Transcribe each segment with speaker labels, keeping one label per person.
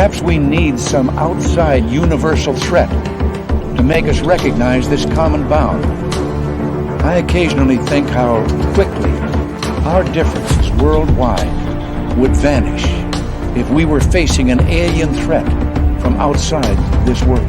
Speaker 1: Perhaps we need some outside universal threat to make us recognize this common bound. I occasionally think how quickly our differences worldwide would vanish if we were facing an alien threat from outside this world.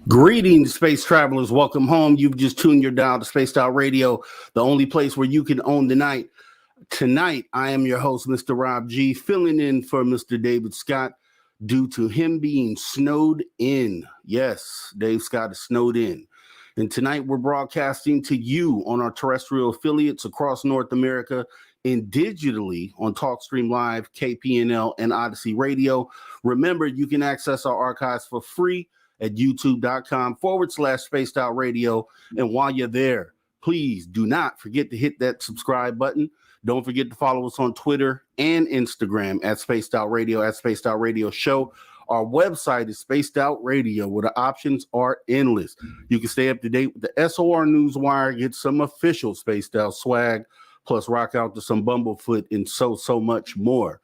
Speaker 2: Greetings, space travelers. Welcome home. You've just tuned your dial to Spaced Out Radio, the only place where you can own the night. Tonight, I am your host, Mr. Rob G, filling in for Mr. David Scott due to him being snowed in. Yes, Dave Scott is snowed in. And tonight, we're broadcasting to you on our terrestrial affiliates across North America and digitally on TalkStream Live, KPNL, and Odyssey Radio. Remember, you can access our archives for free at youtube.com/spaced out radio. And while you're there, please do not forget to hit that subscribe button. Don't forget to follow us on Twitter and Instagram at Spaced Out Radio, at Spaced Out Radio Show. Our website is Spaced Out Radio, where the options are endless. You can stay up to date with the SOR Newswire, get some official Spaced Out swag, plus rock out to some Bumblefoot and so much more.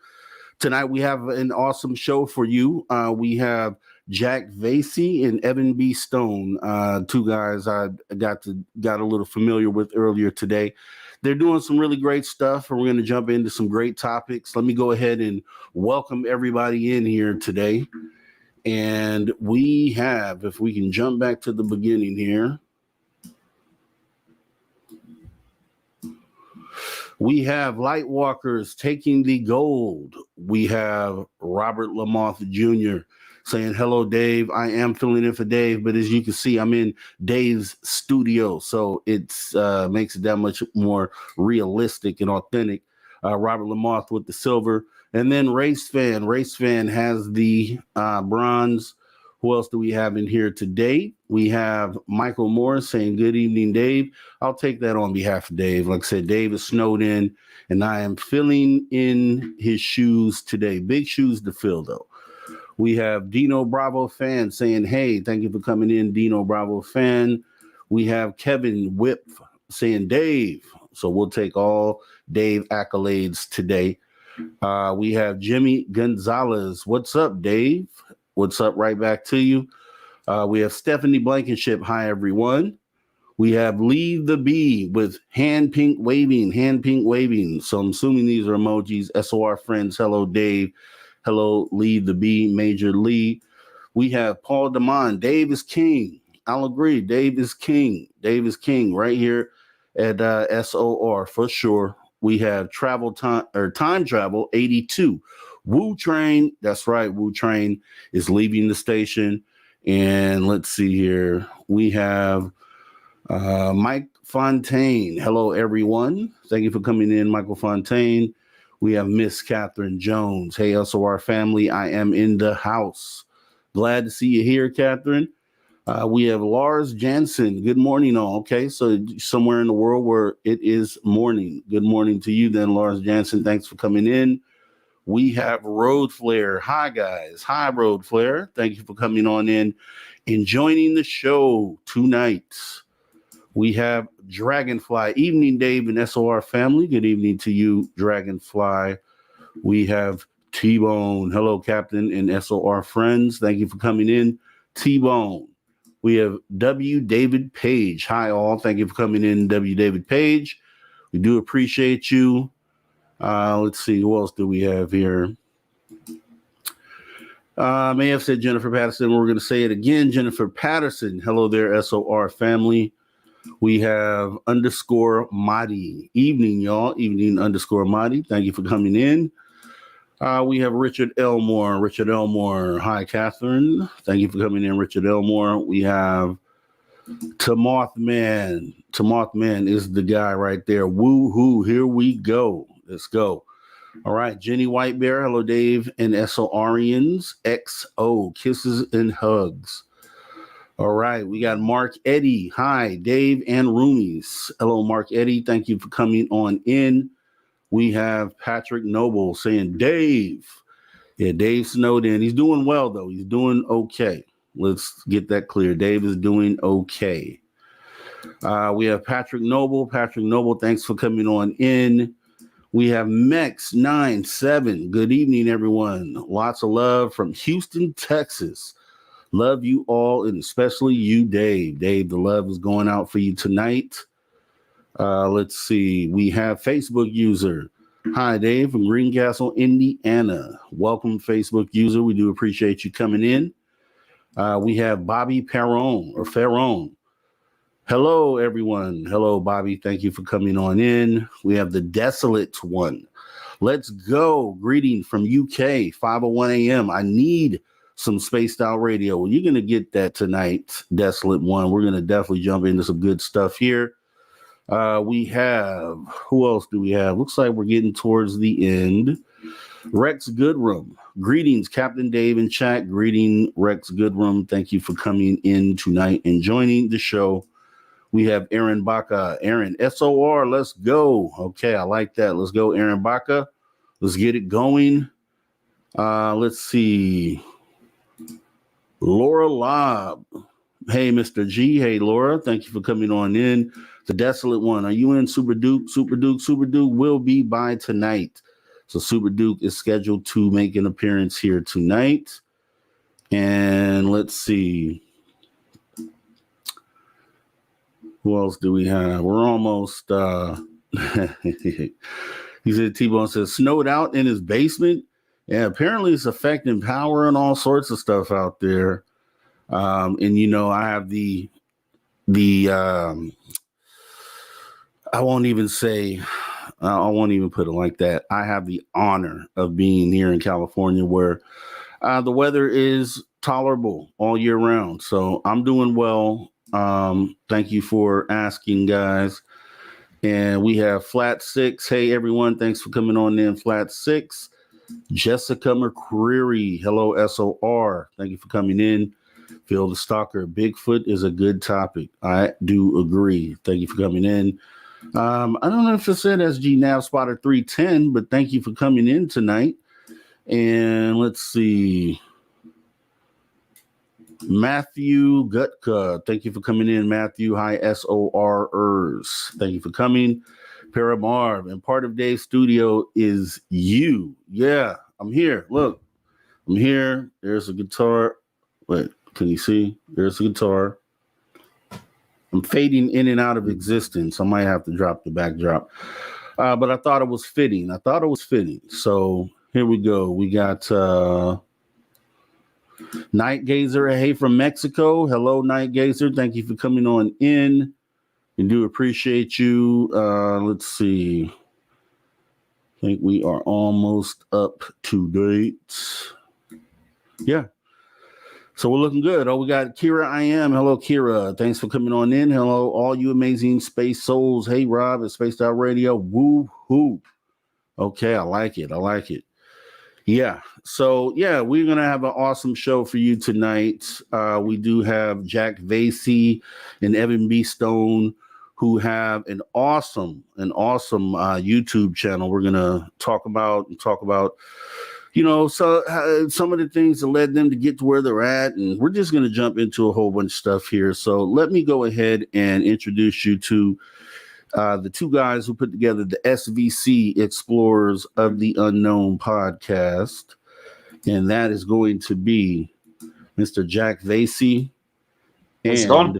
Speaker 2: Tonight, we have an awesome show for you. We have Jack Vaisey and Evan B. Stone, two guys I got a little familiar with earlier today. They're doing some really great stuff, and we're going to jump into some great topics. Let me go ahead and welcome everybody in here today. And we have, if we can jump back to the beginning here, we have Lightwalkers taking the gold. We have Robert Lamoth Jr. saying, hello, Dave. I am filling in for Dave, but as you can see, I'm in Dave's studio, so it makes it that much more realistic and authentic. Robert Lamoth with the silver. And then Race Fan. Race Fan has the bronze. Who else do we have in here today? We have Michael Morris saying, good evening, Dave. I'll take that on behalf of Dave. Like I said, Dave is snowed in, and I am filling in his shoes today. Big shoes to fill, though. We have Dino Bravo Fan saying, hey, thank you for coming in, Dino Bravo Fan. We have Kevin Whip saying, Dave. So we'll take all Dave accolades today. We have Jimmy Gonzalez. What's up, Dave? What's up? Right back to you. We have Stephanie Blankenship. Hi, everyone. We have Leave the Bee with hand pink waving. So I'm assuming these are emojis. SOR friends. Hello, Dave. Hello, Leave the Bee, Major Lee. We have Paul Damon. Dave is king. I'll agree. Dave is king. Dave is king right here at SOR for sure. We have time travel 82. Wu Train, that's right. Wu Train is leaving the station. And let's see here. We have Mike Fontaine. Hello, everyone. Thank you for coming in, Michael Fontaine. We have Miss Catherine Jones. Hey, SOR family, I am in the house. Glad to see you here, Catherine. We have Lars Jansen. Good morning, all. Okay, so somewhere in the world where it is morning. Good morning to you then, Lars Jansen. Thanks for coming in. We have Road Flare. Hi, guys. Hi, Road Flare. Thank you for coming on in and joining the show tonight. We have Dragonfly. Evening, Dave and SOR family. Good evening to you, Dragonfly. We have T-Bone. Hello, Captain and SOR friends. Thank you for coming in, T-Bone. We have W. David Page. Hi, all. Thank you for coming in, W. David Page. We do appreciate you. Let's see. Who else do we have here? May have said Jennifer Patterson. We're going to say it again. Jennifer Patterson. Hello there, SOR family. We have underscore Madi. Evening, y'all. Evening underscore Madi. Thank you for coming in. We have Richard Elmore. Richard Elmore. Hi, Catherine. Thank you for coming in, Richard Elmore. We have Tamothman. Tamothman is the guy right there. Woo-hoo. Here we go. Let's go. All right. Jenny White Bear. Hello, Dave. And SORians. XO. Kisses and hugs. All right. We got Mark Eddy. Hi, Dave and Roomies. Hello, Mark Eddy. Thank you for coming on in. We have Patrick Noble saying, Dave. Yeah, Dave Snowden. He's doing well, though. He's doing okay. Let's get that clear. Dave is doing okay. We have Patrick Noble. Patrick Noble, thanks for coming on in. We have Mex97. Good evening, everyone. Lots of love from Houston, Texas. Love you all, and especially you, Dave. Dave, the love is going out for you tonight. Let's see. We have Facebook user. Hi, Dave from Greencastle, Indiana. Welcome, Facebook user. We do appreciate you coming in. We have Bobby Perron or Ferron. Hello, everyone. Hello, Bobby. Thank you for coming on in. We have the Desolate one. Let's go. Greeting from UK, 5:01 a.m. I need some spaced out radio. Well, you're going to get that tonight, Desolate one. We're going to definitely jump into some good stuff here. We have, who else do we have? Looks like we're getting towards the end. Rex Goodrum. Greetings, Captain Dave and chat. Greeting, Rex Goodrum. Thank you for coming in tonight and joining the show. We have Aaron Baca. Aaron, SOR, let's go. Okay, I like that. Let's go, Aaron Baca. Let's get it going. Let's see. Laura Lobb. Hey, Mr. G. Hey, Laura. Thank you for coming on in. The Desolate one. Are you in Super Duke? Super Duke. Super Duke will be by tonight. So Super Duke is scheduled to make an appearance here tonight. And let's see. Who else do we have? We're almost he said T-Bone says snowed out in his basement. Yeah, apparently it's affecting power and all sorts of stuff out there. And you know, I have the I won't even put it like that. I have the honor of being here in California where the weather is tolerable all year round. So I'm doing well. Thank you for asking, guys. And we have Flat Six. Hey, everyone. Thanks for coming on in, Flat Six. Jessica McCreary. Hello, SOR. Thank you for coming in. Phil the Stalker. Bigfoot is a good topic. I do agree. Thank you for coming in. I don't know if it said SG Nav Spotter 310, but thank you for coming in tonight. And let's see. Matthew Gutka. Thank you for coming in, Matthew. Hi, SORers. Thank you for coming. Paramarv. And part of Dave's studio is you. Yeah, I'm here. Look, I'm here. There's a guitar. Wait, can you see? There's a guitar. I'm fading in and out of existence. I might have to drop the backdrop. But I thought it was fitting. So here we go. We got Night Gazer. Hey, from Mexico. Hello, Night Gazer. Thank you for coming on in. We do appreciate you. Let's see. I think we are almost up to date. Yeah. So we're looking good. Oh, we got Kira I Am. Hello, Kira. Thanks for coming on in. Hello, all you amazing space souls. Hey, Rob at Spaced Out Radio. Woo-hoo. Okay, I like it. Yeah. So, yeah, we're going to have an awesome show for you tonight. We do have Jack Vaisey and Evan B. Stone, who have an awesome YouTube channel. We're going to talk about, you know, so some of the things that led them to get to where they're at. And we're just going to jump into a whole bunch of stuff here. So let me go ahead and introduce you to the two guys who put together the SVC Explorers of the Unknown podcast. And that is going to be Mr. Jack Vaisey and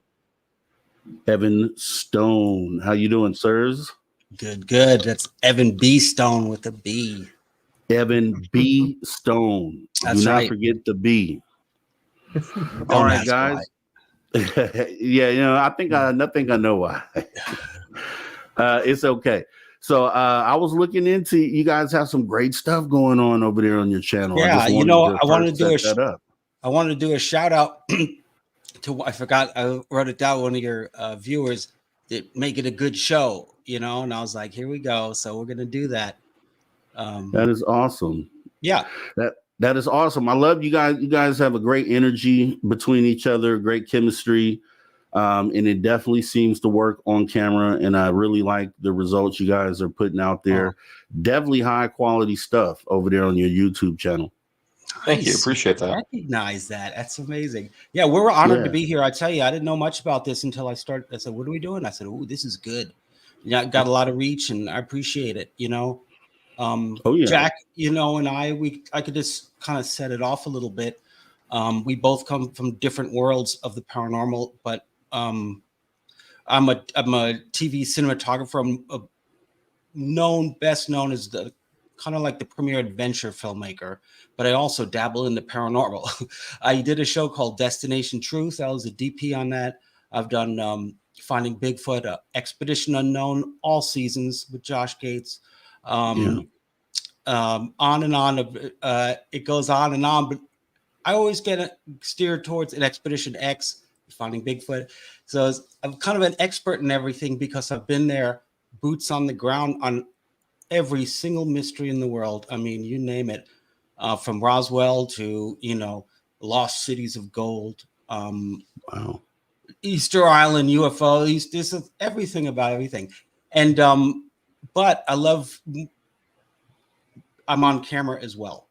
Speaker 2: Evan Stone. How you doing, sirs?
Speaker 3: Good. That's Evan B. Stone with a B.
Speaker 2: Evan B. Stone.
Speaker 3: That's
Speaker 2: Do not
Speaker 3: right.
Speaker 2: forget the B.
Speaker 3: Don't
Speaker 2: All right,
Speaker 3: ask
Speaker 2: guys.
Speaker 3: why.
Speaker 2: Yeah, I think I know why. It's okay. So I was looking into, you guys have some great stuff going on over there on your channel. I
Speaker 3: Yeah,
Speaker 2: just wanted to
Speaker 3: I wanted
Speaker 2: first
Speaker 3: to do
Speaker 2: set that up.
Speaker 3: I wanted to do a shout out to, I forgot, I wrote it down, one of your viewers that make it a good show, and I was like, here we go. So we're gonna do that.
Speaker 2: That is awesome.
Speaker 3: Yeah.
Speaker 2: That is awesome. I love you guys. You guys have a great energy between each other, great chemistry. And it definitely seems to work on camera. And I really like the results you guys are putting out there. Definitely high quality stuff over there on your YouTube channel.
Speaker 4: Thank you. Appreciate that.
Speaker 3: Recognize that. That's amazing. Yeah, we were honored to be here. I tell you, I didn't know much about this until I started. I said, what are we doing? I said, oh, this is good. Yeah, got a lot of reach and I appreciate it, Jack, and I could just kind of set it off a little bit. We both come from different worlds of the paranormal, but I'm a TV cinematographer. I'm best known as the kind of like the premier adventure filmmaker, but I also dabble in the paranormal. I did a show called Destination Truth. I was a DP on that. I've done Finding Bigfoot, Expedition Unknown, all seasons with Josh Gates. On and on. It goes on and on, but I always get steered towards an Expedition X, Finding Bigfoot. So I'm kind of an expert in everything because I've been there, boots on the ground on every single mystery in the world. I mean, you name it, from Roswell to lost cities of gold.
Speaker 2: Wow.
Speaker 3: Easter Island UFO. This is everything about everything, and but I'm on camera as well.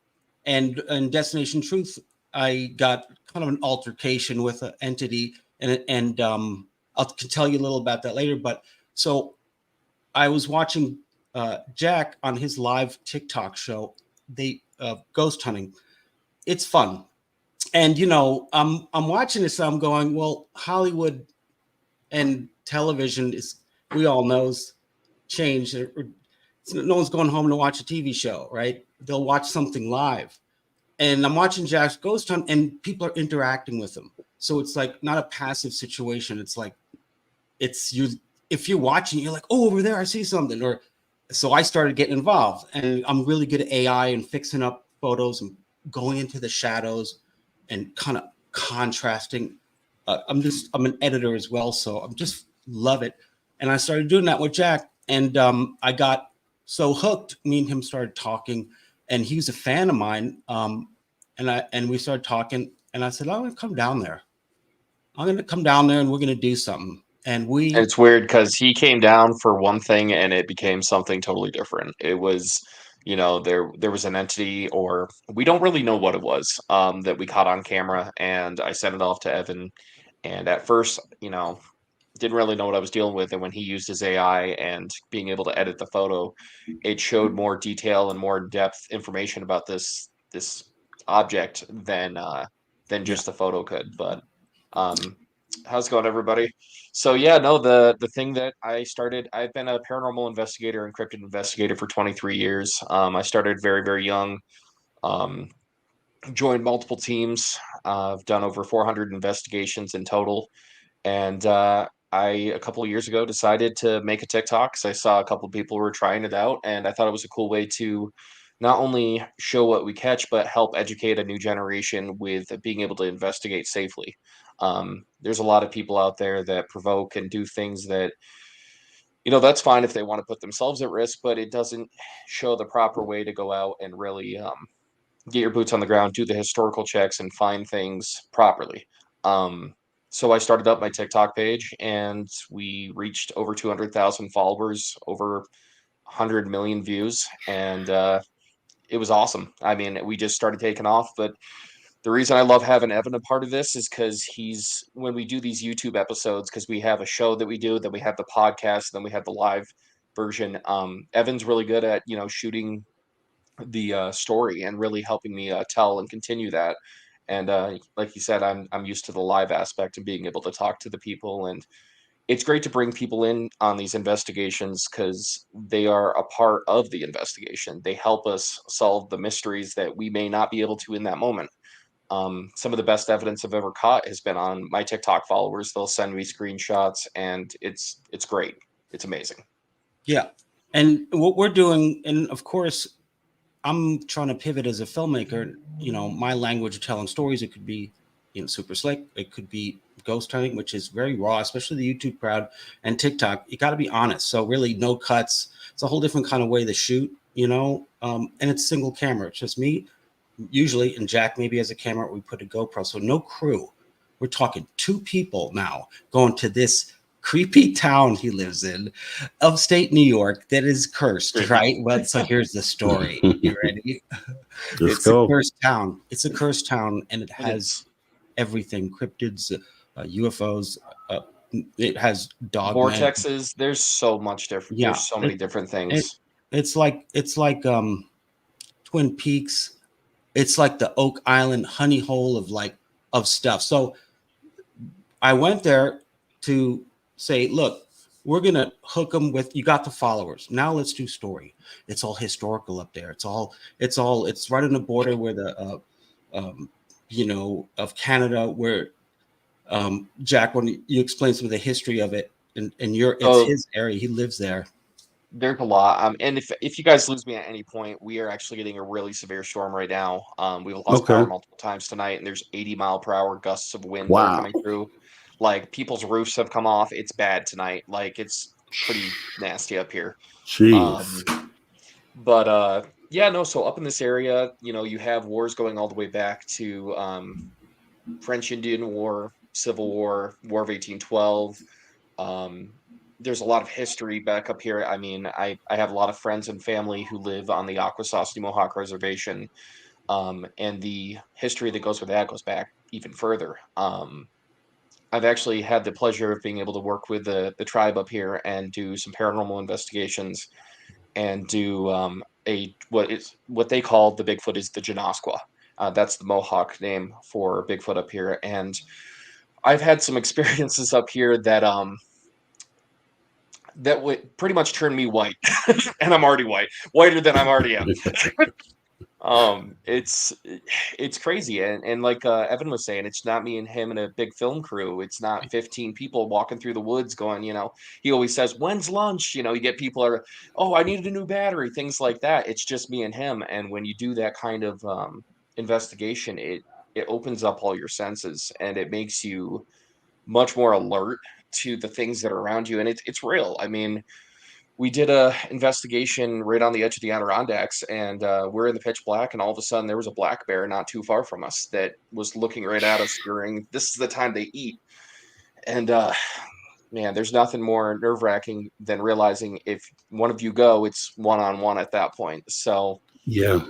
Speaker 3: And in Destination Truth, I got kind of an altercation with an entity, and I'll tell you a little about that later. But so I was watching Jack on his live TikTok show, they ghost hunting. It's fun. And I'm watching this, I'm going, well, Hollywood and television is, we all knows, changed. No one's going home to watch a TV show, right? They'll watch something live. And I'm watching Jack's ghost hunt and people are interacting with him. So it's like not a passive situation. It's like, it's you, if you're watching, you're like, oh, over there, I see something. Or so I started getting involved, and I'm really good at AI and fixing up photos and going into the shadows and kind of contrasting. I'm an editor as well. So I'm just love it. And I started doing that with Jack, and I got so hooked. Me and him started talking, and he was a fan of mine. And we started talking, and I said, I'm going to come down there. I'm going to come down there and we're going to do something. And
Speaker 4: it's weird because he came down for one thing and it became something totally different. It was, there was an entity, or we don't really know what it was, that we caught on camera, and I sent it off to Evan. And at first, didn't really know what I was dealing with. And when he used his AI and being able to edit the photo, it showed more detail and more depth information about this object than just the photo could. But how's it going, everybody? So yeah, no, the thing that I started, I've been a paranormal investigator and cryptid investigator for 23 years. I started very, very young. Joined multiple teams. I've done over 400 investigations in total. And a couple of years ago, decided to make a TikTok because I saw a couple of people were trying it out, and I thought it was a cool way to not only show what we catch, but help educate a new generation with being able to investigate safely. There's a lot of people out there that provoke and do things that, that's fine if they want to put themselves at risk, but it doesn't show the proper way to go out and really get your boots on the ground, do the historical checks, and find things properly. So I started up my TikTok page, and we reached over 200,000 followers, over 100 million views, and it was awesome. I mean, we just started taking off, but the reason I love having Evan a part of this is because when we do these YouTube episodes, because we have a show that we do, then we have the podcast, then we have the live version. Evan's really good at, shooting the story and really helping me tell and continue that. And like you said, I'm used to the live aspect and being able to talk to the people, and it's great to bring people in on these investigations because they are a part of the investigation. They help us solve the mysteries that we may not be able to in that moment. Some of the best evidence I've ever caught has been on my TikTok followers. They'll send me screenshots, and it's great. It's amazing.
Speaker 3: Yeah. And what we're doing, and of course, I'm trying to pivot as a filmmaker. My language of telling stories, it could be, super slick. It could be ghost hunting, which is very raw, especially the YouTube crowd and TikTok. You got to be honest. So really no cuts. It's a whole different kind of way to shoot, and it's single camera. It's just me usually, and Jack maybe has a camera. We put a GoPro. So no crew. We're talking 2 people now going to this creepy town he lives in, upstate New York, that is cursed, right? Well, so here's the story. You ready?
Speaker 2: Let's go.
Speaker 3: A cursed town. It's a cursed town, and it has everything: cryptids, UFOs. It has dog
Speaker 4: vortexes. There's so much different.
Speaker 3: Yeah,
Speaker 4: there's so many different things.
Speaker 3: It's like Twin Peaks. It's like the Oak Island honey hole of stuff. So I went there to say, look, we're gonna hook them with, you got the followers. Now let's do story. It's all historical up there. It's right on the border where the of Canada, where Jack, when you explain some of the history of it, and it's his area. He lives there.
Speaker 4: There's a lot. And if you guys lose me at any point, we are actually getting a really severe storm right now. We've lost power multiple times tonight, and there's 80-mile-per-hour gusts of wind that are coming through. Like, people's roofs have come off. It's bad tonight. Like, it's pretty nasty up here.
Speaker 2: Jeez.
Speaker 4: So up in this area, you have wars going all the way back to French Indian War, Civil War, War of 1812. There's a lot of history back up here. I mean, I have a lot of friends and family who live on the Akwesasne Mohawk Reservation, and the history that goes with that goes back even further. I've actually had the pleasure of being able to work with the tribe up here and do some paranormal investigations, and do what they call the Bigfoot is the Janoskwa. That's the Mohawk name for Bigfoot up here, and I've had some experiences up here that would pretty much turn me white, and I'm already whiter than I'm already am. It's crazy, and like Evan was saying, it's not me and him and a big film crew. It's not 15 people walking through the woods going, he always says, when's lunch? You get people are, oh, I needed a new battery, things like that. It's just me and him. And when you do that kind of investigation, it opens up all your senses, and it makes you much more alert to the things that are around you. And it's real. I mean, we did a investigation right on the edge of the Adirondacks, and we're in the pitch black, and all of a sudden there was a black bear not too far from us that was looking right at us during, this is the time they eat. And man, there's nothing more nerve-wracking than realizing if one of you go, it's one-on-one at that point. So
Speaker 2: yeah,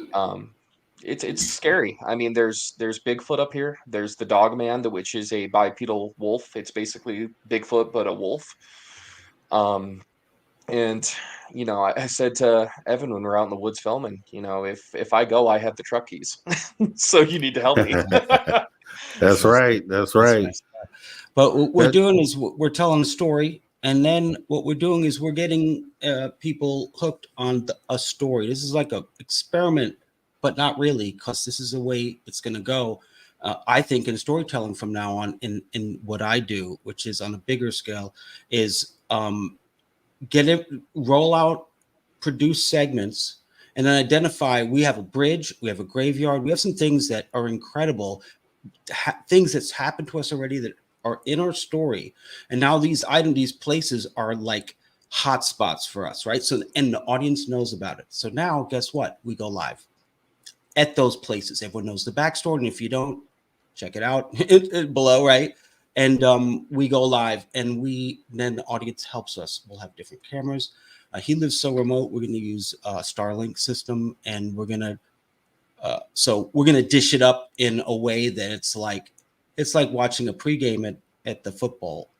Speaker 4: it's scary. I mean, there's Bigfoot up here. There's the Dogman, which is a bipedal wolf. It's basically Bigfoot but a wolf. And I said to Evan when we're out in the woods filming, if I go, I have the truck keys, so you need to help me.
Speaker 2: That's right.
Speaker 3: But what we're doing is we're telling a story, and then what we're doing is we're getting people hooked on a story. This is like an experiment, but not really, because this is the way it's going to go. I think in storytelling from now on, in what I do, which is on a bigger scale, is roll out, produce segments, and then identify, we have a bridge, we have a graveyard, we have some things that are incredible, things that's happened to us already that are in our story. And now these places are like hot spots for us, right? So, and the audience knows about it. So now guess what? We go live at those places. Everyone knows the backstory. And if you don't, check it out below, right? And we go live, and then the audience helps us. We'll have different cameras. He lives so remote. We're going to use a Starlink system, and we're going to dish it up in a way that it's like watching a pregame at the football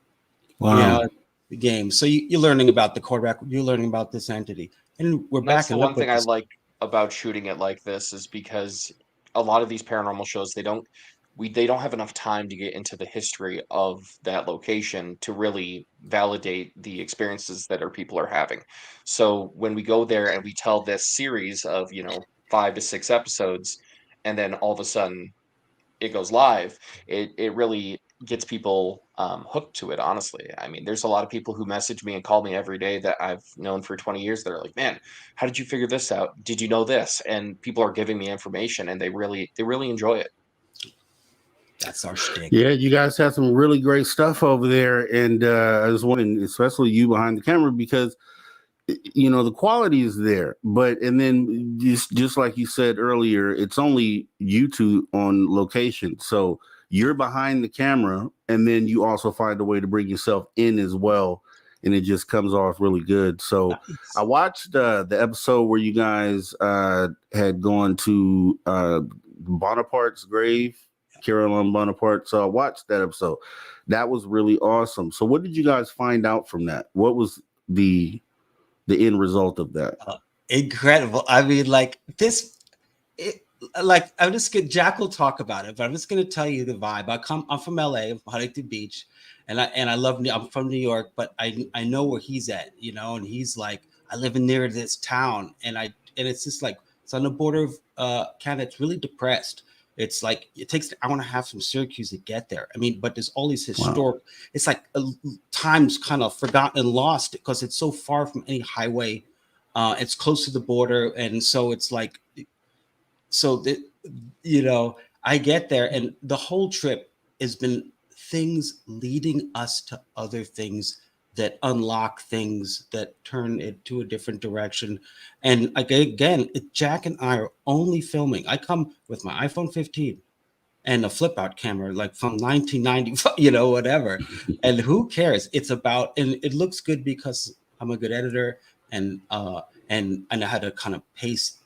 Speaker 3: game. So you're learning about the quarterback. You're learning about this entity, and we're back.
Speaker 4: That's the one thing I like about shooting it like this, is because a lot of these paranormal shows, they don't have enough time to get into the history of that location to really validate the experiences that our people are having. So when we go there and we tell this series of 5 to 6 episodes, and then all of a sudden it goes live, it really gets people hooked to it, honestly. I mean, there's a lot of people who message me and call me every day that I've known for 20 years that are like, man, how did you figure this out? Did you know this? And people are giving me information, and they really enjoy it.
Speaker 3: That's our shtick.
Speaker 2: Yeah, you guys have some really great stuff over there, and I was wondering, especially you behind the camera, because the quality is there, and then just like you said earlier, it's only you two on location, so you're behind the camera, and then you also find a way to bring yourself in as well, and it just comes off really good. So
Speaker 3: Nice.
Speaker 2: I watched the episode where you guys had gone to Bonaparte's grave, Caroline Bonaparte. So I watched that episode. That was really awesome. So what did you guys find out from that? What was the end result of that?
Speaker 3: Incredible. I mean, like this, I'm just gonna, Jack will talk about it, but I'm just gonna tell you the vibe. I'm from LA, I'm Huntington Beach, and I love, I'm from New York, but I know where he's at, and he's like, I live in near this town, and it's just like, it's on the border of Canada. It's really depressed. It's like it takes an hour and a half from Syracuse to get there. I mean, but there's all these historic. Wow. It's like times kind of forgotten and lost because it's so far from any highway. It's close to the border, and so it's like, I get there, and the whole trip has been things leading us to other things that unlock things that turn it to a different direction. And again, Jack and I are only filming. I come with my iPhone 15 and a flip out camera, like from 1995, whatever. And who cares? It's about, and it looks good because I'm a good editor, and I know how to kind of pace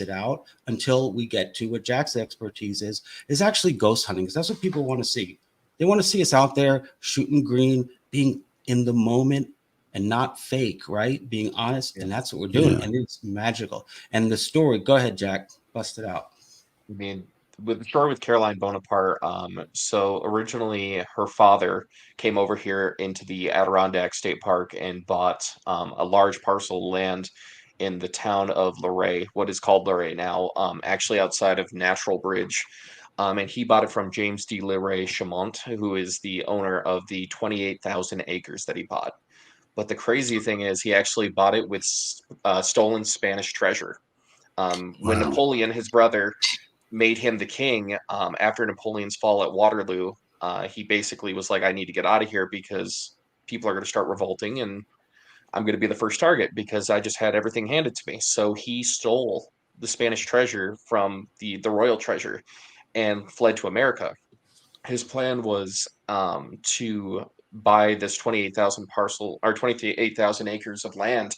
Speaker 3: it out until we get to what Jack's expertise is actually ghost hunting. Because that's what people want to see. They want to see us out there shooting green, being in the moment and not fake, right? Being honest. And that's what we're doing. Yeah. And it's magical. And the story, go ahead, Jack, bust it out.
Speaker 4: I mean, with the story with Caroline Bonaparte, so originally her father came over here into the Adirondack State Park and bought a large parcel of land in the town of Luray, what is called Luray now, actually outside of Natural Bridge. And he bought it from James D. Luray Chamont, who is the owner of the 28,000 acres that he bought. But the crazy thing is he actually bought it with stolen Spanish treasure. When Napoleon, his brother, made him the king after Napoleon's fall at Waterloo, he basically was like, I need to get out of here because people are going to start revolting and I'm going to be the first target because I just had everything handed to me. So he stole the Spanish treasure from the royal treasure and fled to America. His plan was to buy this 28,000 acres of land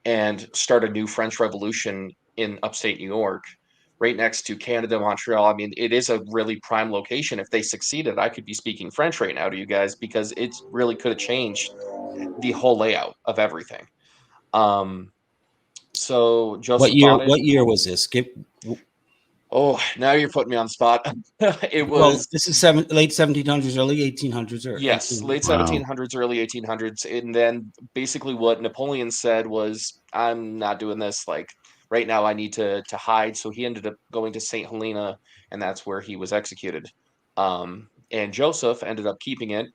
Speaker 4: and start a new French Revolution in upstate New York, right next to Canada, Montreal. I mean, it is a really prime location. If they succeeded, I could be speaking French right now to you guys because it really could have changed the whole layout of everything. So Joseph bought it.
Speaker 3: What year was this?
Speaker 4: Oh, now you're putting me on the spot. It was
Speaker 3: this is late 1700s, early 1800s, or
Speaker 4: yes,
Speaker 3: 1800s.
Speaker 4: late 1700s, early 1800s, and then basically what Napoleon said was, "I'm not doing this. Like right now, I need to hide." So he ended up going to Saint Helena, and that's where he was executed. And Joseph ended up keeping it,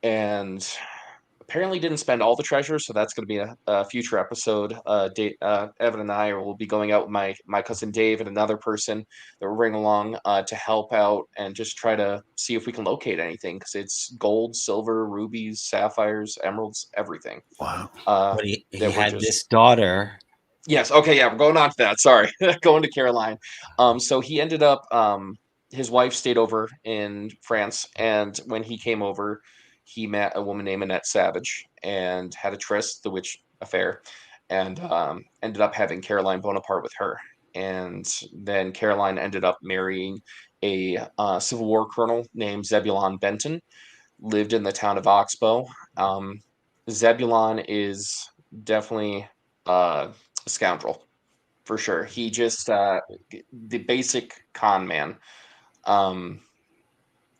Speaker 4: and apparently didn't spend all the treasure, so that's going to be a future episode. Evan and I will be going out with my cousin Dave and another person that we're bringing along to help out and just try to see if we can locate anything because it's gold, silver, rubies, sapphires, emeralds, everything.
Speaker 2: Wow.
Speaker 3: But he had this daughter.
Speaker 4: Yes. Okay. Yeah, we're going on to that. Sorry, going to Caroline. So he ended up. His wife stayed over in France, and when he came over, he met a woman named Annette Savage and had a tryst, the witch affair, and ended up having Caroline Bonaparte with her. And then Caroline ended up marrying a Civil War colonel named Zebulon Benton, lived in the town of Oxbow. Zebulon is definitely a scoundrel, for sure. He just, the basic con man.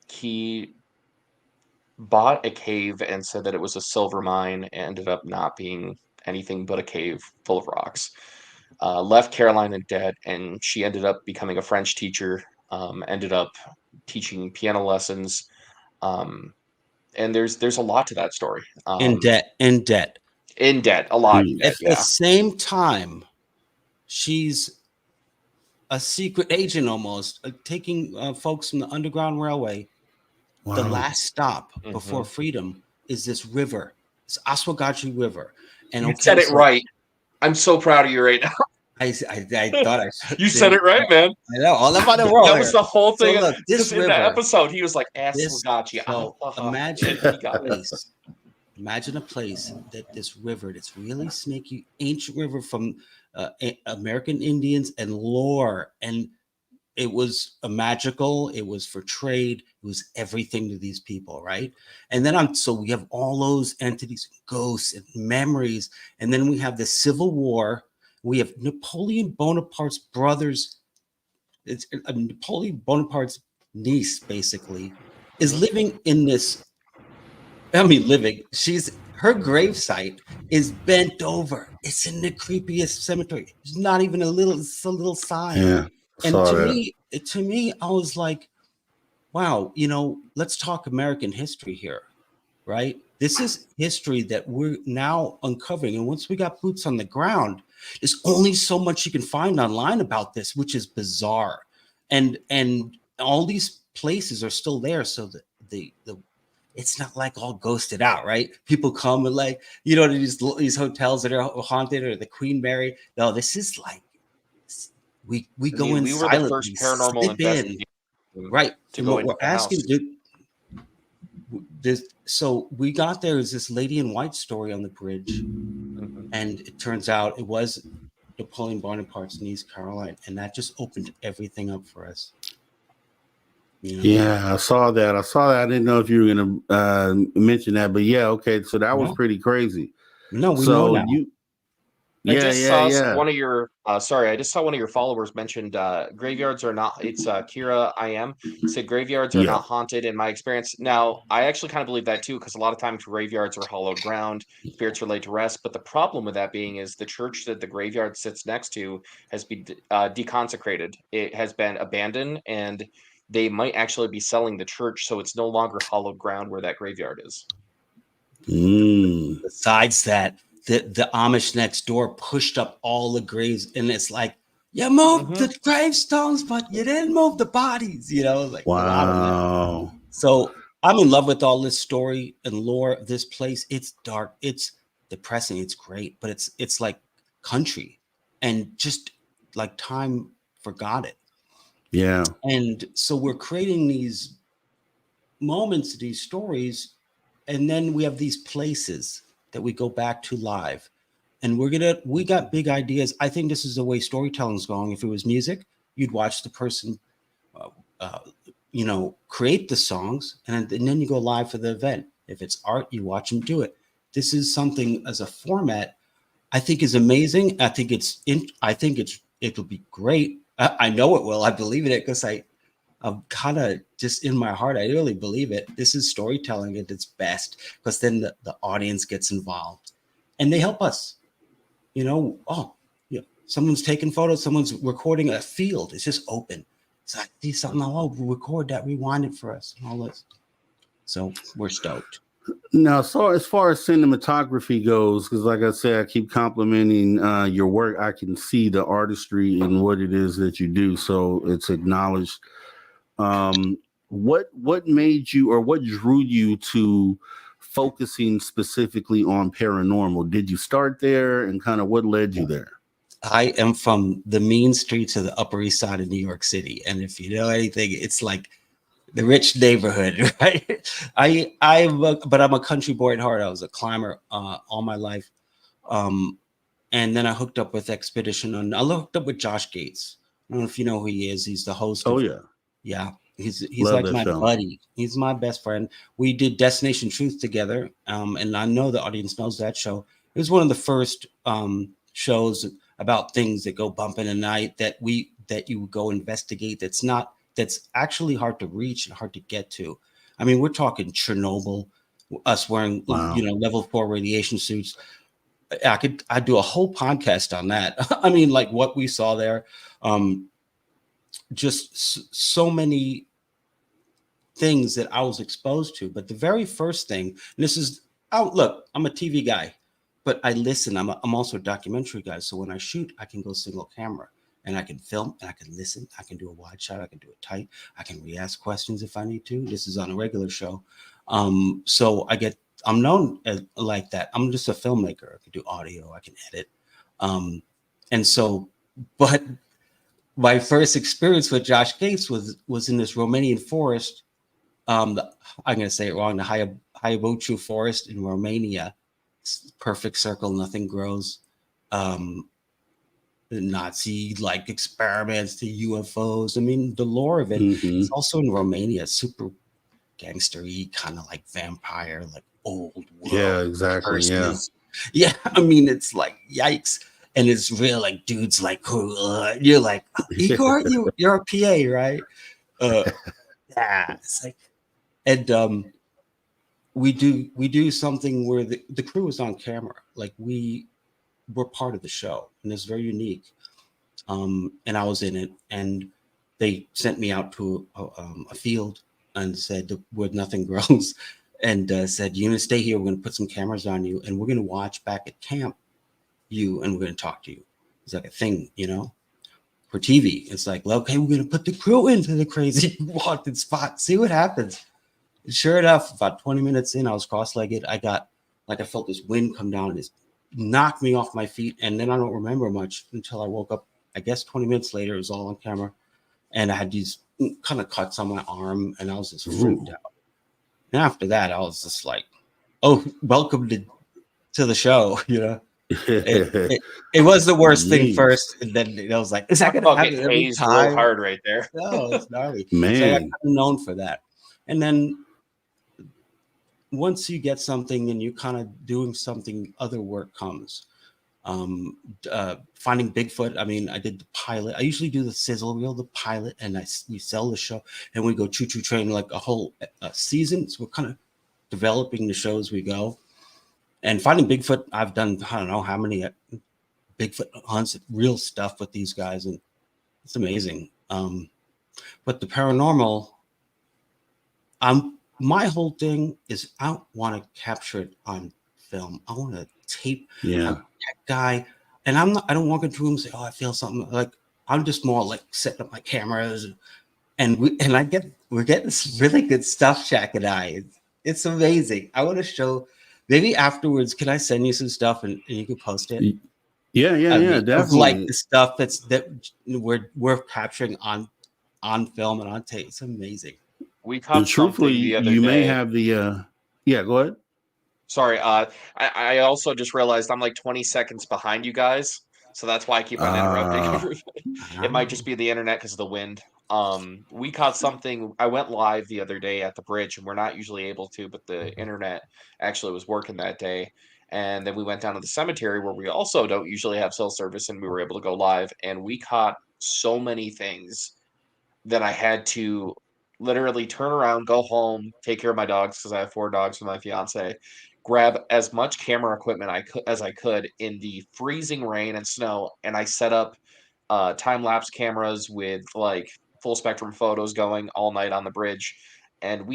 Speaker 4: He bought a cave and said that it was a silver mine and ended up not being anything but a cave full of rocks. Left Caroline in debt, and she ended up becoming a French teacher, ended up teaching piano lessons. And there's a lot to that story.
Speaker 3: In debt.
Speaker 4: In debt, a lot in debt,
Speaker 3: At the same time, she's a secret agent almost, taking folks from the Underground Railway.
Speaker 2: Wow.
Speaker 3: The last stop before freedom is this river. It's Oswegatchie River. And
Speaker 4: you said it right. I'm so proud of you right now.
Speaker 3: I thought I
Speaker 4: you said it right, man.
Speaker 3: I know all about the world.
Speaker 4: That was the whole thing.
Speaker 3: So look, this river,
Speaker 4: in the episode, he was like, Oswegatchie.
Speaker 3: So imagine a place that this river, that's really snaky, ancient river from American Indians and lore, and it was a magical, it was for trade, it was everything to these people, right? And then so we have all those entities, ghosts and memories, and then we have the Civil War. We have Napoleon Bonaparte's brothers. It's Napoleon Bonaparte's niece, basically, is living in this. Her gravesite is bent over. It's in the creepiest cemetery. It's not even it's a little sign.
Speaker 2: Yeah.
Speaker 3: And to me, I was like, wow, let's talk American history here, right? This is history that we're now uncovering. And once we got boots on the ground, there's only so much you can find online about this, which is bizarre. And all these places are still there. So the it's not like all ghosted out, right? People come and these hotels that are haunted, or the Queen Mary. No, this is like, we go in.
Speaker 4: We were the first paranormal investigation,
Speaker 3: right? To go into. We're asking, so we got there is this lady in white story on the bridge, and it turns out it was Napoleon Bonaparte's niece, Caroline, and that just opened everything up for us.
Speaker 2: Yeah, I saw that. I didn't know if you were going to mention that, but yeah, okay. So that was pretty crazy.
Speaker 3: No, we know now.
Speaker 4: I just saw one of your I just saw one of your followers mentioned graveyards are not, it's Kira IM said graveyards are not haunted in my experience. Now, I actually kind of believe that too, because a lot of times graveyards are hollowed ground, spirits are laid to rest. But the problem with that being is the church that the graveyard sits next to has been deconsecrated. It has been abandoned, and they might actually be selling the church, so it's no longer hollowed ground where that graveyard is.
Speaker 3: Besides that, the Amish next door pushed up all the graves, and it's like, you moved the gravestones, but you didn't move the bodies, like,
Speaker 2: wow.
Speaker 3: So I'm in love with all this story and lore of this place. It's dark, it's depressing, it's great, but it's like country, and just like time forgot it.
Speaker 2: Yeah. And
Speaker 3: so we're creating these moments, these stories, and then we have these places that we go back to live, and we got big ideas. I think this is the way storytelling is going. If it was music, you'd watch the person, create the songs, and then you go live for the event. If it's art, you watch them do it. This is something as a format, I think is amazing. I think it'll be great. I know it will. I believe in it because I'm kind of just in my heart. I really believe it. This is storytelling at its best, because then the audience gets involved and they help us. Someone's taking photos, someone's recording a field. It's just open. So I see something. We'll record that, rewind it for us, and all this. So we're stoked.
Speaker 2: Now, so as far as cinematography goes, because like I said, I keep complimenting your work. I can see the artistry in what it is that you do, so it's acknowledged. What made you, or what drew you to focusing specifically on paranormal? Did you start there, and kind of what led you there?
Speaker 3: I am from the mean streets of the Upper East Side of New York City, and if you know anything, it's like the rich neighborhood, right? But I'm a country boy at heart. I was a climber all my life. And then I hooked up with Expedition, and I hooked up with Josh Gates. I don't know if you know who he is. He's the host. Yeah. He's like my buddy. He's my best friend. We did Destination Truth together. And I know the audience knows that show. It was one of the first shows about things that go bump in the night that you go investigate. That's actually hard to reach and hard to get to. I mean, we're talking Chernobyl, us wearing, level 4 radiation suits. I'd do a whole podcast on that. I mean, like what we saw there, just so many things that I was exposed to. But the very first thing, and this is, oh, look, I'm a TV guy, but I listen. I'm also a documentary guy. So when I shoot, I can go single camera and I can film and I can listen. I can do a wide shot. I can do it tight. I can re-ask questions if I need to. This is on a regular show. So I'm known as, like that. I'm just a filmmaker. I can do audio. I can edit. And so, but my first experience with Josh Gates was in this Romanian forest. I'm going to say it wrong. The Hayabuchu forest in Romania. It's perfect circle. Nothing grows. The Nazi like experiments to UFOs. I mean, the lore of it. It's also in Romania. Super gangstery, kind of like vampire, like old world.
Speaker 2: Yeah, exactly.
Speaker 3: Curses. Yeah. I mean, it's like yikes. And it's real, like dudes like you're like, Igor, you're a PA, right? Yeah, it's like, and we do something where the crew is on camera, like we're part of the show, and it's very unique. And I was in it, and they sent me out to a field and said where nothing grows, and said, "You're gonna stay here. We're gonna put some cameras on you, and we're gonna watch back at camp you, and we're going to talk to you." It's like a thing, for TV. It's like, well, okay, we're going to put the crew into the crazy haunted spot, see what happens. And sure enough, about 20 minutes in, I was cross-legged. I felt this wind come down and just knocked me off my feet. And then I don't remember much until I woke up. I guess 20 minutes later, it was all on camera. And I had these kind of cuts on my arm, and I was just freaked out. And after that, I was just like, oh, welcome to the show, It was the worst thing first, and then I was like, "Is that going to happen every time?"
Speaker 4: Real hard right there.
Speaker 3: No, it's gnarly.
Speaker 2: Man,
Speaker 3: so I got kind of known for that. And then once you get something and you're kind of doing something, other work comes. Finding Bigfoot. I mean, I did the pilot. I usually do the sizzle reel, the pilot, and we sell the show, and we go choo choo train like a whole season. So we're kind of developing the show as we go. And Finding Bigfoot, I've done, I don't know how many Bigfoot hunts, real stuff with these guys, and it's amazing. But the paranormal, my whole thing is I want to capture it on film. I want to tape that guy, and I don't walk into a room and say, "Oh, I feel something." Like, I'm just more like setting up my cameras, and we're getting this really good stuff, Jack and I. It's amazing. I want to show. Maybe afterwards, can I send you some stuff and you can post it?
Speaker 2: Yeah, definitely.
Speaker 3: Like the stuff that we're capturing on film and on tape. It's amazing.
Speaker 4: We caught
Speaker 2: truthfully,
Speaker 4: something the other
Speaker 2: you
Speaker 4: day.
Speaker 2: may have the go ahead.
Speaker 4: Sorry, I also just realized I'm like 20 seconds behind you guys, so that's why I keep on interrupting everybody. It might just be the internet because of the wind. We caught something. I went live the other day at the bridge, and we're not usually able to, but the internet actually was working that day. And then we went down to the cemetery where we also don't usually have cell service, and we were able to go live. And we caught so many things that I had to literally turn around, go home, take care of my dogs because I have 4 dogs with my fiance, grab as much camera equipment as I could in the freezing rain and snow, and I set up time-lapse cameras with like full spectrum photos going all night on the bridge, and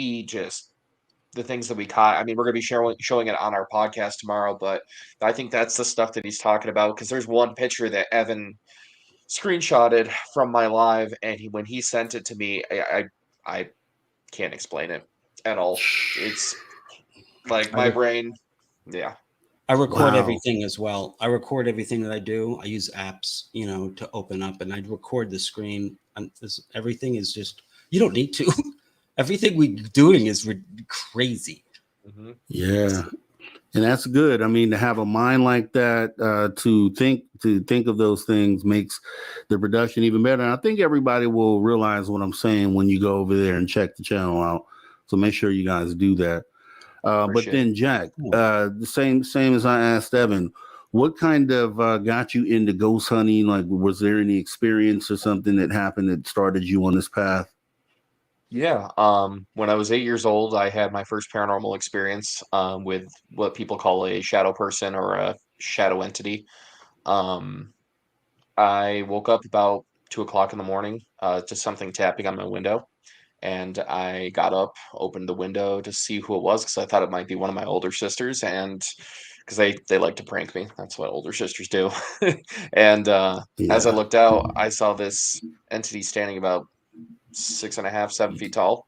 Speaker 4: the things that we caught. I mean, we're going to be showing it on our podcast tomorrow, but I think that's the stuff that he's talking about, because there's one picture that Evan screenshotted from my live, and when he sent it to me, I can't explain it at all. It's like my brain. Yeah.
Speaker 3: I record everything as well. I record everything that I do. I use apps, to open up, and I record the screen. And everything is just, you don't need to. Everything we're doing is crazy.
Speaker 4: Mm-hmm.
Speaker 2: Yeah. And that's good. I mean, to have a mind like that, to think of those things makes the production even better. And I think everybody will realize what I'm saying when you go over there and check the channel out. So make sure you guys do that. But then, Jack, the same as I asked Evan, what kind of got you into ghost hunting? Like, was there any experience or something that happened that started you on this path?
Speaker 4: Yeah. When I was 8 years old, I had my first paranormal experience with what people call a shadow person or a shadow entity. I woke up about 2 o'clock in the morning to something tapping on my window. and I got up, opened the window to see who it was because I thought it might be one of my older sisters, and because they like to prank me. That's what older sisters do. And as I
Speaker 2: Yeah.
Speaker 4: looked out, I saw this entity standing about 6.5, 7 feet tall,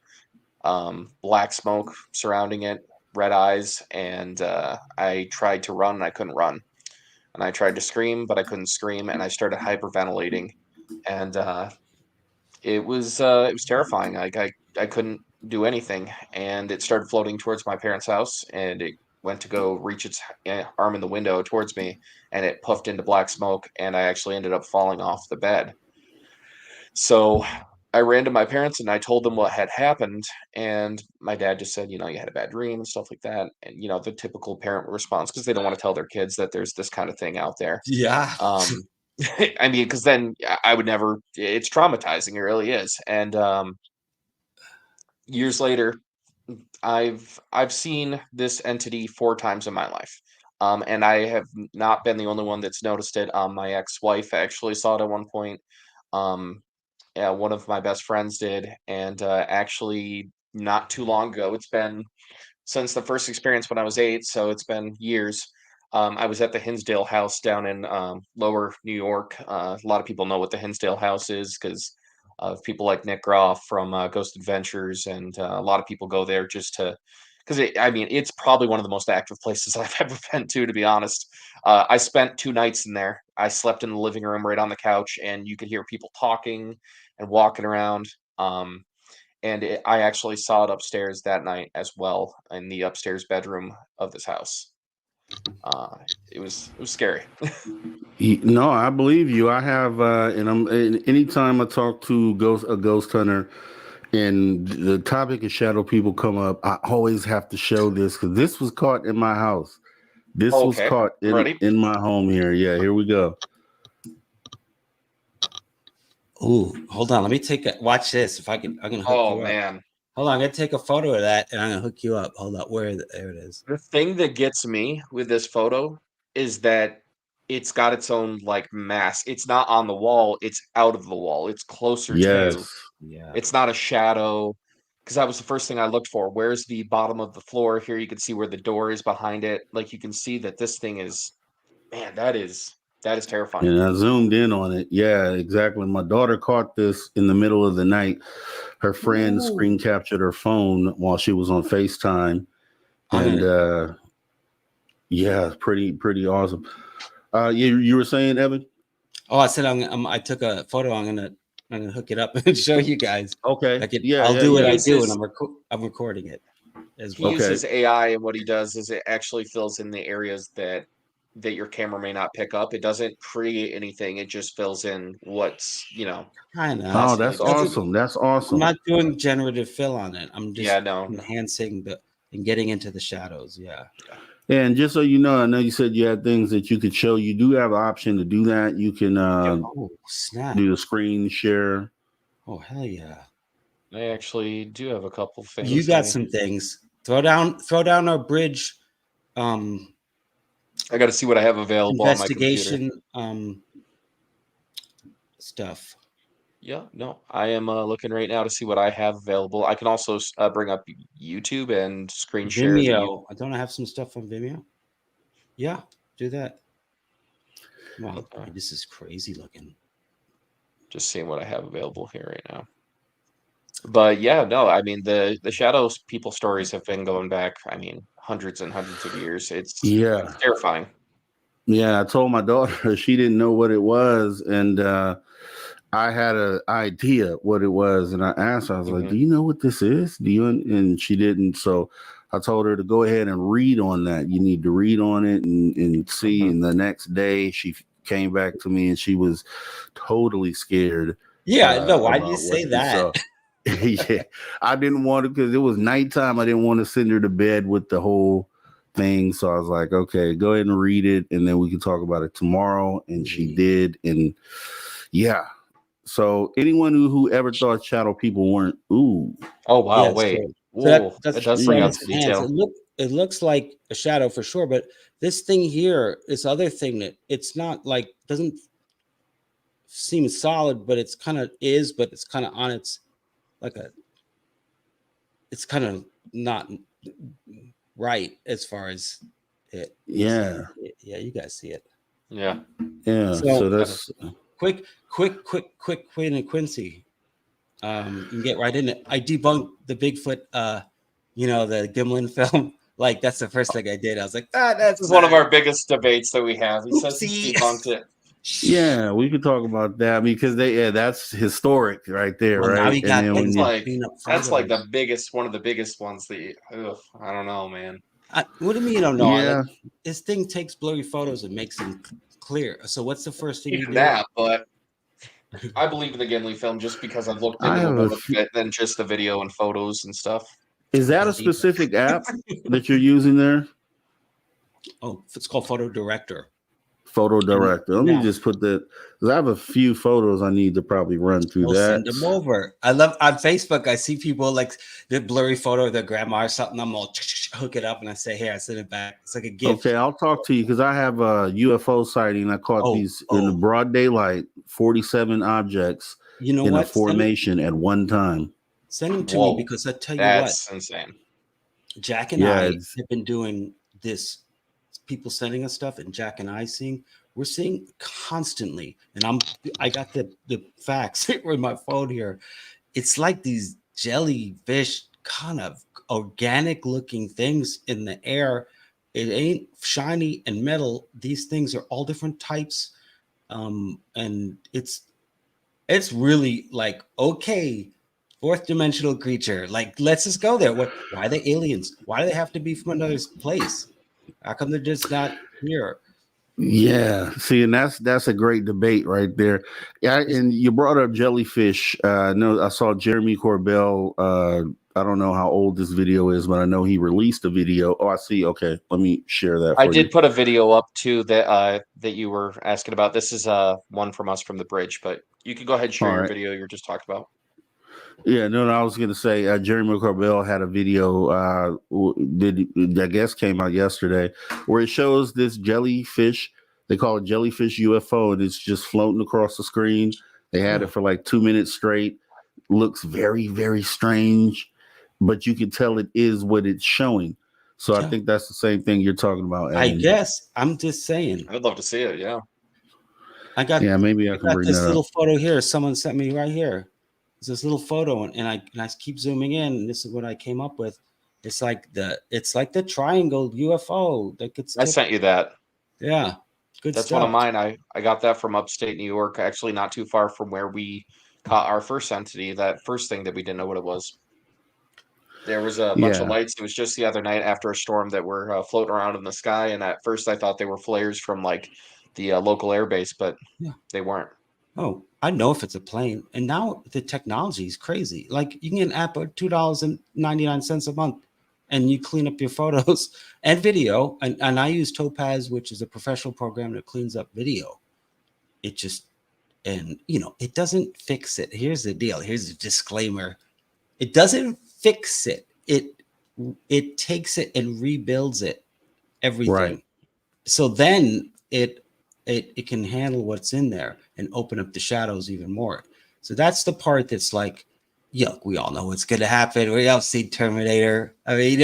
Speaker 4: black smoke surrounding it, red eyes, and I tried to run and I couldn't run. And I tried to scream, but I couldn't scream, and I started hyperventilating. And it was terrifying. Like I couldn't do anything, and it started floating towards my parents' house, and it went to go reach its arm in the window towards me, and it puffed into black smoke, and I actually ended up falling off the bed. So I ran to my parents and I told them what had happened, and my dad just said, you had a bad dream and stuff like that, and the typical parent response because they don't want to tell their kids that there's this kind of thing out there.
Speaker 3: Yeah.
Speaker 4: Um, I mean, because then I would never. It's traumatizing. It really is. And years later, I've seen this entity 4 times in my life, and I have not been the only one that's noticed it. My ex-wife actually saw it at one point. Um, yeah, one of my best friends did, and actually not too long ago. It's been since the first experience when I was 8, so it's been years. I was at the Hinsdale House down in Lower New York. A lot of people know what the Hinsdale House is because of people like Nick Groff from Ghost Adventures, and a lot of people go there just to because I mean, it's probably one of the most active places I've ever been to be honest. I spent 2 nights in there. I slept in the living room right on the couch, and you could hear people talking and walking around. And I actually saw it upstairs that night as well in the upstairs bedroom of this house. Uh, it was scary.
Speaker 2: No, I believe you. I have, and anytime I talk to a ghost hunter, and the topic of shadow people come up, I always have to show this because this was caught in my house. This was
Speaker 4: Okay,
Speaker 2: caught
Speaker 4: I'm ready.
Speaker 2: in my home here. Yeah, here we go.
Speaker 3: Ooh, hold on. Let me watch this. If I can, I'm gonna hook
Speaker 4: Oh
Speaker 3: you up.
Speaker 4: man,
Speaker 3: Hold on, I'm gonna take a photo of that and I'm gonna hook you up. Hold up, there it is.
Speaker 4: the thing that gets me with this photo is that it's got its own like mass. It's not on the wall. It's out of the wall. It's closer to you.
Speaker 2: Yes.
Speaker 3: Yeah.
Speaker 4: It's not a shadow. Because that was the first thing I looked for. Where's the bottom of the floor? Here you can see where the door is behind it. Like you can see that this thing is, man, that is terrifying.
Speaker 2: And I zoomed in on it. Yeah, exactly. My daughter caught this in the middle of the night. Her friend
Speaker 3: Ooh.
Speaker 2: screen captured her phone while she was on FaceTime.
Speaker 3: I'm
Speaker 2: And
Speaker 3: gonna.
Speaker 2: yeah, pretty awesome. You were saying, Evan?
Speaker 3: Oh, I said I took a photo. I'm gonna hook it up and show you guys.
Speaker 2: Okay. Yeah,
Speaker 3: I'll
Speaker 2: yeah,
Speaker 3: do what
Speaker 2: yeah.
Speaker 3: I do, and
Speaker 4: Uses
Speaker 3: I'm recording it as
Speaker 4: he
Speaker 3: well.
Speaker 2: Okay.
Speaker 4: uses AI, and what he does is it actually fills in the areas that your camera may not pick up. It doesn't create anything. It just fills in what's
Speaker 3: Kind of.
Speaker 2: Oh,
Speaker 4: possibly
Speaker 2: that's
Speaker 3: Doesn't.
Speaker 2: awesome. That's
Speaker 3: I'm
Speaker 2: awesome.
Speaker 3: not doing generative fill on it. I'm
Speaker 4: Yeah,
Speaker 3: just
Speaker 4: no.
Speaker 3: enhancing and getting into the shadows. Yeah.
Speaker 2: And just so you know, I know you said you had things that you could show. You do have an option to do that. You can
Speaker 4: Yep.
Speaker 3: Oh snap!
Speaker 2: do the screen share.
Speaker 3: Oh hell yeah!
Speaker 4: I actually do have a couple
Speaker 3: You
Speaker 4: things.
Speaker 3: got some things. Throw down our bridge.
Speaker 4: I got to see what I have available on my computer.
Speaker 3: Investigation stuff.
Speaker 4: Yeah, no, I am looking right now to see what I have available. I can also bring up YouTube and screen share the you.
Speaker 3: Vimeo. I don't have some stuff on Vimeo. Yeah, do that. Wow,
Speaker 4: Okay.
Speaker 3: this is crazy looking.
Speaker 4: Just seeing what I have available here right now. But yeah, no, I mean the shadows people stories have been going back, I mean, hundreds and hundreds of years. It's
Speaker 2: Yeah.
Speaker 4: terrifying.
Speaker 2: Yeah. I told my daughter she didn't know what it was. And I had an idea what it was. And I asked her, I was like,
Speaker 4: Hmm.
Speaker 2: do you know what this is? Do you? And she didn't. So I told her to go ahead and read on that. You need to read on it and see.
Speaker 4: Hmm.
Speaker 2: And the next day she came back to me and she was totally scared
Speaker 3: Yeah, no, why did you
Speaker 2: about what
Speaker 3: say
Speaker 2: she
Speaker 3: that?
Speaker 2: saw. Yeah, I didn't want to because it was nighttime. I didn't want to send her to bed with the whole thing. So I was like, okay, go ahead and read it, and then we can talk about it tomorrow. And she did, and yeah. So anyone who ever thought shadow people weren't, ooh,
Speaker 4: Oh wow,
Speaker 3: Yes,
Speaker 4: wait.
Speaker 3: so
Speaker 4: Ooh, that
Speaker 3: that's
Speaker 4: does bring
Speaker 3: from
Speaker 4: out
Speaker 2: mm,
Speaker 3: its
Speaker 4: some
Speaker 3: hands.
Speaker 4: detail.
Speaker 3: It looks like a shadow for sure, but this thing here, this other thing that it's not like doesn't seem solid, but it's kind of is, but it's kind of on its like a it's kind of not right as far as it.
Speaker 2: Yeah.
Speaker 3: Yeah, you guys see it.
Speaker 4: Yeah.
Speaker 2: Yeah. So that's
Speaker 3: quick, Quincy. You can get right in it. I debunked the Bigfoot, the Gimlin film. Like, that's the first thing I did. I was like,
Speaker 4: This is one of our biggest debates that we have. He says
Speaker 3: Oopsie.
Speaker 4: he debunked it.
Speaker 2: yeah, we could talk about that because that's historic right there,
Speaker 3: Well, now
Speaker 2: right?
Speaker 3: you got
Speaker 2: And then
Speaker 3: things
Speaker 2: when
Speaker 3: like
Speaker 4: that's like the biggest, one of the biggest ones that I don't know, man.
Speaker 3: what do you mean you don't know?
Speaker 2: Yeah.
Speaker 3: Like, this thing takes blurry photos and makes them clear. So what's the first thing you
Speaker 4: Even
Speaker 3: do?
Speaker 4: that, but I believe in the Gimli film just because I've looked into it a little bit than just the video and photos and stuff.
Speaker 2: Is that a specific app that you're using there?
Speaker 3: Oh, it's called Photo Director.
Speaker 2: Photo Director. Let me
Speaker 3: Yeah.
Speaker 2: just put that, because I have a few photos I need to probably run through
Speaker 3: We'll
Speaker 2: that.
Speaker 3: send them over. I love on Facebook. I see people like the blurry photo of their grandma or something. I'm all hook it up and I say, "Here, I send it back." It's like a gift.
Speaker 2: Okay, I'll talk to you because I have a UFO sighting. I caught these in the broad daylight, 47 objects
Speaker 3: in
Speaker 2: a formation at one time.
Speaker 3: Send them to me because I tell you
Speaker 4: that's insane.
Speaker 3: Jack and I have been doing this. People sending us stuff, and Jack and I we're seeing constantly. And I got the facts in my phone here. It's like these jellyfish kind of organic looking things in the air. It ain't shiny and metal. These things are all different types. And it's really like, okay, fourth dimensional creature. Like, let's just go there. Why are they aliens? Why do they have to be from another place? How come they're just not here?
Speaker 2: Yeah, see, and that's a great debate right there. Yeah, and you brought up jellyfish. No, I saw Jeremy Corbell. I don't know how old this video is, but I know he released a video. Oh, I see. Okay, let me share that.
Speaker 4: I did put a video up too that you were asking about. This is one from us from the bridge, but you can go ahead and share your video you're just talking about.
Speaker 2: Yeah, no, I was going to say Jeremy Corbell had a video that I guess came out yesterday where it shows this jellyfish. They call it jellyfish UFO, and it's just floating across the screen. They had it for like 2 minutes straight. Looks very, very strange, but you can tell it is what it's showing. So I think that's the same thing you're talking about.
Speaker 3: I guess I'm just saying.
Speaker 4: I'd love to see it. Yeah,
Speaker 2: maybe I can bring
Speaker 3: this
Speaker 2: that
Speaker 3: little
Speaker 2: up.
Speaker 3: photo here. Someone sent me right here. This little photo, and I keep zooming in, and this is what I came up with. It's like the triangle UFO that gets.
Speaker 4: I sent you that.
Speaker 3: Yeah, good.
Speaker 4: That's
Speaker 3: stuff.
Speaker 4: one of mine. I got that from upstate New York, actually not too far from where we caught our first entity. That first thing that we didn't know what it was. There was a bunch of lights. It was just the other night after a storm that were floating around in the sky, and at first I thought they were flares from like the local air base, but they weren't.
Speaker 3: Oh, I know if it's a plane. And now the technology is crazy. Like, you can get an app at $2.99 a month and you clean up your photos and video. And I use Topaz, which is a professional program that cleans up video. It just, it doesn't fix it. Here's the deal. Here's the disclaimer. It doesn't fix it. It takes it and rebuilds it, everything. Right. So then it can handle what's in there and open up the shadows even more. So that's the part that's like, yuck, we all know what's going to happen. We all see Terminator. I mean,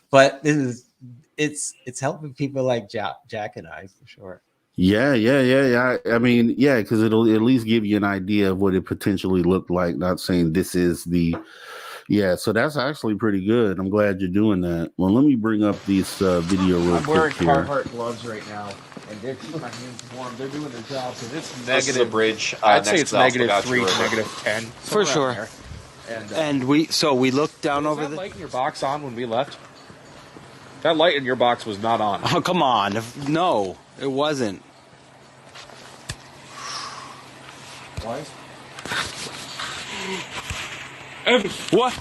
Speaker 3: but it's helping people like Jack and I for sure.
Speaker 2: Yeah. I mean, because it'll at least give you an idea of what it potentially looked like. Not saying this is the. Yeah, so that's actually pretty good. I'm glad you're doing that. Well, let me bring up these video real quick.
Speaker 5: I'm wearing Carhartt gloves right now, and they're keeping my hands warm. They're doing their job, so it's negative.
Speaker 4: This is a bridge.
Speaker 5: I'd say it's -3 to -10.
Speaker 6: For sure. And we looked down over
Speaker 5: the light in your box on when we left? That light in your box was not on.
Speaker 6: Oh, come on. No, it wasn't.
Speaker 5: Why?
Speaker 6: What?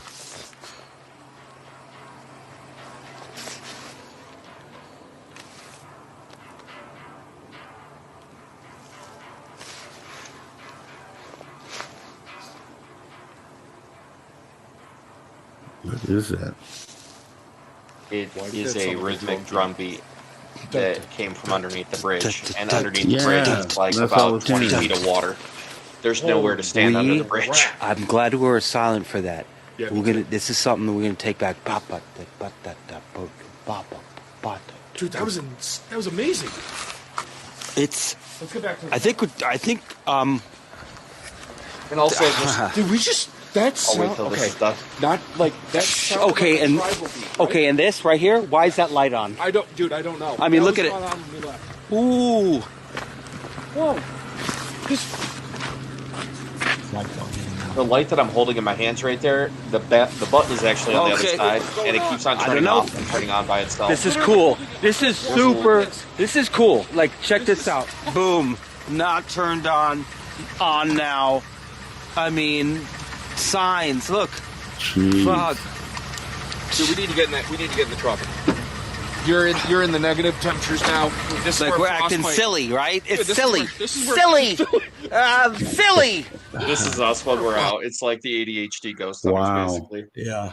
Speaker 2: What is that?
Speaker 4: It is a rhythmic drum beat that came from underneath the bridge. And underneath the bridge is like about 20 feet of water. There's nowhere to stand under the bridge.
Speaker 6: I'm glad we were silent for that.
Speaker 5: Yeah,
Speaker 6: This is something that we're gonna take back.
Speaker 5: Dude, that was amazing.
Speaker 6: It's.
Speaker 5: Let's go back to.
Speaker 6: I think.
Speaker 4: And also, just
Speaker 5: Dude, we just. That's
Speaker 4: I'll wait till this is done.
Speaker 5: not like that's
Speaker 6: Okay, and okay, and this right here. Why is that light on?
Speaker 5: I don't know.
Speaker 6: I mean, look at it. Ooh.
Speaker 5: Whoa. Just.
Speaker 4: The light that I'm holding in my hands right there, the button is actually on the other
Speaker 6: Okay.
Speaker 4: side, and it keeps on
Speaker 6: I
Speaker 4: turning
Speaker 6: don't know.
Speaker 4: off and turning on by itself.
Speaker 6: This is cool. This is super. This is cool. Like, check this out. Boom. Not turned on. On now. I mean, signs. Look.
Speaker 2: Jeez.
Speaker 6: Fuck.
Speaker 5: Dude, we need to get in the truck. You're in the negative temperatures now. This is
Speaker 6: Like,
Speaker 5: where
Speaker 6: we're acting
Speaker 5: frostbite-
Speaker 6: silly, right? It's
Speaker 5: Dude, this is
Speaker 6: silly.
Speaker 5: where- this is where-
Speaker 6: Silly. Silly.
Speaker 4: This is us when we're out. It's like the ADHD ghost hunters,
Speaker 2: Wow.
Speaker 4: basically.
Speaker 3: Yeah.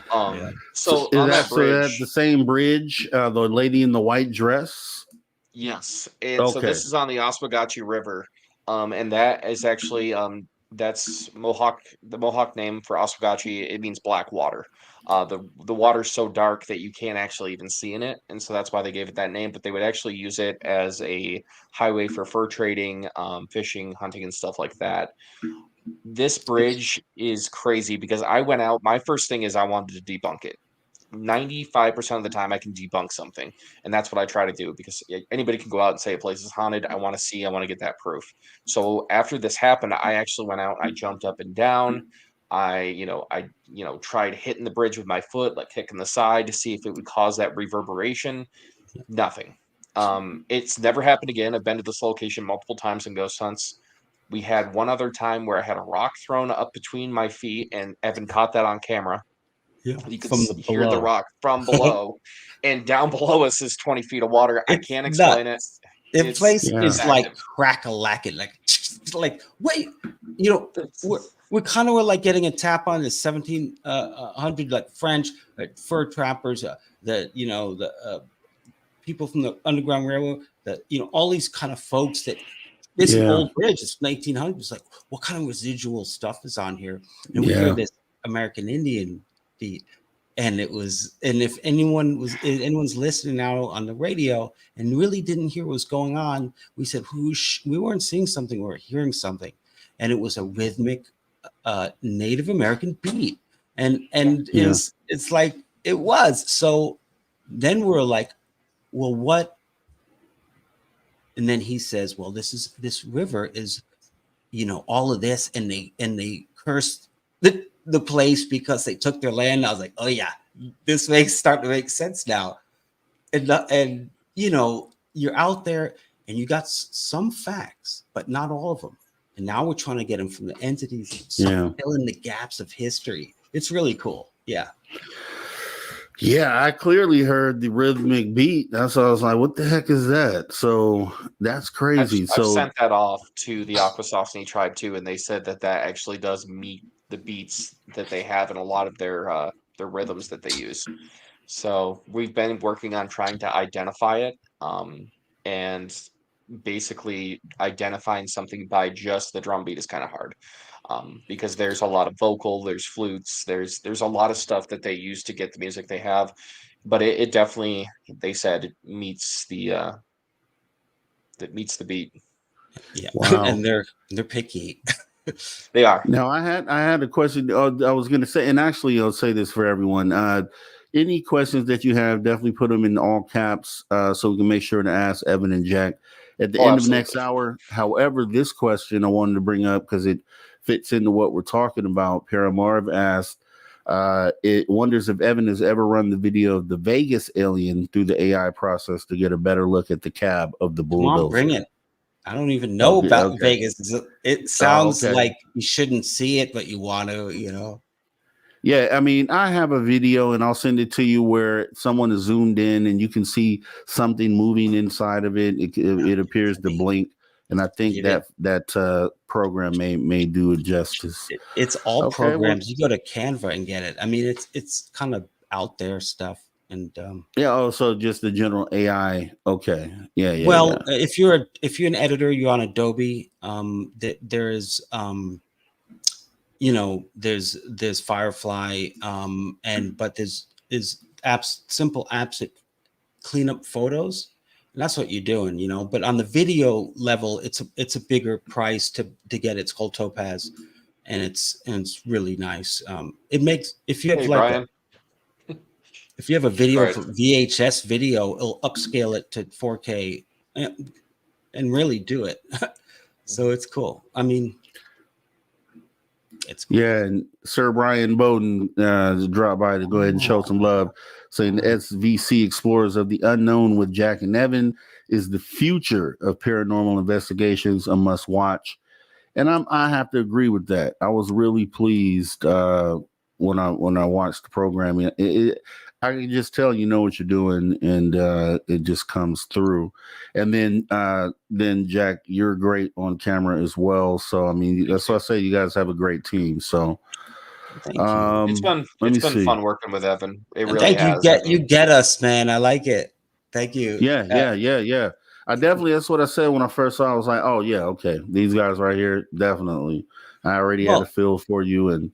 Speaker 4: So
Speaker 2: Is
Speaker 4: on
Speaker 2: that,
Speaker 4: that bridge,
Speaker 2: the same bridge? The lady in the white dress.
Speaker 4: yes, and so
Speaker 2: Okay.
Speaker 4: this is on the Oswegatchie River, and that is actually that's Mohawk. The Mohawk name for Oswegatchie, it means black water. The water's so dark that you can't actually even see in it, and so that's why they gave it that name. But they would actually use it as a highway for fur trading, fishing, hunting, and stuff like that. This bridge is crazy because I went out. My first thing is I wanted to debunk it. 95% of the time I can debunk something, and that's what I try to do because anybody can go out and say a place is haunted. I want to get that proof. So after this happened, I actually went out, I jumped up and down. I tried hitting the bridge with my foot, like kicking the side to see if it would cause that reverberation. Nothing. It's never happened again. I've been to this location multiple times in ghost hunts. We had one other time where I had a rock thrown up between my feet, and Evan caught that on camera.
Speaker 3: Yeah.
Speaker 4: You could
Speaker 3: From the
Speaker 4: hear the
Speaker 3: below.
Speaker 4: rock from below, and down below us is 20 feet of water. I
Speaker 3: It's
Speaker 4: can't explain
Speaker 3: nuts.
Speaker 4: it.
Speaker 3: The
Speaker 4: It's
Speaker 3: place
Speaker 2: Yeah.
Speaker 3: is like
Speaker 4: massive.
Speaker 3: crack-a-lackin', like wait, we're kind of like getting a tap on the 1700 like French fur trappers, the people from the Underground Railroad, all these kind of folks that this
Speaker 2: Yeah.
Speaker 3: old bridge, it's 1900s. Like, what kind of residual stuff is on here? And we
Speaker 2: Yeah.
Speaker 3: hear this American Indian beat, and if anyone's listening now on the radio and really didn't hear what was going on, we said we weren't seeing something, we were hearing something, and it was a rhythmic Native American beat, and
Speaker 2: Yeah.
Speaker 3: it's like it was. So then we're like, well, what? And then he says, well, this river is, all of this, and they cursed the place because they took their land. I was like, oh yeah, this start to make sense now. And you're out there and you got some facts, but not all of them. And now we're trying to get them from the entities, fill in the gaps of history. It's really cool. Yeah.
Speaker 2: Yeah, I clearly heard the rhythmic beat. That's why I was like, what the heck is that? So that's crazy.
Speaker 4: I've sent that off to the Akwesasne tribe too, and they said that actually does meet the beats that they have in a lot of their rhythms that they use. So we've been working on trying to identify it, and basically identifying something by just the drum beat is kind of hard. Because there's a lot of vocal, there's flutes, there's a lot of stuff that they use to get the music they have, but it definitely, they said, it meets the beat.
Speaker 3: Yeah.
Speaker 2: Wow.
Speaker 3: And they're picky.
Speaker 4: They are.
Speaker 2: Now I had a question. I was going to say, and actually I'll say this for everyone. Any questions that you have, definitely put them in all caps, so we can make sure to ask Evan and Jack at the end of next hour. However, this question I wanted to bring up because it fits into what we're talking about. Paramarv asked, it wonders if Evan has ever run the video of the Vegas alien through the AI process to get a better look at the cab of the bulldozer.
Speaker 3: Come on, bring it. I don't even know about Vegas. It sounds like you shouldn't see it, but you want to,
Speaker 2: Yeah, I mean, I have a video and I'll send it to you where someone is zoomed in and you can see something moving inside of it. It appears to blink. And I think that program may do it justice.
Speaker 3: It's all programs. You go to Canva and get it. I mean, it's kind of out there stuff. And
Speaker 2: so just the general AI. Okay. Yeah.
Speaker 3: Well, if you're an editor, you're on Adobe. There is there's Firefly, but there's simple apps that clean up photos, and that's what you're doing, But on the video level, it's a bigger price to get. It's called Topaz, and it's really nice. It makes if you have
Speaker 4: Hey,
Speaker 3: like
Speaker 4: Brian.
Speaker 3: if you have a video
Speaker 4: Right.
Speaker 3: for VHS video, it'll upscale it to 4K and really do it. So it's cool. I mean, it's cool.
Speaker 2: Yeah, and Sir Brian Bowden dropped by to go ahead and show some love, saying the SVC Explorers of the Unknown with Jack and Evan is the future of paranormal investigations, a must watch. And I have to agree with that. I was really pleased when I watched the program. I can just tell you know what you're doing, and it just comes through. And then Jack, you're great on camera as well. So I mean, that's why I say you guys have a great team. So
Speaker 3: Thank you.
Speaker 4: It's been fun working with Evan. It really
Speaker 3: Thank
Speaker 4: has.
Speaker 3: you. You get us, man. I like it. Thank you.
Speaker 2: Yeah. I definitely, that's what I said when I first saw it. I was like, oh yeah, okay, these guys right here, definitely. I already had a feel for you. And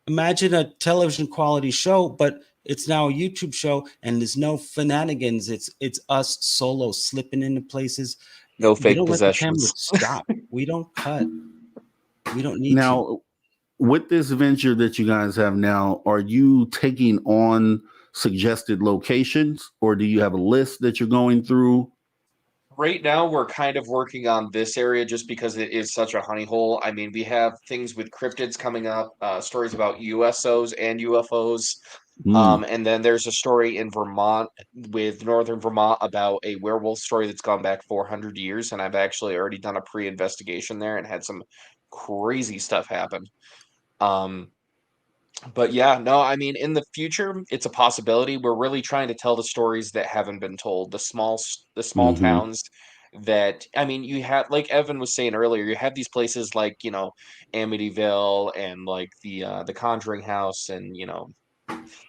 Speaker 3: imagine a television quality show, but it's now a YouTube show, and there's no shenanigans. It's us solo slipping into places.
Speaker 4: No fake possessions.
Speaker 3: Stop. We don't cut. We don't need
Speaker 2: now, with this venture that you guys have now, are you taking on suggested locations, or do you have a list that you're going through?
Speaker 4: Right now, we're kind of working on this area just because it is such a honey hole. I mean, we have things with cryptids coming up, stories about USOs and UFOs. And then there's a story in Vermont with northern Vermont about a werewolf story that's gone back 400 years. And I've actually already done a pre-investigation there and had some crazy stuff happen. But yeah, no, I mean, in the future, it's a possibility. We're really trying to tell the stories that haven't been told, the small towns that, I mean, you have, like Evan was saying earlier, you have these places like, Amityville and like the Conjuring House, and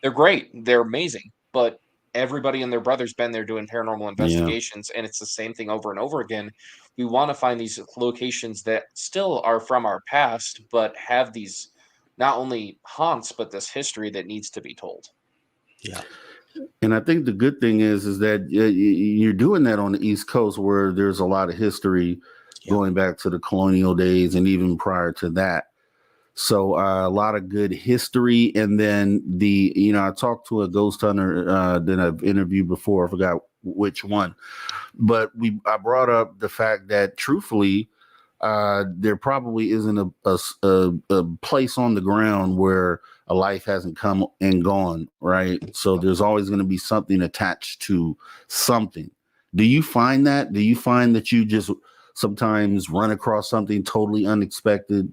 Speaker 4: they're great, they're amazing, but everybody and their brother's been there doing paranormal investigations, and it's the same thing over and over again. We want to find these locations that still are from our past, but have these not only haunts, but this history that needs to be told.
Speaker 3: Yeah.
Speaker 2: And I think the good thing is that you're doing that on the East Coast, where there's a lot of history going back to the colonial days and even prior to that. So a lot of good history. And then I talked to a ghost hunter that I've interviewed before. I forgot which one, but I brought up the fact that truthfully, there probably isn't a place on the ground where a life hasn't come and gone, right? So there's always going to be something attached to something. Do you find that? Do you find that you just sometimes run across something totally unexpected?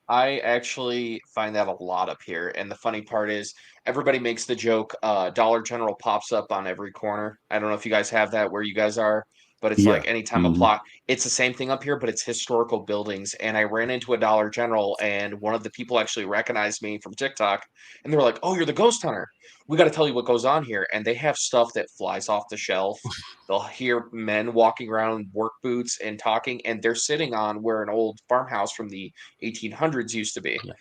Speaker 4: I actually find that a lot up here. And the funny part is everybody makes the joke, Dollar General pops up on every corner. I don't know if you guys have that where you guys are, but it's like anytime a plot, it's the same thing up here, but it's historical buildings. And I ran into a Dollar General, and one of the people actually recognized me from TikTok, and they were like, "Oh, you're the ghost hunter. We got to tell you what goes on here." And they have stuff that flies off the shelf. They'll hear men walking around in work boots and talking, and they're sitting on where an old farmhouse from the 1800s used to be. Yeah.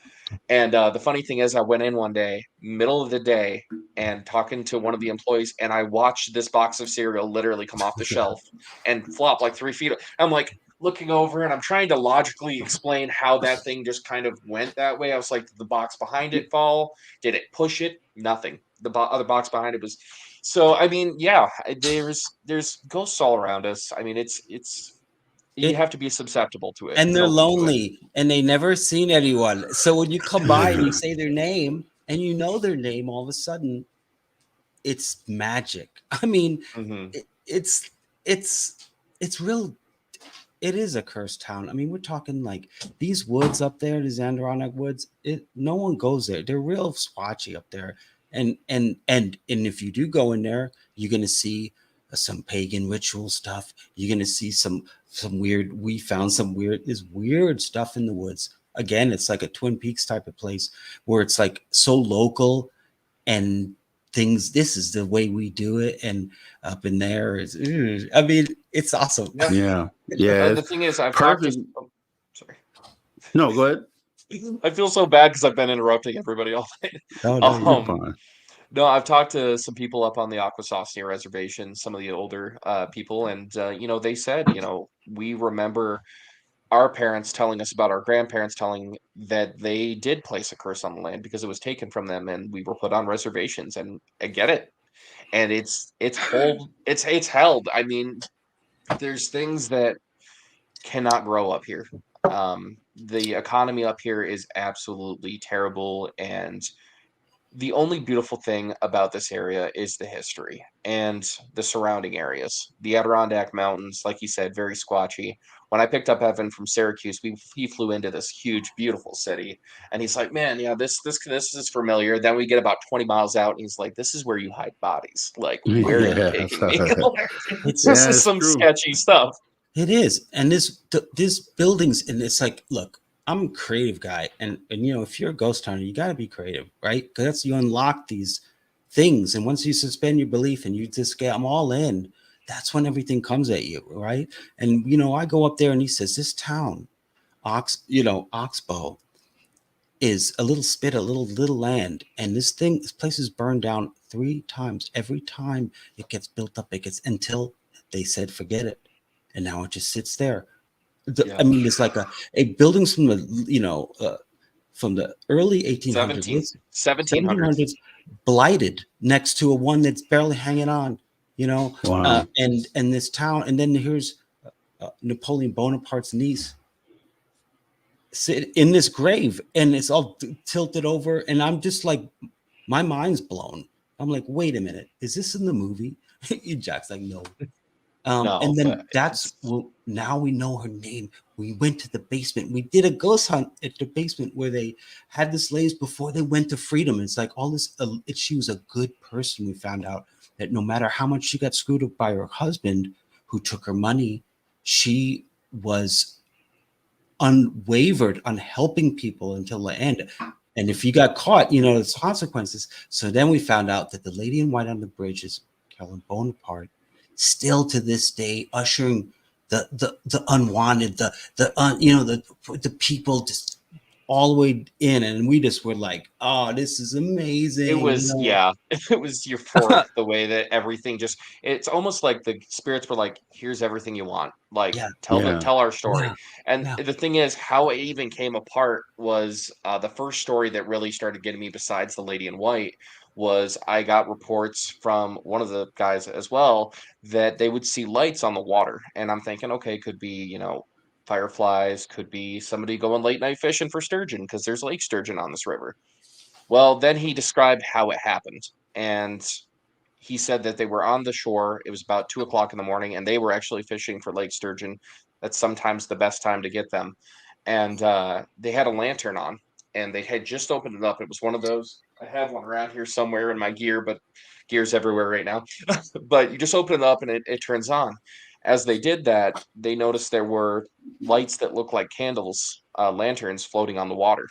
Speaker 4: And the funny thing is, I went in one day, middle of the day, and talking to one of the employees, and I watched this box of cereal literally come off the shelf and flop like 3 feet. I'm like looking over, and I'm trying to logically explain how that thing just kind of went that way. I was like, did the box behind it fall? Did it push it? Nothing. The other box behind it was. So I mean, yeah, there's ghosts all around us. I mean, you have to be susceptible to it.
Speaker 3: And they're lonely, and they never seen anyone. So when you come by and you say their name, and you know their name, all of a sudden, it's magic. I mean, it's real. It is a cursed town. I mean, we're talking like these woods up there, the Adirondack woods. No one goes there. They're real swatchy up there. And if you do go in there, you're gonna see some pagan ritual stuff. You're gonna see some weird. We found some weird stuff in the woods. Again, it's like a Twin Peaks type of place where it's like so local and things. This is the way we do it, and up in there is. I mean, it's awesome.
Speaker 2: Yeah.
Speaker 4: The thing is, I've talked to. Sorry.
Speaker 2: No, go ahead.
Speaker 4: I feel so bad because I've been interrupting everybody all night.
Speaker 3: Oh, no, you're
Speaker 2: You're
Speaker 4: Um,
Speaker 2: fine.
Speaker 4: no, I've talked to some people up on the Aquasasnia reservation, some of the older people, and they said, we remember our parents telling us about our grandparents telling that they did place a curse on the land because it was taken from them, and we were put on reservations. And I get it, and it's held. I mean, there's things that cannot grow up here. The economy up here is absolutely terrible, and the only beautiful thing about this area is the history and the surrounding areas. The Adirondack Mountains, like you said, very squatchy. When I picked up Evan from Syracuse, he flew into this huge, beautiful city, and he's like, "Man, yeah, this is familiar." Then we get about 20 miles out, and he's like, "This is where you hide bodies. Like, where are you
Speaker 2: Yeah,
Speaker 4: taking me?
Speaker 3: It's
Speaker 4: This
Speaker 2: yeah,
Speaker 4: is
Speaker 2: it's
Speaker 4: some
Speaker 2: true.
Speaker 4: sketchy stuff."
Speaker 3: It is, and this buildings, and it's like, look, I'm a creative guy, and if you're a ghost hunter, you got to be creative, right? Because that's you unlock these things, and once you suspend your belief and you just get them all in, that's when everything comes at you, right? And I go up there, and he says, this town, Oxbow, is a little spit, a little land, and this place is burned down 3 times. Every time it gets built up, it gets until they said forget it, and now it just sits there.
Speaker 4: Yeah.
Speaker 3: I mean, it's like a buildings from the early 1800s,
Speaker 4: 1700s.
Speaker 3: 1700s, blighted next to a one that's barely hanging on,
Speaker 2: Wow.
Speaker 3: and this town, and then here's Napoleon Bonaparte's niece sit in this grave, and it's all tilted over, and I'm just like, my mind's blown. I'm like, wait a minute, is this in the movie? Jack's like, no.
Speaker 4: No,
Speaker 3: And
Speaker 4: but
Speaker 3: then now we know her name. We went to the basement. We did a ghost hunt at the basement where they had the slaves before they went to freedom. It's like all this. She was a good person. We found out that no matter how much she got screwed up by her husband, who took her money, she was unwavered on helping people until the end. And if you got caught, there's consequences. So then we found out that the lady in white on the bridge is Helen Bonaparte, still to this day ushering the unwanted, the people just all the way in, and we just were like, oh, this is amazing.
Speaker 4: it was, yeah, it was euphoric the way that everything it's almost like the spirits were like, here's everything you want. Like,
Speaker 3: Yeah.
Speaker 2: Yeah.
Speaker 4: tell our story.
Speaker 3: Yeah.
Speaker 4: And
Speaker 3: Yeah.
Speaker 4: the thing is, how it even came apart was the first story that really started getting me, besides the lady in white, was I got reports from one of the guys as well that they would see lights on the water. And I'm thinking, okay, could be, fireflies, could be somebody going late night fishing for sturgeon because there's lake sturgeon on this river. Well, then he described how it happened, and he said that they were on the shore. It was about 2 o'clock in the morning, and they were actually fishing for lake sturgeon. That's sometimes the best time to get them. And they had a lantern on, and they had just opened it up. It was one of those. I have one around here somewhere in my gear, but gear's everywhere right now. But you just open it up, and it turns on. As they did that, they noticed there were lights that looked like candles, lanterns floating on the water,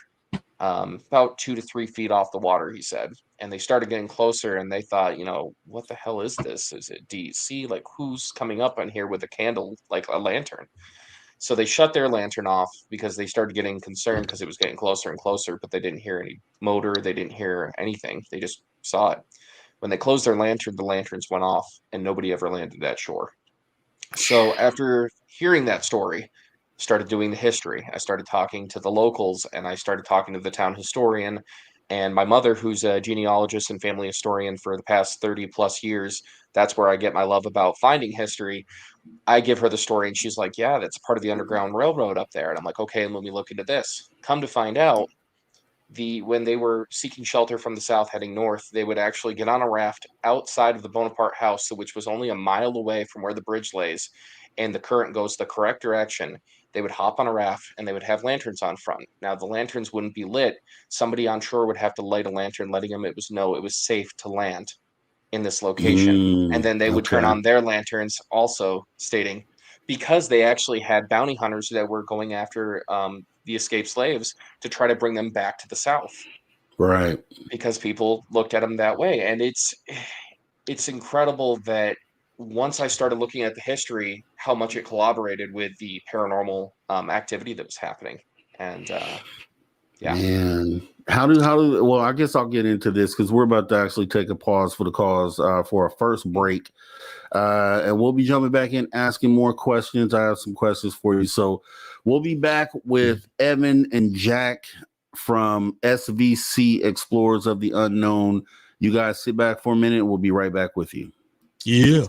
Speaker 4: about 2 to 3 feet off the water, he said. And they started getting closer, and they thought, what the hell is this? Is it DC? Like, who's coming up on here with a candle, like a lantern? So they shut their lantern off because they started getting concerned because it was getting closer and closer, but they didn't hear any motor. They didn't hear anything. They just saw it. When they closed their lantern, the lanterns went off, and nobody ever landed at shore. So after hearing that story, started doing the history. I started talking to the locals, and I started talking to the town historian, and my mother, who's a genealogist and family historian for the past 30 plus years. That's where I get my love about finding history. I give her the story, and she's like, yeah, that's part of the Underground Railroad up there. And I'm like, okay, let me look into this. Come to find out, when they were seeking shelter from the south heading north, they would actually get on a raft outside of the Bonaparte house, which was only a mile away from where the bridge lays, and the current goes the correct direction. They would hop on a raft, and they would have lanterns on front. Now, the lanterns wouldn't be lit. Somebody on shore would have to light a lantern, letting them it was safe to land in this location. And then they would turn
Speaker 2: Okay.
Speaker 4: on their lanterns, also stating, because they actually had bounty hunters that were going after the escaped slaves to try to bring them back to the South,
Speaker 2: Right.
Speaker 4: because people looked at them that way. And it's incredible that once I started looking at the history, how much it collaborated with the paranormal activity that was happening. And Yeah.
Speaker 2: Man, well, I guess I'll get into this because we're about to actually take a pause for the cause for our first break. And we'll be jumping back in, asking more questions. I have some questions for you. So we'll be back with Evan and Jack from SVC Explorers of the Unknown. You guys sit back for a minute. We'll be right back with you.
Speaker 3: Yeah.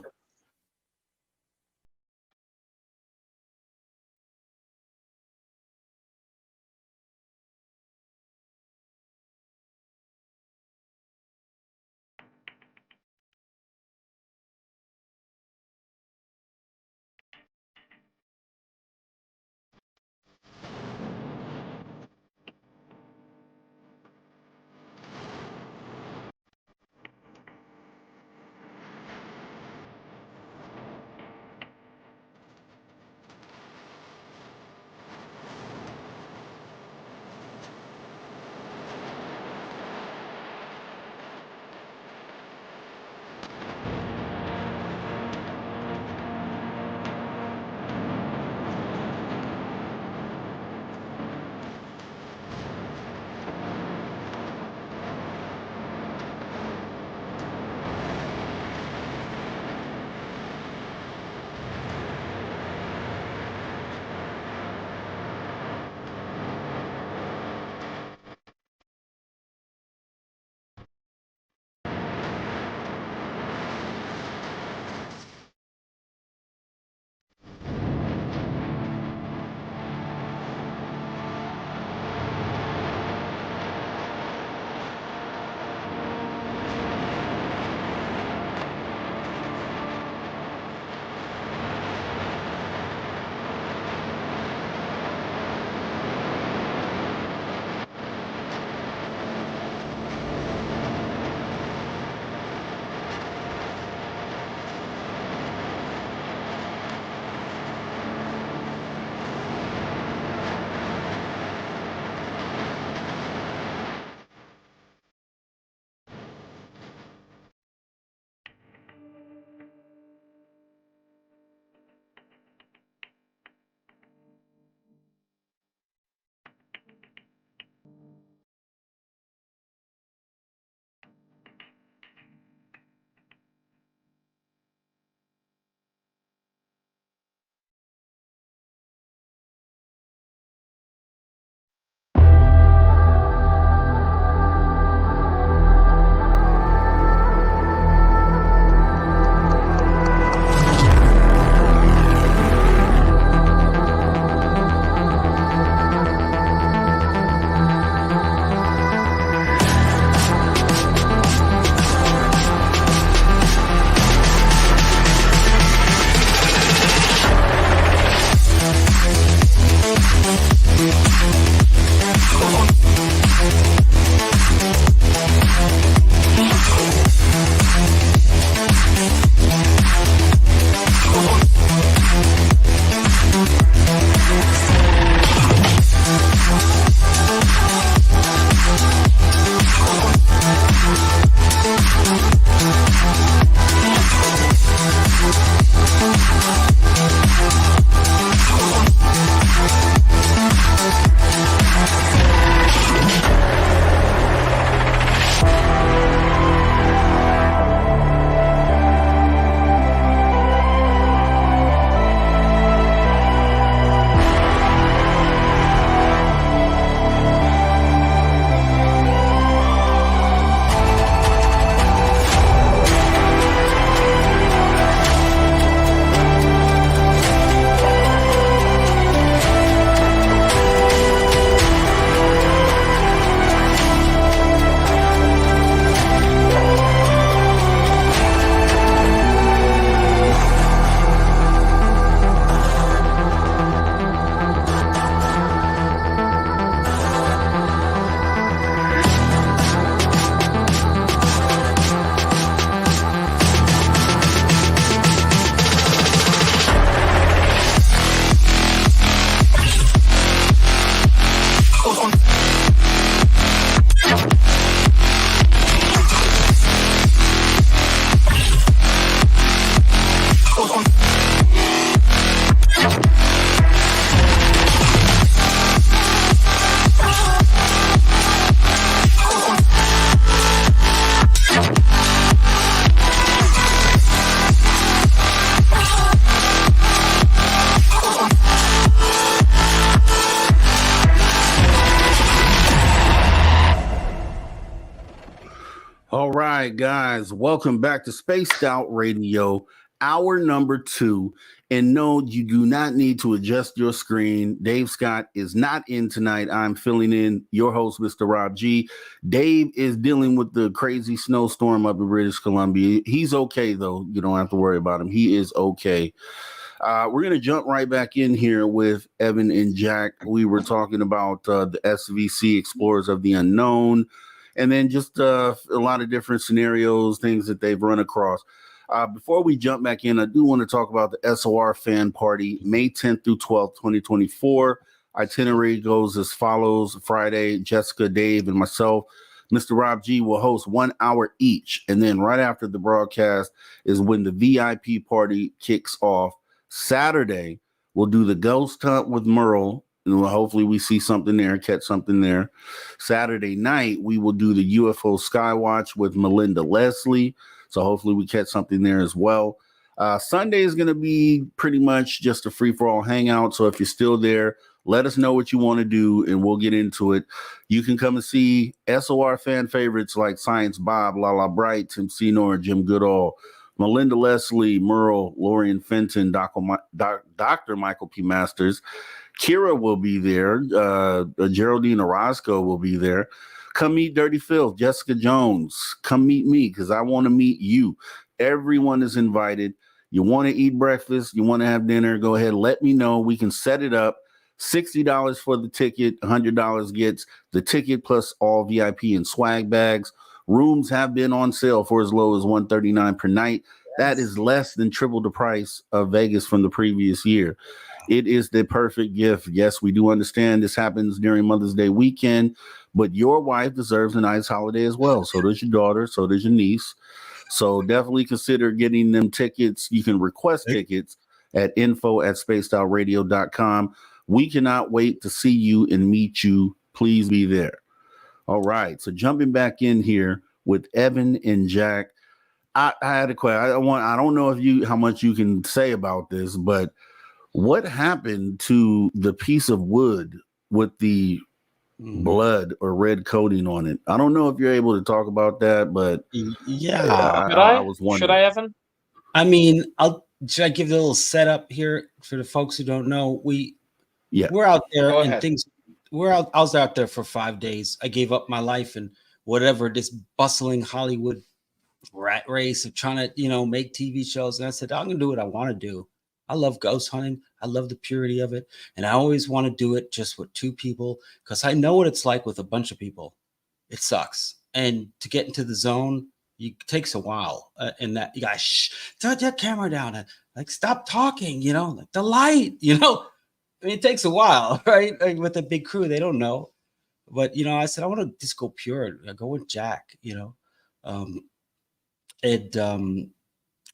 Speaker 2: All right, guys, welcome back to Spaced Out Radio, hour number 2. And no, you do not need to adjust your screen. Dave Scott is not in tonight. I'm filling in, your host, Mr. Rob G. Dave is dealing with the crazy snowstorm up in British Columbia. He's okay, though. You don't have to worry about him. He is okay. We're going to jump right back in here with Evan and Jack. We were talking about the SVC Explorers of the Unknown, and then just a lot of different scenarios, things that they've run across. Before we jump back in, I do want to talk about the SOR fan party, May 10th through 12th, 2024. Itinerary goes as follows. Friday, Jessica, Dave, and myself, Mr. Rob G, will host 1 hour each. And then right after the broadcast is when the VIP party kicks off. Saturday, we'll do the ghost hunt with Merle. And hopefully we see something there, catch something there. Saturday night, we will do the UFO Skywatch with Melinda Leslie. So hopefully we catch something there as well. Sunday is going to be pretty much just a free-for-all hangout. So if you're still there, let us know what you want to do, and we'll get into it. You can come and see SOR fan favorites like Science Bob, Lala Bright, Tim Senor, Jim Goodall, Melinda Leslie, Merle, Lorian Fenton, Dr. Michael P. Masters. Kira will be there. Geraldine Orozco will be there. Come meet Dirty Phil, Jessica Jones. Come meet me because I want to meet you. Everyone is invited. You want to eat breakfast, you want to have dinner, go ahead. Let me know. We can set it up. $60 for the ticket. $100 gets the ticket plus all VIP and swag bags. Rooms have been on sale for as low as $139 per night. That is less than triple the price of Vegas from the previous year. It is the perfect gift. Yes, we do understand this happens during Mother's Day weekend, but your wife deserves a nice holiday as well. So does your daughter. So does your niece. So definitely consider getting them tickets. You can request tickets at info@spacedoutradio.com. We cannot wait to see you and meet you. Please be there. All right. So jumping back in here with Evan and Jack, I had a question. I don't know how much you can say about this, but what happened to the piece of wood with the blood or red coating on it? I don't know if you're able to talk about that, but
Speaker 3: yeah,
Speaker 4: I
Speaker 2: was wondering.
Speaker 4: Should I, Evan?
Speaker 3: I mean, should I give the little setup here for the folks who don't know? We're out there
Speaker 4: Go
Speaker 3: and
Speaker 4: ahead.
Speaker 3: things. I was out there for 5 days. I gave up my life and whatever, this bustling Hollywood rat race of trying to, make TV shows. And I said, I'm going to do what I want to do. I love ghost hunting. I love the purity of it. And I always want to do it just with 2 people because I know what it's like with a bunch of people. It sucks. And to get into the zone, it takes a while. And that you guys, turn your camera down and like, stop talking, like the light, I mean, it takes a while, right? Like with a big crew, they don't know. But, I said, I want to just go pure. I go with Jack,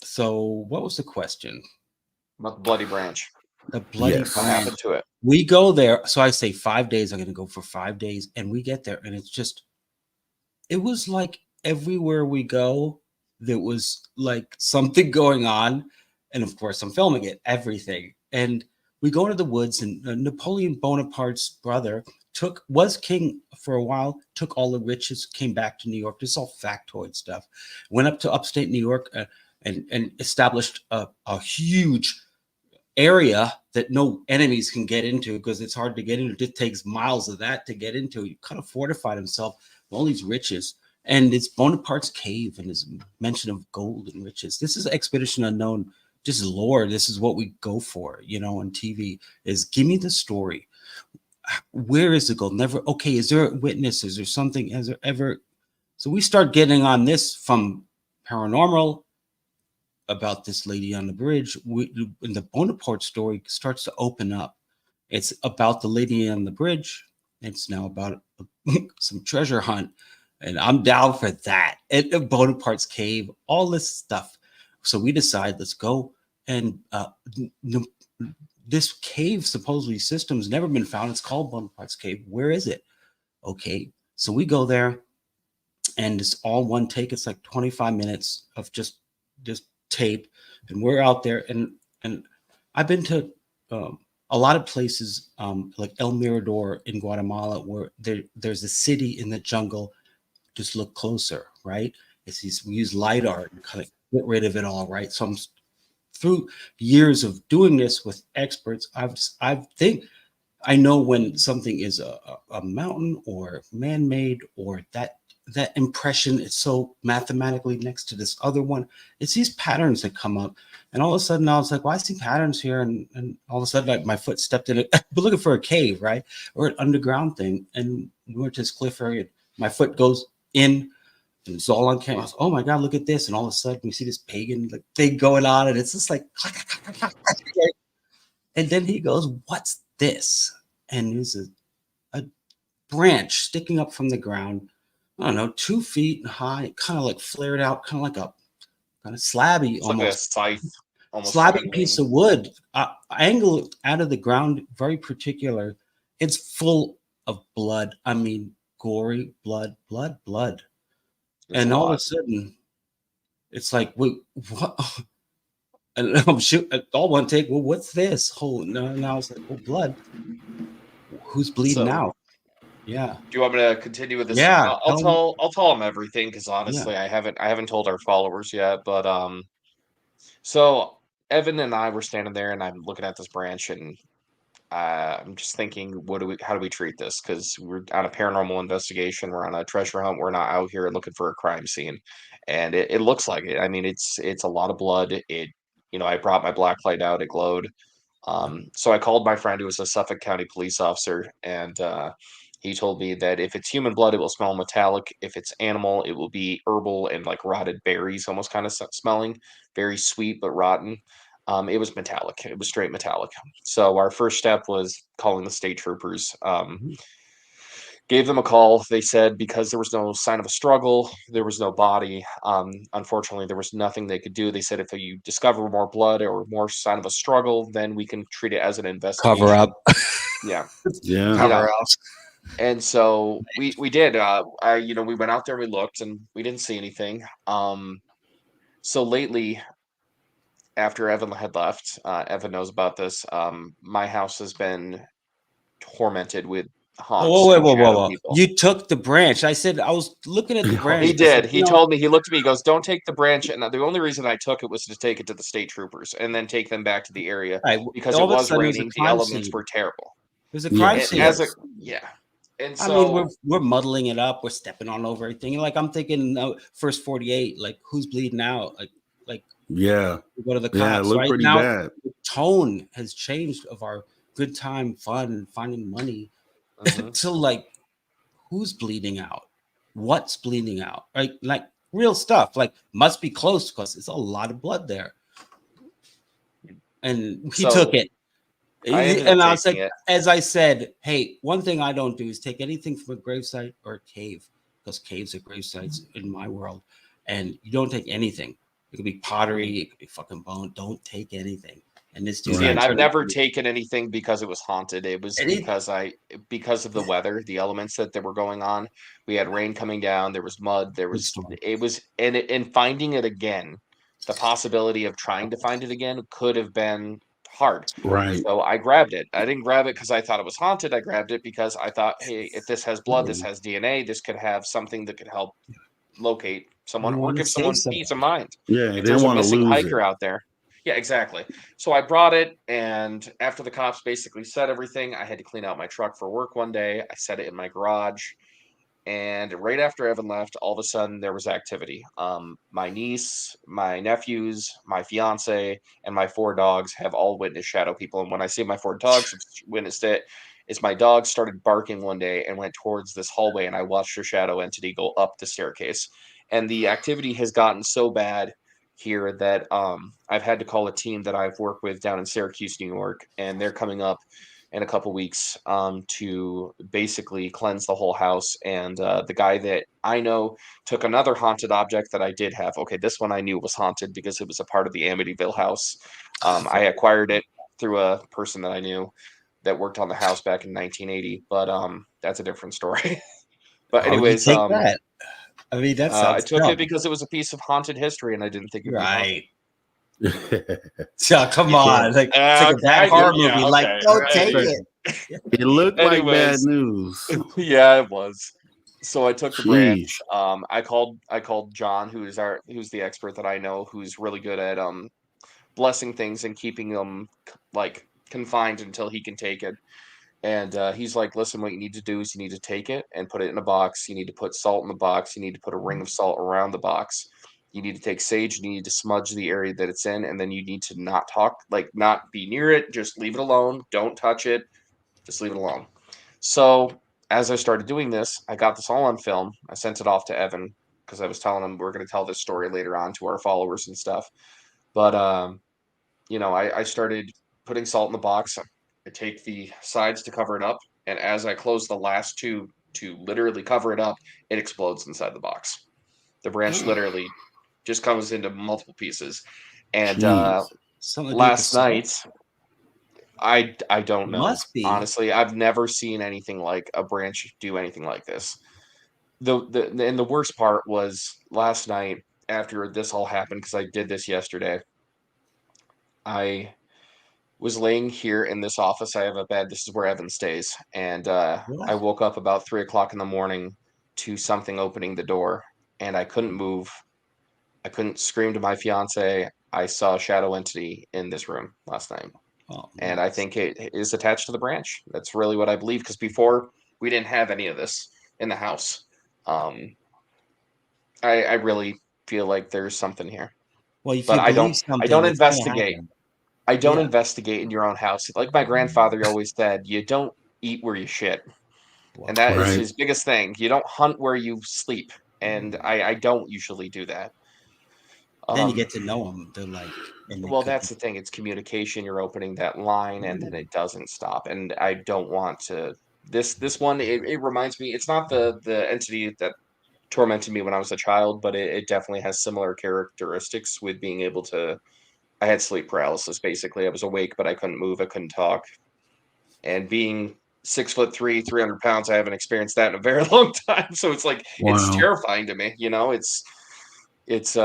Speaker 3: So what was the question?
Speaker 4: About the bloody branch.
Speaker 3: The bloody
Speaker 2: Yes.
Speaker 4: What
Speaker 3: branch.
Speaker 4: happened to it?
Speaker 3: We go there. So I say 5 days. I'm going to go for 5 days. And we get there. And it was like everywhere we go, there was like something going on. And of course, I'm filming it, everything. And we go to the woods, and Napoleon Bonaparte's brother was king for a while, took all the riches, came back to New York. This is all factoid stuff. Went up to upstate New York and established a huge area that no enemies can get into because it's hard to get into. It takes miles of that to get into. He kind of fortified himself with all these riches. And it's Bonaparte's cave and his mention of gold and riches. This is Expedition Unknown. Just lore. This is what we go for, on TV is give me the story. Where is the gold? Never. Okay. Is there a witness? Is there something? Has there ever? So we start getting on this from Paranormal about this lady on the bridge. And the Bonaparte story starts to open up. It's about the lady on the bridge. It's now about some treasure hunt. And I'm down for that. And Bonaparte's cave, all this stuff. So we decide, let's go. And this cave, supposedly system's never been found. It's called Bonaparte's cave. Where is it? Okay. So we go there and it's all one take. It's like 25 minutes of just tape. And we're out there. And I've been to a lot of places like El Mirador in Guatemala where there's a city in the jungle. Just look closer, right? we use LiDAR and kind of get rid of it all, right? So I'm through years of doing this with experts, I think I know when something is a mountain or man-made, or that impression is so mathematically next to this other one. It's these patterns that come up, and all of a sudden I was like, well, I see patterns here, and all of a sudden my foot stepped in it. But looking for a cave, right, or an underground thing, and we went to this cliff area. My foot goes in, and it's all on camera. Oh my God, look at this! And all of a sudden we see this pagan like thing going on, and it's just like, and then he goes, "What's this?" And there's a branch sticking up from the ground. I don't know, 2 feet high, kind of like flared out, kind of like a kind of slabby,
Speaker 4: It's
Speaker 3: almost
Speaker 4: like a scythe, almost
Speaker 3: slabby
Speaker 4: like a
Speaker 3: piece
Speaker 4: name.
Speaker 3: of wood, angled out of the ground, very particular. It's full of blood. I mean, gory blood.
Speaker 4: There's
Speaker 3: And
Speaker 4: a
Speaker 3: all of a
Speaker 4: lot.
Speaker 3: sudden, it's like, wait, what? And I'm shooting all one take. Well, what's this? Oh, no, now it's like, oh, blood. Who's bleeding
Speaker 4: So,
Speaker 3: out? Yeah.
Speaker 4: do you want me to continue with this?
Speaker 3: Yeah.
Speaker 4: I'll tell them everything, because honestly, I haven't told our followers yet. But so Evan and I were standing there, and I'm looking at this branch, and I'm just thinking, how do we treat this? Because we're on a paranormal investigation, we're on a treasure hunt, we're not out here looking for a crime scene, and it looks like it. I mean, it's a lot of blood. I brought my black light out, it glowed. So I called my friend who was a Suffolk County police officer, and he told me that if it's human blood, it will smell metallic. If it's animal, it will be herbal and like rotted berries, almost kind of smelling, very sweet but rotten. It was metallic. It was straight metallic. So our first step was calling the state troopers. Gave them a call. They said because there was no sign of a struggle, there was no body. Unfortunately, there was nothing they could do. They said if you discover more blood or more sign of a struggle, then we can treat it as an investigation.
Speaker 3: Cover up.
Speaker 4: Yeah.
Speaker 2: Yeah.
Speaker 3: Cover up.
Speaker 4: And so we did. We went out there, we looked, and we didn't see anything. So lately, after Evan had left, Evan knows about this. My house has been tormented with haunts.
Speaker 3: Whoa. You took the branch. I said, I was looking at the branch.
Speaker 4: He did. He told me, he looked at me, he goes, don't take the branch. And the only reason I took it was to take it to the state troopers and then take them back to the area, because it was raining. The elements were terrible.
Speaker 3: There's a crime scene.
Speaker 4: And so,
Speaker 3: I mean, we're muddling it up. We're stepping on over everything. Like, I'm thinking first 48, like, who's bleeding out? Like
Speaker 2: Yeah.
Speaker 3: we go to the cops.
Speaker 2: Yeah, it looked
Speaker 3: right
Speaker 2: pretty
Speaker 3: now,
Speaker 2: bad.
Speaker 3: the tone has changed of our good time, fun, and finding money to like, who's bleeding out? What's bleeding out? Right? Like real stuff. Like, must be close because there's a lot of blood there. And he took it. And I was like, as I said, hey, one thing I don't do is take anything from a gravesite or a cave, because caves are grave sites in my world. And you don't take anything. It could be pottery, it could be fucking bone. Don't take anything. And this dude,
Speaker 4: and I've never taken anything because it was haunted. It was because of the weather, the elements that were going on. We had rain coming down. There was mud. And finding it again, the possibility of trying to find it again could have been hard.
Speaker 2: Right.
Speaker 4: So I grabbed it. I didn't grab it because I thought it was haunted. I grabbed it because I thought, hey, if this has blood, this has DNA, this could have something that could help locate someone or give someone peace of mind.
Speaker 2: Yeah,
Speaker 4: if there's a missing hiker out there. Yeah, exactly. So I brought it, and after the cops basically said everything, I had to clean out my truck for work one day. I set it in my garage, and right after Evan left, all of a sudden there was activity. My niece, my nephews, my fiance, and my 4 dogs have all witnessed shadow people. And when I say my 4 dogs have witnessed it, is my dog started barking one day and went towards this hallway, and I watched a shadow entity go up the staircase. And the activity has gotten so bad here that I've had to call a team that I've worked with down in Syracuse, New York, and they're coming up in a couple weeks to basically cleanse the whole house. And the guy that I know took another haunted object that I did have. Okay, this one I knew was haunted because it was a part of the Amityville house. I acquired it through a person that I knew that worked on the house back in 1980, but that's a different story. But anyways,
Speaker 3: that? I mean, that's
Speaker 4: I took it because it was a piece of haunted history, and I didn't think it was
Speaker 3: right. So come on, like, it's like a bad horror movie.
Speaker 4: Okay,
Speaker 3: like, don't take it.
Speaker 2: It looked like bad news.
Speaker 4: Yeah, it was. So I took the branch. I called John, who's the expert that I know, who's really good at blessing things and keeping them like confined until he can take it. And he's like, listen, what you need to do is you need to take it and put it in a box. You need to put salt in the box. You need to put a ring of salt around the box. You need to take sage. You need to smudge the area that it's in. And then you need to not talk, like not be near it. Just leave it alone. Don't touch it. Just leave it alone. So as I started doing this, I got this all on film. I sent it off to Evan because I was telling him we're going to tell this story later on to our followers and stuff. But, I started putting salt in the box. I take the sides to cover it up, and as I close the last two to literally cover it up, it explodes inside the box. The branch literally just comes into multiple pieces. And last night, I don't know.
Speaker 3: Must be.
Speaker 4: Honestly, I've never seen anything like a branch do anything like this. The worst part was last night after this all happened, because I did this yesterday. I was laying here in this office. I have a bed. This is where Evan stays. And I woke up about 3 o'clock in the morning to something opening the door, and I couldn't move. I couldn't scream to my fiance. I saw a shadow entity in this room last night.
Speaker 3: Oh,
Speaker 4: and I think it is attached to the branch. That's really what I believe, because before we didn't have any of this in the house. I really feel like there's something here.
Speaker 3: Well, if
Speaker 4: But
Speaker 3: you
Speaker 4: I don't
Speaker 3: believe something,
Speaker 4: don't
Speaker 3: it's gonna
Speaker 4: investigate.
Speaker 3: happen.
Speaker 4: I don't
Speaker 3: Yeah.
Speaker 4: investigate in your own house. Like my grandfather always said, you don't eat where you shit.
Speaker 3: Well,
Speaker 4: And that is
Speaker 2: Right.
Speaker 4: his biggest thing. You don't hunt where you sleep. And I don't usually do that.
Speaker 3: then you get to know them. They're like, and it
Speaker 4: Well,
Speaker 3: could
Speaker 4: that's
Speaker 3: be,
Speaker 4: the thing. It's communication. You're opening that line, and then it doesn't stop. And I don't want to. This one, it reminds me. It's not the entity that tormented me when I was a child, but it definitely has similar characteristics with being able to. I had sleep paralysis. Basically, I was awake, but I couldn't move. I couldn't talk. And being 6'3", 300 pounds, I haven't experienced that in a very long time. So it's like it's
Speaker 2: Wow.
Speaker 4: terrifying to me. It's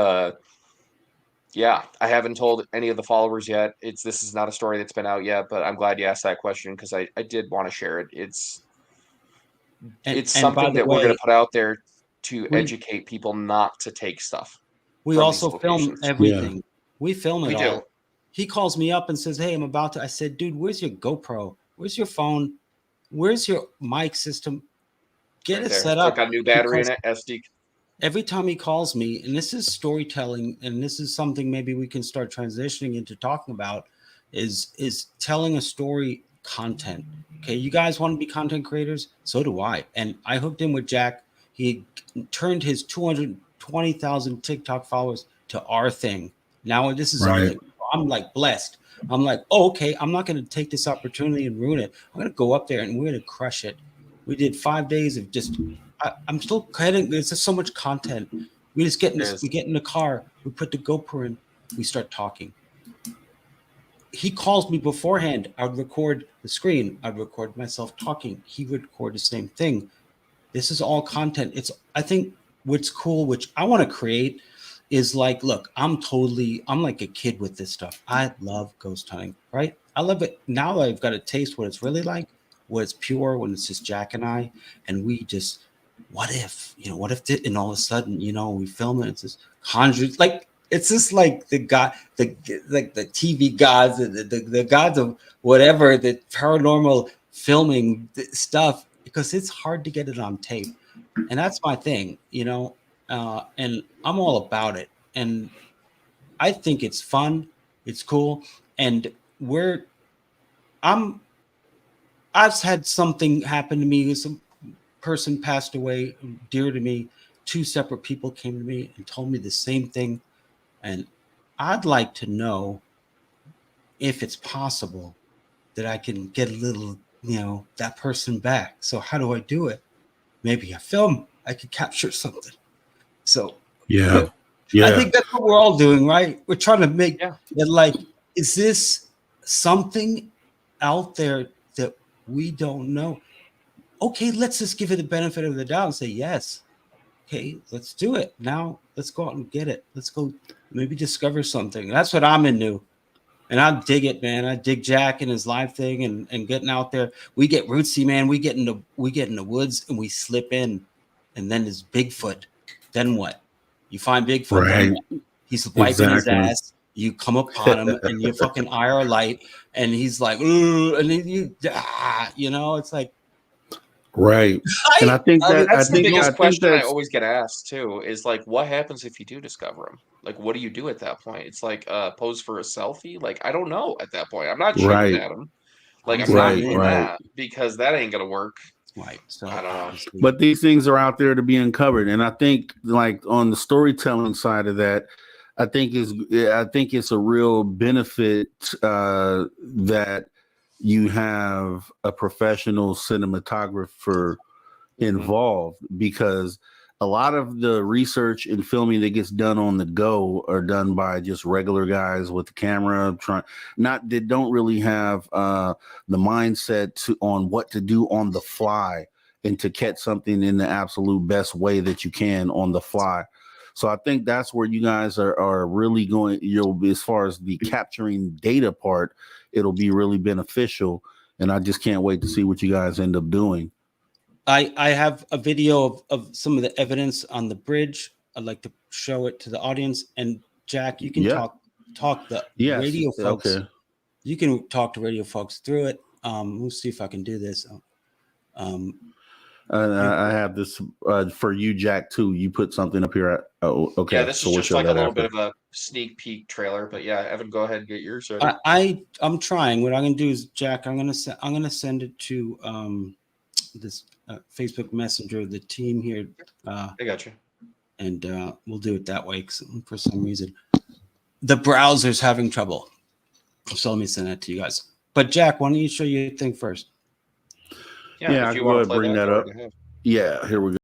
Speaker 4: yeah, I haven't told any of the followers yet. This is not a story that's been out yet, but I'm glad you asked that question because I did want to share it. It's
Speaker 3: and by
Speaker 4: something
Speaker 3: the
Speaker 4: that we're going
Speaker 3: way,
Speaker 4: to put out there to
Speaker 3: we
Speaker 4: educate people not to take stuff
Speaker 3: we
Speaker 4: from these
Speaker 3: also film
Speaker 4: locations.
Speaker 3: everything. We film it
Speaker 4: We
Speaker 3: all.
Speaker 4: do.
Speaker 3: He calls me up and says, "Hey, I'm about to." I said, "Dude, where's your GoPro? Where's your phone? Where's your mic system? Get
Speaker 4: Right
Speaker 3: it
Speaker 4: there.
Speaker 3: set
Speaker 4: It's
Speaker 3: up."
Speaker 4: got a new battery in
Speaker 3: Because
Speaker 4: it, SD.
Speaker 3: every time he calls me, and this is storytelling, and this is something maybe we can start transitioning into talking about, is telling a story content. Okay, you guys want to be content creators? So do I. And I hooked in with Jack. He turned his 220,000 TikTok followers to our thing. Now this is our
Speaker 2: Right.
Speaker 3: thing. I'm like blessed. I'm like, oh, okay, I'm not going to take this opportunity and ruin it. I'm going to go up there and we're going to crush it. We did 5 days of just I'm still heading. There's just so much content. We just get in this. We get in the car. We put the GoPro in. We start talking. He calls me beforehand. I'd record the screen. I'd record myself talking. He would record the same thing. This is all content. I think what's cool, which I want to create, is like, look, I'm like a kid with this stuff. I love ghost hunting, right? I love it. Now that I've got a taste what it's really like, what it's pure, when it's just Jack and I, and we just, what if, and all of a sudden, we film it, it's just conjures, like, it's just like the TV gods, the gods of whatever, the paranormal filming stuff, because it's hard to get it on tape. And that's my thing, and I'm all about it. And I think it's fun. It's cool. And I've had something happen to me. Some person passed away dear to me. 2 separate people came to me and told me the same thing. And I'd like to know if it's possible that I can get a little, that person back. So how do I do it? Maybe a film. I could capture something. So
Speaker 2: Yeah.
Speaker 3: I think that's what we're all doing, right? We're trying to make it like, is this something out there that we don't know? Okay, let's just give it the benefit of the doubt and say yes. Okay, let's do it. Now let's go out and get it. Let's go maybe discover something. That's what I'm into. And I dig it, man. I dig Jack and his live thing and getting out there. We get rootsy, man. We get in the woods and we slip in. and then there's Bigfoot. Then what? You find Bigfoot.
Speaker 2: Right.
Speaker 3: Then what? He's wiping his
Speaker 2: Exactly.
Speaker 3: ass. You come upon him and you fucking IR light, and he's like, "Ooh," and then you know, it's like,
Speaker 2: Right. And I think that
Speaker 4: That's the biggest
Speaker 2: I think
Speaker 4: question I
Speaker 2: that's
Speaker 4: always get asked too. Is like, what happens if you do discover them? Like, what do you do at that point? It's like pose for a selfie. Like, I don't know at that point. I'm not shooting
Speaker 2: right.
Speaker 4: at them. Like,
Speaker 3: I'm
Speaker 4: I'm not
Speaker 2: Right.
Speaker 4: doing
Speaker 2: Right.
Speaker 4: that because that ain't gonna work.
Speaker 3: right. So
Speaker 4: I don't know.
Speaker 3: obviously,
Speaker 2: But these things are out there to be uncovered, and I think, like on the storytelling side of that, I think it's a real benefit that you have a professional cinematographer involved, because a lot of the research and filming that gets done on the go are done by just regular guys with the camera that don't really have the mindset on what to do on the fly and to catch something in the absolute best way that you can on the fly. So I think that's where you guys are really going. You'll be, as far as the capturing data part, it'll be really beneficial. And I just can't wait to see what you guys end up doing.
Speaker 3: I have a video of some of the evidence on the bridge. I'd like to show it to the audience. And Jack, you can
Speaker 2: Yeah.
Speaker 3: talk the
Speaker 2: Yes.
Speaker 3: radio folks.
Speaker 2: Okay.
Speaker 3: You can talk to radio folks through it. We'll see if I can do this.
Speaker 2: I have this for you, Jack, too. You put something up here. Okay.
Speaker 4: Yeah, this
Speaker 2: So
Speaker 4: is
Speaker 2: we'll
Speaker 4: just
Speaker 2: show
Speaker 4: like a
Speaker 2: that
Speaker 4: little
Speaker 2: after.
Speaker 4: bit of a sneak peek trailer. But yeah, Evan, go ahead and get yours ready.
Speaker 3: I'm trying. What I'm gonna do is, Jack, I'm gonna send it to this Facebook Messenger, the team here,
Speaker 4: I got you.
Speaker 3: and we'll do it that way. 'Cause for some reason, the browser's having trouble. So let me send that to you guys. But Jack, why don't you show your thing first?
Speaker 2: Yeah, I
Speaker 4: if you
Speaker 2: can go
Speaker 4: want
Speaker 2: ahead
Speaker 4: to
Speaker 2: and bring that
Speaker 4: go
Speaker 2: up.
Speaker 4: right ahead.
Speaker 2: Yeah, here we go.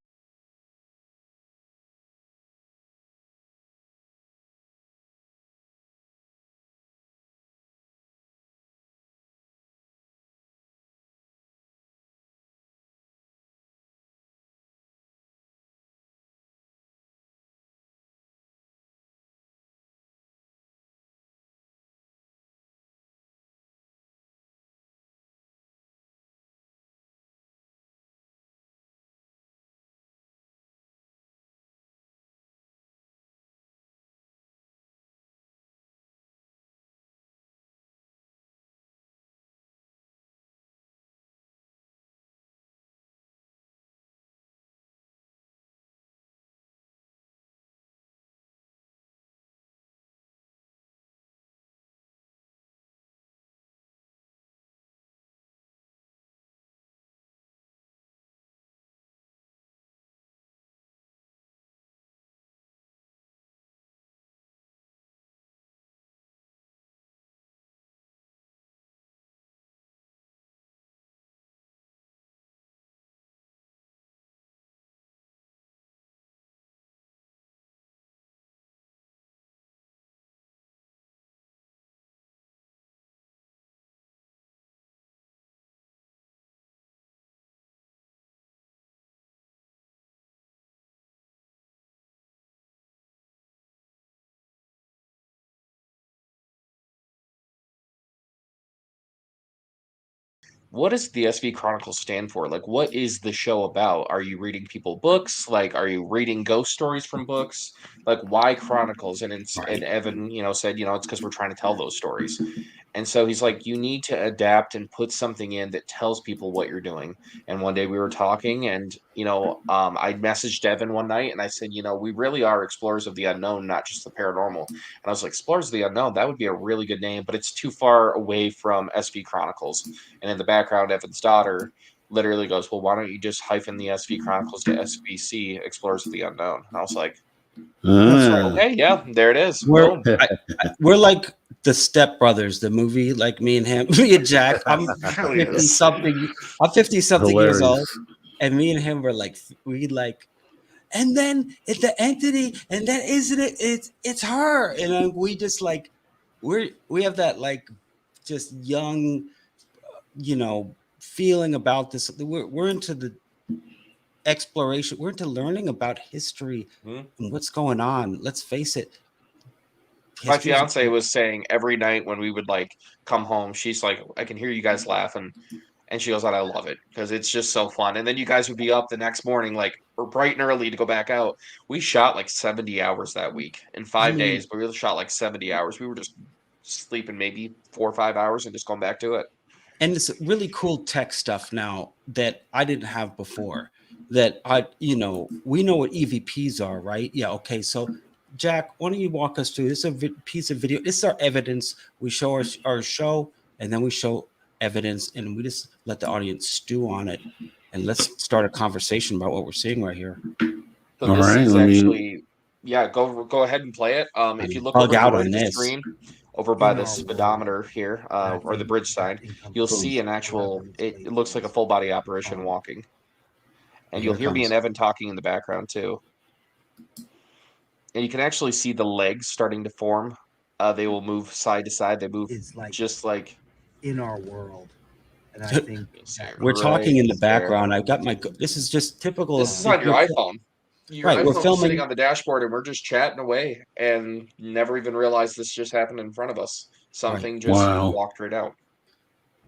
Speaker 4: What does the SV Chronicles stand for? Like, what is the show about? Are you reading people books? Like, are you reading ghost stories from books? Like, why Chronicles? And Evan, said, it's because we're trying to tell those stories. And so he's like, you need to adapt and put something in that tells people what you're doing. And one day we were talking, and I messaged Evan one night, and I said, we really are explorers of the unknown, not just the paranormal. And I was like, explorers of the unknown, that would be a really good name, but it's too far away from SV Chronicles. And in the background, Evan's daughter literally goes, well, why don't you just hyphen the SV Chronicles to SVC, Explorers of the Unknown? And I was like, okay, yeah, there it is.
Speaker 3: We're
Speaker 4: Boom.
Speaker 3: we're like the Step Brothers, the movie, like me and him, me and Jack. I'm 50 something. I'm 50 something years old, and me and him were like, and then it's the entity, and then isn't it? It's her, and we just like we have that like just young, feeling about this. We're into the exploration. We're into learning about history and what's going on. Let's face it.
Speaker 4: My fiance was saying every night when we would like come home, she's like, I can hear you guys laughing. And she goes, "I love it because it's just so fun." And then you guys would be up the next morning, like, or bright and early to go back out. We shot like 70 hours that week in 5 days, but we shot like 70 hours. We were just sleeping maybe 4 or 5 hours and just going back to it.
Speaker 3: And it's really cool tech stuff now that I didn't have before. That we know what EVPs are, right? Yeah. Okay. So, Jack, why don't you walk us through this? Is a piece of video. This is our evidence. We show our show, and then we show evidence, and we just let the audience stew on it, and let's start a conversation about what we're seeing right here.
Speaker 4: So
Speaker 2: All
Speaker 4: this
Speaker 2: right,
Speaker 4: is
Speaker 2: let me-
Speaker 4: actually, yeah, go ahead and play it. If you look
Speaker 3: Bug
Speaker 4: over to
Speaker 3: out
Speaker 4: the right
Speaker 3: on
Speaker 4: of the
Speaker 3: this.
Speaker 4: screen, over by the speedometer here, or the bridge sign, you'll see an actual. It looks like a full body apparition walking, and
Speaker 3: Here
Speaker 4: you'll
Speaker 3: it
Speaker 4: hear me
Speaker 3: comes.
Speaker 4: and Evan talking in the background too. And you can actually see the legs starting to form. They will move side to side. They move just like
Speaker 7: in our world. And I think
Speaker 3: We're talking in the
Speaker 4: there.
Speaker 3: background. I've got my. This is just typical.
Speaker 4: This is on your iPhone. Your
Speaker 3: Right, we're
Speaker 4: iPhone's
Speaker 3: filming-
Speaker 4: sitting on the dashboard, and we're just chatting away, and never even realized this just happened in front of us. Something just
Speaker 2: Wow.
Speaker 4: walked right out.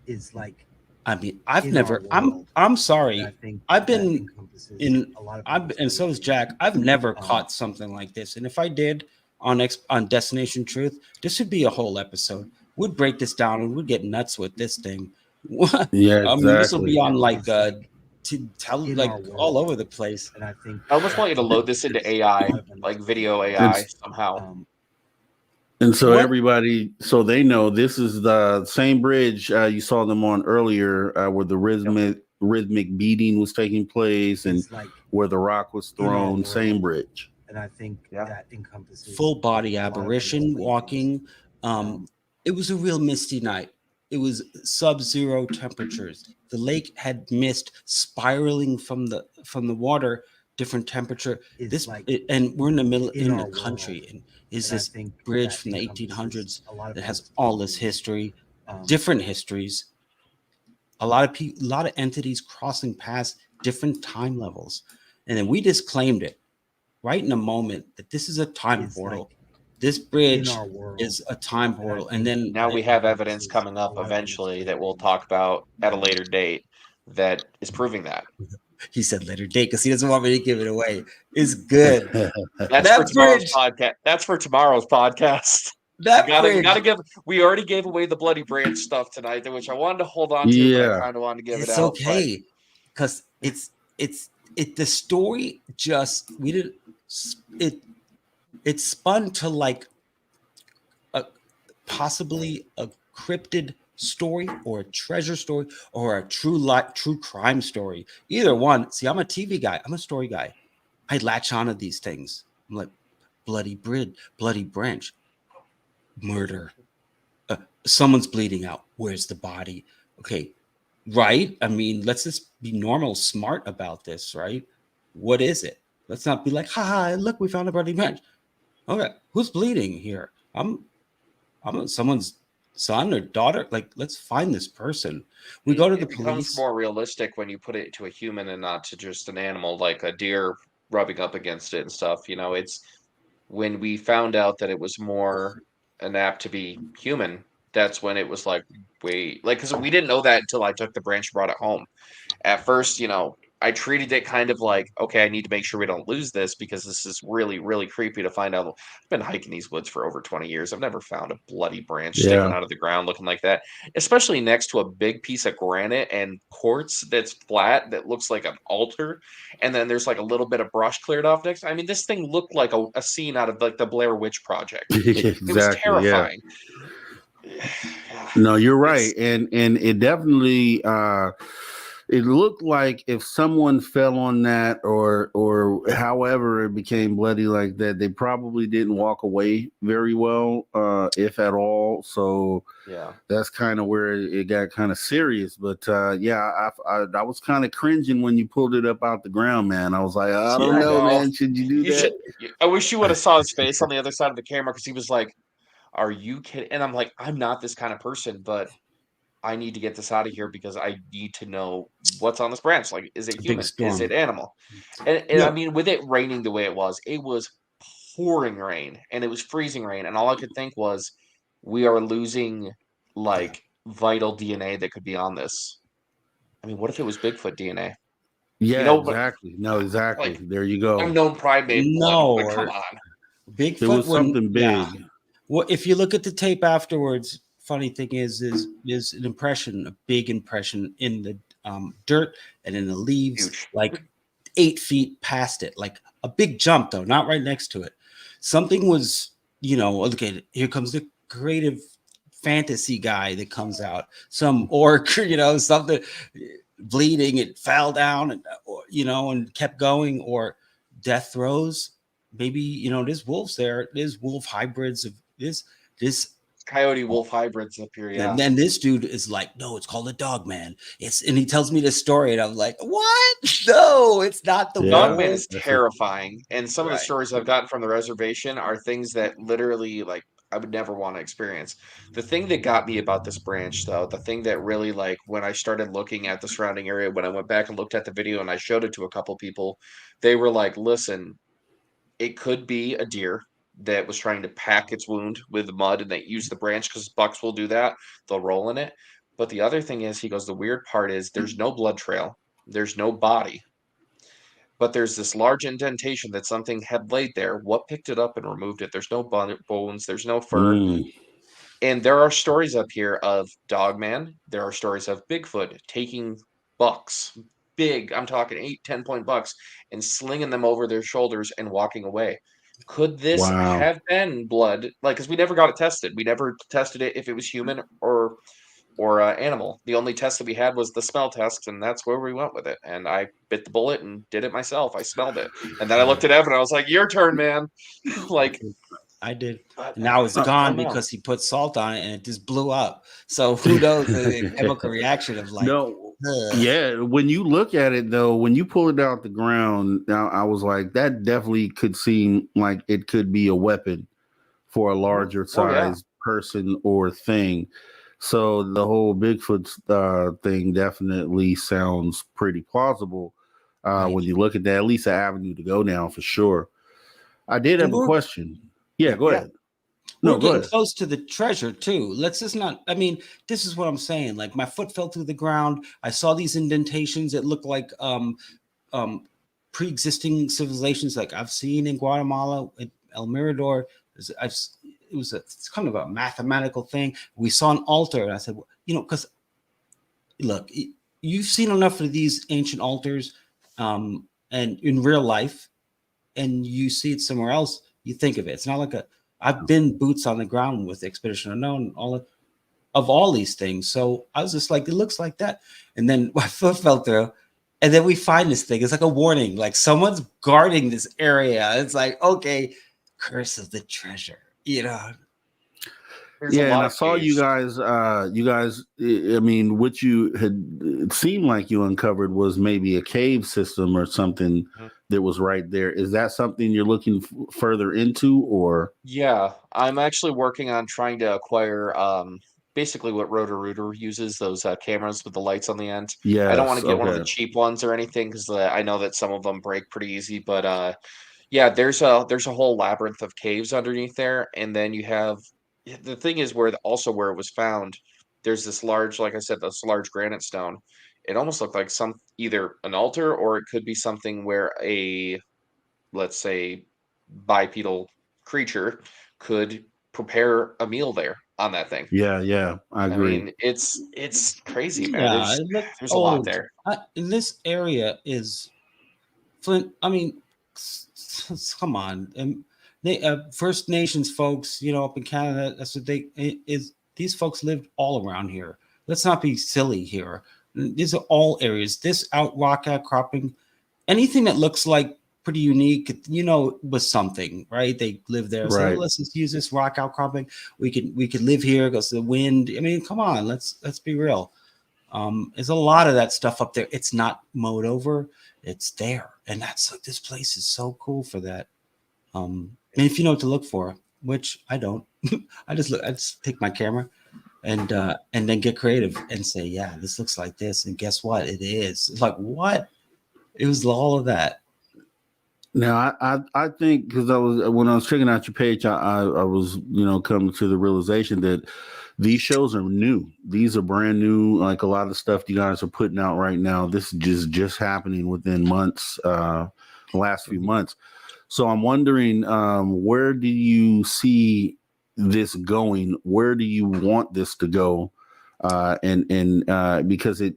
Speaker 7: is like
Speaker 3: I mean, I've
Speaker 7: in
Speaker 3: never.
Speaker 7: our world.
Speaker 3: I'm
Speaker 7: and
Speaker 3: sorry.
Speaker 7: I think
Speaker 3: I've
Speaker 7: that
Speaker 3: been
Speaker 7: encompasses
Speaker 3: in.
Speaker 7: a lot of
Speaker 3: And so is Jack. I've never caught something like this. And if I did on Destination Truth, this would be a whole episode. We'd break this down and we'd get nuts with this thing.
Speaker 2: Yeah,
Speaker 3: I mean, this will be
Speaker 2: exactly.
Speaker 3: on like
Speaker 7: In
Speaker 3: like
Speaker 7: our world.
Speaker 3: all over the place.
Speaker 7: and I think
Speaker 4: I almost want you to load this into AI, like video AI somehow.
Speaker 2: And so
Speaker 3: What?
Speaker 2: everybody, so they know this is the same bridge you saw them on earlier, where the rhythmic beating was taking place, and
Speaker 7: it's like
Speaker 2: where the rock was
Speaker 7: in our
Speaker 2: thrown.
Speaker 7: world.
Speaker 2: Same bridge.
Speaker 7: and I think
Speaker 4: Yeah.
Speaker 7: that encompasses
Speaker 3: Full body
Speaker 7: a lot of
Speaker 3: apparition
Speaker 7: those places.
Speaker 3: walking. It was a real misty night. It was sub-zero temperatures. The lake had mist spiraling from the water, different temperature.
Speaker 7: It's
Speaker 3: And we're in the middle
Speaker 7: in
Speaker 3: in the
Speaker 7: our
Speaker 3: country,
Speaker 7: world.
Speaker 3: and is
Speaker 7: And I
Speaker 3: this
Speaker 7: think
Speaker 3: bridge
Speaker 7: that
Speaker 3: from the
Speaker 7: encompasses
Speaker 3: 1800s
Speaker 7: a lot of
Speaker 3: that has
Speaker 7: those
Speaker 3: all this
Speaker 7: places.
Speaker 3: history,
Speaker 7: Um,
Speaker 3: different histories. A lot of people, a lot of entities crossing past different time levels, and then we just claimed it right in a moment that this is a time
Speaker 7: It's
Speaker 3: portal.
Speaker 7: like
Speaker 3: This bridge
Speaker 7: in our world.
Speaker 3: is a time
Speaker 7: And I
Speaker 3: portal,
Speaker 7: think
Speaker 3: and then
Speaker 4: Now we
Speaker 7: that
Speaker 4: have evidence
Speaker 7: encompasses
Speaker 4: coming
Speaker 7: a
Speaker 4: up
Speaker 7: lot of those
Speaker 4: eventually that we'll
Speaker 7: places.
Speaker 4: talk about at a later date that is proving that.
Speaker 3: he said later date because he doesn't want me to give it away. Is good.
Speaker 4: That's
Speaker 3: That
Speaker 4: for tomorrow's
Speaker 3: bridge-
Speaker 4: podcast. That's for tomorrow's podcast.
Speaker 3: That
Speaker 4: We gotta
Speaker 3: bridge,
Speaker 4: give. We already gave away the bloody branch stuff tonight, which I wanted to hold on to, but I kind of wanted to give
Speaker 3: it's
Speaker 4: it out.
Speaker 3: okay because the story just we didn't it spun to like a possibly a cryptid story or a treasure story or a true crime story. Either one. See, I'm a TV guy. I'm a story guy. I latch onto these things. I'm like bloody bridge, bloody branch, murder. Someone's bleeding out. Where's the body? Okay, right? I mean, let's just be normal, smart about this, right? What is it? Let's not be like, ha, look, we found a bloody branch. Okay, who's bleeding here? I'm someone's son or daughter. Like, let's find this person. We go to the
Speaker 4: It becomes
Speaker 3: police.
Speaker 4: more realistic when you put it to a human and not to just an animal, like a deer rubbing up against it and stuff. You know, it's when we found out that it was more apt to be human. That's when it was like, wait, like, because we didn't know that until I took the branch and brought it home. At first, you know, I treated it kind of like, okay, I need to make sure we don't lose this because this is really, really creepy to find out. I've been hiking these woods for over 20 years. I've never found a bloody branch sticking out of the ground looking like that, especially next to a big piece of granite and quartz that's flat that looks like an altar. And then there's like a little bit of brush cleared off next. I mean, this thing looked like a scene out of like the Blair Witch Project. It was terrifying.
Speaker 2: No, you're right, and it definitely it looked like if someone fell on that or however it became bloody like that, they probably didn't walk away very well, if at all. So
Speaker 4: Yeah,
Speaker 2: that's kind of where it got kind of serious. But yeah, I was kind of cringing when you pulled it up out the ground, man. I was like, I don't know, man. Should you do that?
Speaker 4: I wish you would have saw his face on the other side of the camera because he was like, "Are you kidding?" And I'm like, "I'm not this kind of person, but I need to get this out of here because I need to know what's on this branch. Like, is it human? Is it animal?" And I mean, with it raining the way it was pouring rain and it was freezing rain. And all I could think was, we are losing like vital DNA that could be on this. I mean, what if it was Bigfoot DNA?
Speaker 2: Yeah,
Speaker 4: You know, but
Speaker 2: exactly. No, exactly.
Speaker 4: like
Speaker 2: there you go.
Speaker 4: unknown primate blood.
Speaker 3: No,
Speaker 4: Like, come
Speaker 3: or
Speaker 4: on.
Speaker 2: It
Speaker 3: Bigfoot
Speaker 2: was
Speaker 3: wouldn't.
Speaker 2: something
Speaker 3: Yeah.
Speaker 2: big.
Speaker 3: Well, if you look at the tape afterwards, funny thing is an impression, a big impression in the dirt and in the leaves,
Speaker 4: Huge.
Speaker 3: like 8 feet past it, like a big jump though, not right next to it. Something was, okay, here comes the creative fantasy guy that comes out, some orc, something bleeding, it fell down and, and kept going, or death throws. Maybe, there's wolves there. There's wolf hybrids of this.
Speaker 4: Coyote wolf hybrids up here, yeah.
Speaker 3: And then this dude is like, no, it's called a dog man. And he tells me this story, and I'm like, what? No, it's not the
Speaker 4: Dogman
Speaker 3: wolf.
Speaker 4: is terrifying, and some of the
Speaker 3: Right.
Speaker 4: stories I've gotten from the reservation are things that literally, like, I would never want to experience. The thing that got me about this branch, though, the thing that really, like, when I started looking at the surrounding area, when I went back and looked at the video and I showed it to a couple people, they were like, listen, it could be a deer that was trying to pack its wound with mud, and they use the branch because bucks will do that. They'll roll in it. But the other thing is, he goes, the weird part is there's no blood trail, there's no body, but there's this large indentation that something had laid there. What picked it up and removed it? There's no bones, there's no fur. And there are stories up here of Dogman. There are stories of Bigfoot taking bucks, big, I'm talking 8-10 point bucks, and slinging them over their shoulders and walking away. Could this
Speaker 2: Wow.
Speaker 4: have been blood? Like, because we never got it tested. We never tested it if it was human or animal. The only test that we had was the smell test, and that's where we went with it. And I bit the bullet and did it myself. I smelled it, and then I looked at Evan. I was like, "Your turn, man." Like,
Speaker 3: I did.
Speaker 4: but
Speaker 3: Now it's
Speaker 4: I
Speaker 3: gone
Speaker 4: don't know.
Speaker 3: because he put salt on it and it just blew up. So who knows the chemical reaction of like,
Speaker 2: No,
Speaker 3: ugh.
Speaker 2: yeah. When you look at it, though, when you pull it out the ground, now I was like, that definitely could seem like it could be a weapon for a larger
Speaker 4: Oh, yeah.
Speaker 2: size person or thing. So the whole Bigfoot thing definitely sounds pretty plausible
Speaker 3: Right.
Speaker 2: when you look at that. At least an avenue to go down for sure. I did have a question. Yeah, go ahead. No,
Speaker 3: We're
Speaker 2: go
Speaker 3: getting
Speaker 2: ahead.
Speaker 3: close to the treasure too. Let's just not. I mean, this is what I'm saying. Like my foot fell through the ground. I saw these indentations that look like pre-existing civilizations, like I've seen in Guatemala, at El Mirador. It's kind of a mathematical thing. We saw an altar, and I said, well, because look, you've seen enough of these ancient altars, and in real life, and you see it somewhere else, you think of it. It's not like I've been boots on the ground with Expedition Unknown, all these things. So I was just like, it looks like that. And then my foot fell through. And then we find this thing. It's like a warning, like someone's guarding this area. It's like, okay, curse of the treasure,
Speaker 4: There's a
Speaker 2: Yeah,
Speaker 4: lot
Speaker 2: and I
Speaker 4: of
Speaker 2: saw you
Speaker 4: caves.
Speaker 2: guys. I mean, what you had it seemed like you uncovered was maybe a cave system or something that was right there. Is that something you're looking further into, or?
Speaker 4: Yeah, I'm actually working on trying to acquire basically what Roto-Rooter uses, those cameras with the lights on the end. I don't want
Speaker 2: Yes.
Speaker 4: to get one of the
Speaker 2: Okay.
Speaker 4: cheap ones or anything because I know that some of them break pretty easy. But yeah, there's a whole labyrinth of caves underneath there, and then you have the thing is where it was found. There's this large, like I said, this large granite stone. It almost looked like either an altar or it could be something where let's say bipedal creature could prepare a meal there on that thing.
Speaker 2: Yeah, I
Speaker 4: I
Speaker 2: agree.
Speaker 4: mean, it's crazy, man.
Speaker 3: Yeah, it looks
Speaker 4: There's a lot
Speaker 3: old.
Speaker 4: there.
Speaker 3: In this area is Flint. I mean, come on. They First Nations folks, up in Canada. That's what these folks lived all around here. Let's not be silly here. These are all areas. This rock outcropping, anything that looks like pretty unique, was something, right? They live there. So
Speaker 2: Right.
Speaker 3: let's just use this rock outcropping. We could live here because the wind. I mean, come on, let's be real. There's a lot of that stuff up there. It's not mowed over. It's there, and that's like, this place is so cool for that. And if you know what to look for, which I don't, I just take my camera and then get creative and say, yeah, this looks like this, and guess what? It is. It's like, what? It was all of that.
Speaker 2: Now, I think because when I was checking out your page, I was coming to the realization that These shows are new. These are brand new. Like a lot of stuff you guys are putting out right now, this is just happening within months, last few months. So I'm wondering, where do you see this going? Where do you want this to go? Because it,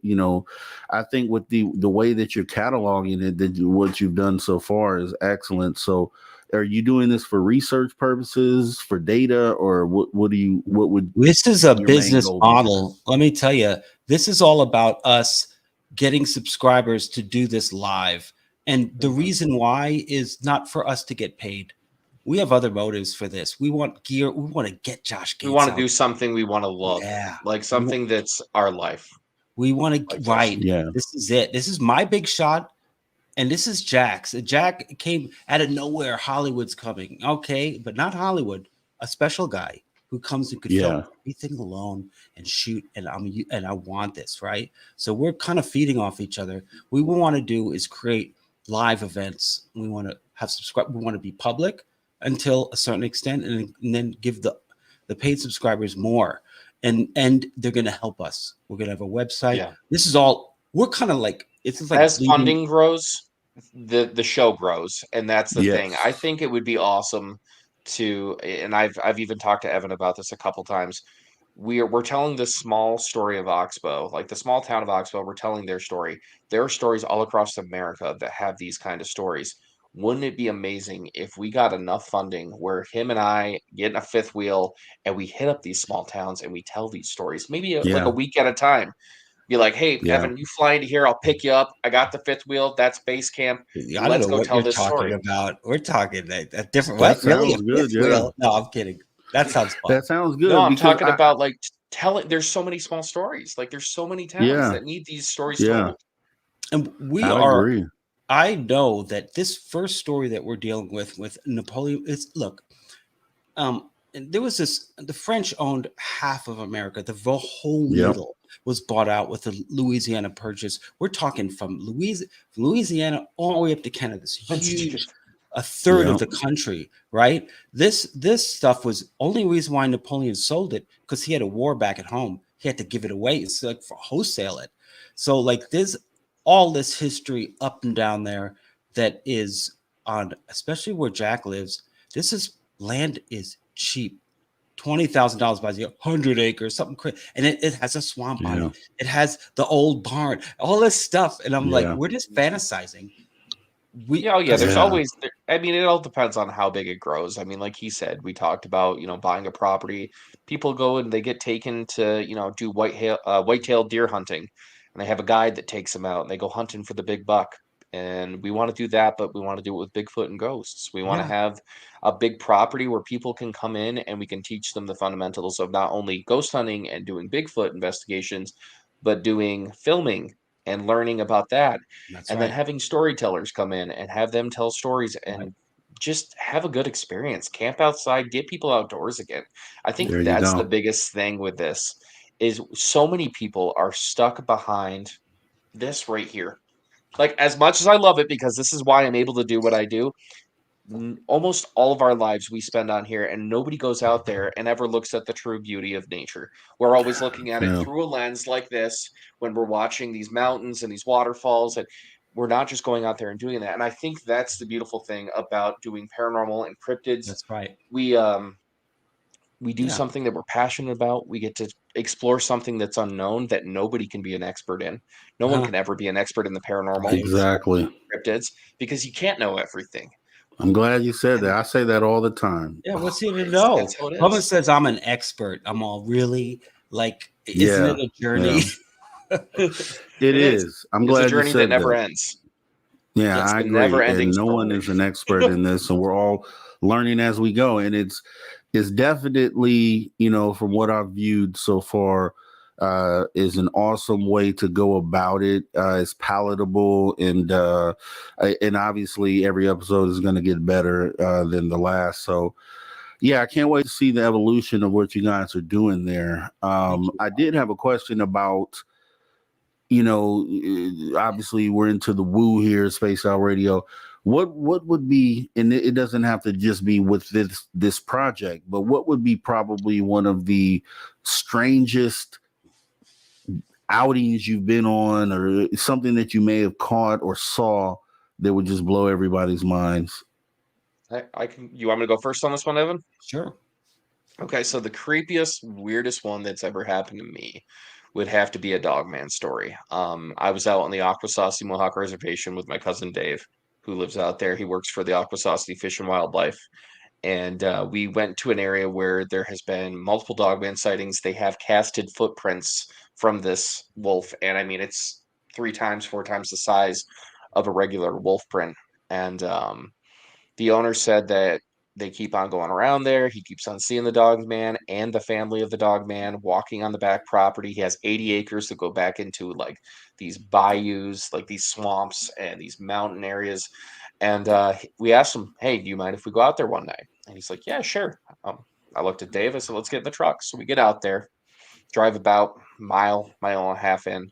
Speaker 2: I think with the way that you're cataloging it, what you've done so far is excellent. So are you doing this for research purposes, for data, or what would
Speaker 3: This is a
Speaker 2: your main
Speaker 3: business
Speaker 2: goal be?
Speaker 3: model. Let me tell you, this is all about us getting subscribers to do this live. And the reason why is not for us to get paid. We have other motives for this. We want gear. We want to get Josh Gates
Speaker 4: We want to
Speaker 3: out.
Speaker 4: do something we want to love.
Speaker 3: Yeah.
Speaker 4: Like something that's our life.
Speaker 3: We want to,
Speaker 4: Like this.
Speaker 3: right.
Speaker 2: Yeah.
Speaker 3: This is it. This is my big shot. And this is Jack's. Jack came out of nowhere. Hollywood's coming. Okay. But not Hollywood. A special guy who comes and could film everything alone and shoot. And I want this, right? So we're kind of feeding off each other. What we want to do is create live events. We want to have subscribe. We want to be public until a certain extent, and then give the paid subscribers more. And they're going to help us. We're going to have a website.
Speaker 4: Yeah.
Speaker 3: This is all, we're kind of like, it's like
Speaker 4: as funding grows, the show grows, and that's the thing.
Speaker 2: Yes.
Speaker 4: I think it would be awesome to, and I've even talked to Evan about this a couple times. We're telling this small story of Oxbow, like the small town of Oxbow. We're telling their story. There are stories all across America that have these kind of stories. Wouldn't it be amazing if we got enough funding where him and I get in a fifth wheel and we hit up these small towns and we tell these stories, maybe like a week at a time? Be like, hey, Evan, you fly into here. I'll pick you up. I got the fifth wheel. That's base camp. Let's go tell this story.
Speaker 3: About. We're talking a different.
Speaker 2: That
Speaker 3: What? Really?
Speaker 2: sounds good, yeah.
Speaker 3: Wheel? No, I'm kidding. That sounds fun.
Speaker 2: That sounds good.
Speaker 4: No, I'm talking about like telling. There's so many small stories. Like there's so many towns that need these stories told.
Speaker 3: And
Speaker 2: agree.
Speaker 3: I know that this first story that we're dealing with Napoleon is there was the French owned half of America. The whole middle was bought out with the Louisiana Purchase. We're talking from Louisiana all the way up to Canada. This huge, a third of the country, right? This stuff was only reason why Napoleon sold it, because he had a war back at home. He had to give it away. It's like for wholesale it. So like there's all this history up and down there that is on, especially where Jack lives. Land is cheap. $20,000 buys you 100 acres, something crazy, and it has a swamp on it. It has the old barn, all this stuff, and I'm like, we're just fantasizing.
Speaker 4: There's always. I mean, it all depends on how big it grows. I mean, like he said, we talked about buying a property. People go and they get taken to do white-tailed deer hunting, and they have a guide that takes them out, and they go hunting for the big buck. And we want to do that, but we want to do it with Bigfoot and ghosts. We want to have a big property where people can come in and we can teach them the fundamentals of not only ghost hunting and doing Bigfoot investigations, but doing filming and learning about that. Then having storytellers come in and have them tell stories and just have a good experience. Camp outside, get people outdoors again. I think that's the biggest thing with this is so many people are stuck behind this right here. Like, as much as I love it, because this is why I'm able to do what I do, almost all of our lives we spend on here, and nobody goes out there and ever looks at the true beauty of nature. We're always looking at it through a lens like this when we're watching these mountains and these waterfalls, and we're not just going out there and doing that. And I think that's the beautiful thing about doing paranormal and cryptids.
Speaker 3: That's right.
Speaker 4: We do something that we're passionate about. We get to explore something that's unknown that nobody can be an expert in. No one can ever be an expert in the paranormal.
Speaker 2: Exactly.
Speaker 4: Cryptids, because you can't know everything.
Speaker 2: I'm glad you said that. I say that all the time.
Speaker 3: Yeah, what's here to know? Someone says I'm an expert. I'm all really like, isn't it a journey?
Speaker 2: It is. I'm glad
Speaker 4: it's a journey
Speaker 2: you said
Speaker 4: that never ends.
Speaker 2: Yeah, I agree. And no one is an expert in this, so we're all learning as we go. And it's definitely, from what I've viewed so far, is an awesome way to go about it. It's palatable, and obviously every episode is going to get better than the last. So, yeah, I can't wait to see the evolution of what you guys are doing there. I did have a question about, obviously we're into the woo here, Space Out Radio. what would be, and it doesn't have to just be with this project, but what would be probably one of the strangest outings you've been on, or something that you may have caught or saw that would just blow everybody's minds?
Speaker 4: I can. You want me to go first on this one, Evan?
Speaker 3: Sure.
Speaker 4: Okay, so the creepiest, weirdest one that's ever happened to me would have to be a Dogman story. I was out on the Akwesasne Mohawk Reservation with my cousin Dave, who lives out there. He works for the Akwesasne Fish and Wildlife, and we went to an area where there has been multiple Dogman sightings. They have casted footprints from this wolf, and I mean it's 3 times, 4 times the size of a regular wolf print, and the owner said that they keep on going around there. He keeps on seeing the dog man and the family of the dog man walking on the back property. He has 80 acres that go back into like these bayous, like these swamps and these mountain areas. And we asked him, "Hey, do you mind if we go out there one night?" And he's like, "Yeah, sure." I looked at Dave. I said, "Let's get in the truck." So we get out there, drive about mile and a half in.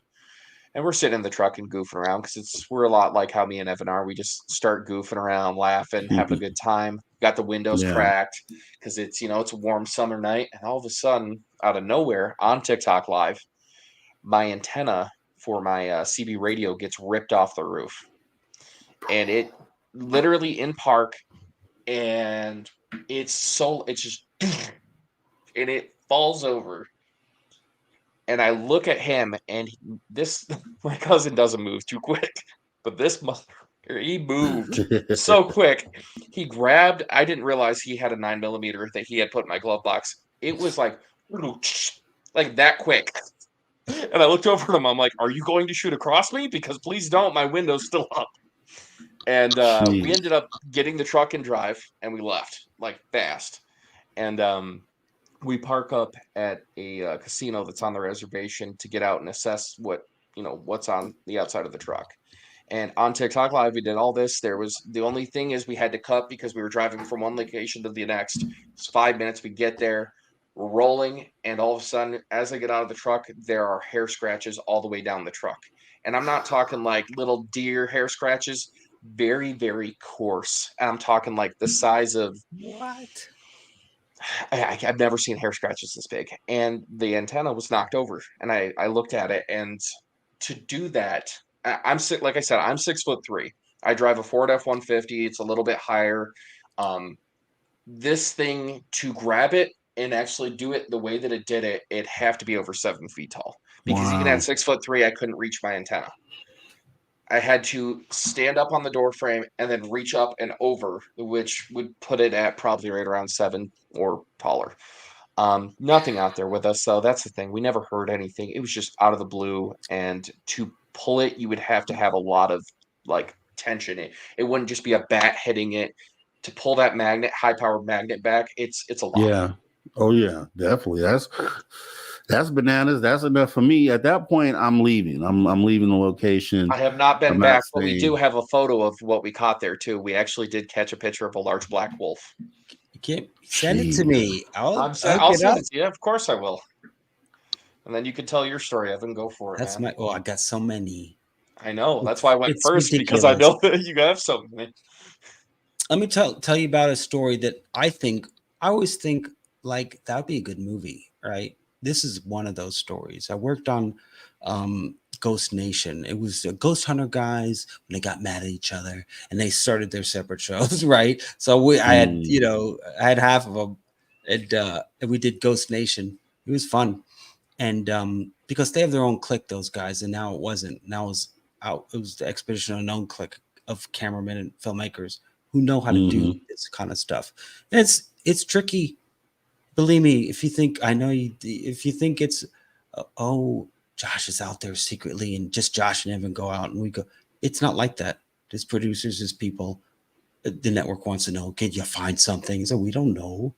Speaker 4: And we're sitting in the truck and goofing around because we're a lot like how me and Evan are. We just start goofing around, laughing, having a good time. Got the windows
Speaker 2: Yeah.
Speaker 4: cracked because it's it's a warm summer night. And all of a sudden, out of nowhere, on TikTok Live, my antenna for my CB radio gets ripped off the roof, and it literally in park, and it's just and it falls over. And I look at him, and this my cousin doesn't move too quick, but this mother he moved so quick. He grabbed. I didn't realize he had a 9mm that he had put in my glove box. It was like that quick. And I looked over at him. I'm like, "Are you going to shoot across me? Because please don't. My window's still up." And we ended up getting the truck and drive, and we left like fast. And we park up at a casino that's on the reservation to get out and assess what's on the outside of the truck. And on TikTok Live, we did all this. The only thing is we had to cut because we were driving from one location to the next. It's 5 minutes. We get there, we're rolling, and all of a sudden, as I get out of the truck, there are hair scratches all the way down the truck. And I'm not talking like little deer hair scratches, very, very coarse. And I'm talking like the size of
Speaker 7: What?
Speaker 4: I've never seen hair scratches this big, and the antenna was knocked over. And I looked at it, and to do that, I'm sick. Like I said, I'm 6'3". I drive a Ford F-150. It's a little bit higher. This thing, to grab it and actually do it the way that it did it, it'd have to be over 7 feet tall. Because even at 6'3", I couldn't reach my antenna. I had to stand up on the door frame and then reach up and over, which would put it at probably right around 7 or taller. Nothing out there with us, so that's the thing. We never heard anything. It was just out of the blue, and to pull it, you would have to have a lot of like tension. It wouldn't just be a bat hitting it. To pull that high-powered magnet back, it's a lot.
Speaker 2: Yeah. Oh yeah, definitely. That's bananas. That's enough for me. At that point, I'm leaving. I'm leaving the location.
Speaker 4: I have not been back, but we do have a photo of what we caught there too. We actually did catch a picture of a large black wolf.
Speaker 3: You can't send it to me.
Speaker 4: I'll send it to you. Of course I will. And then you can tell your story, Evan. Go for it.
Speaker 3: That's
Speaker 4: man.
Speaker 3: I got so many.
Speaker 4: I know. That's why I went
Speaker 3: It's
Speaker 4: first,
Speaker 3: ridiculous.
Speaker 4: because I know that you have so many.
Speaker 3: Let me tell you about a story that I always think like that would be a good movie, right? This is one of those stories. I worked on Ghost Nation. It was the ghost hunter guys when they got mad at each other and they started their separate shows, right? So I had half of them, and we did Ghost Nation. It was fun, and because they have their own clique, those guys, and now it wasn't. Now it was out. It was the Expedition Unknown clique of cameramen and filmmakers who know how to do this kind of stuff. And it's tricky. Believe me, if you think it's, Josh is out there secretly and just Josh and Evan go out and we go, it's not like that. There's producers, there's people. The network wants to know, can you find something? So we don't know,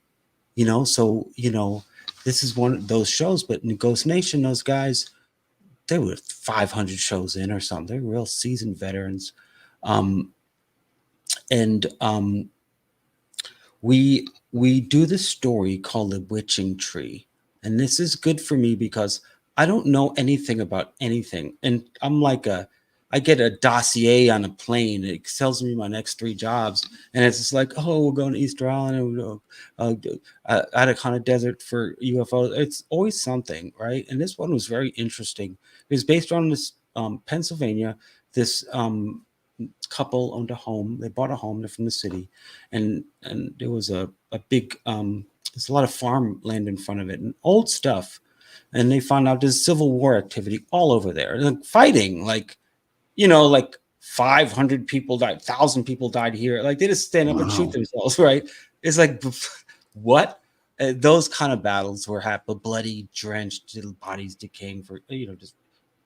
Speaker 3: this is one of those shows, but in Ghost Nation, those guys, they were 500 shows in or something. They're real seasoned veterans. We do this story called The Witching Tree. And this is good for me because I don't know anything about anything. And I'm like I get a dossier on a plane. It tells me my next 3 jobs, and it's just like, oh, we're going to Easter Island, and we'll Atacama Desert for UFOs. It's always something, right? And this one was very interesting. It was based on this Pennsylvania. This couple owned a home. They bought a home. They're from the city, and there was a big there's a lot of farmland in front of it and old stuff. And they found out there's Civil War activity all over there, like fighting, like, you know, like 500 people died, 1,000 people died here. Like they just stand up and shoot themselves, right? It's like, what? Those kind of battles were happening, bloody, drenched, little bodies decaying for, you know, just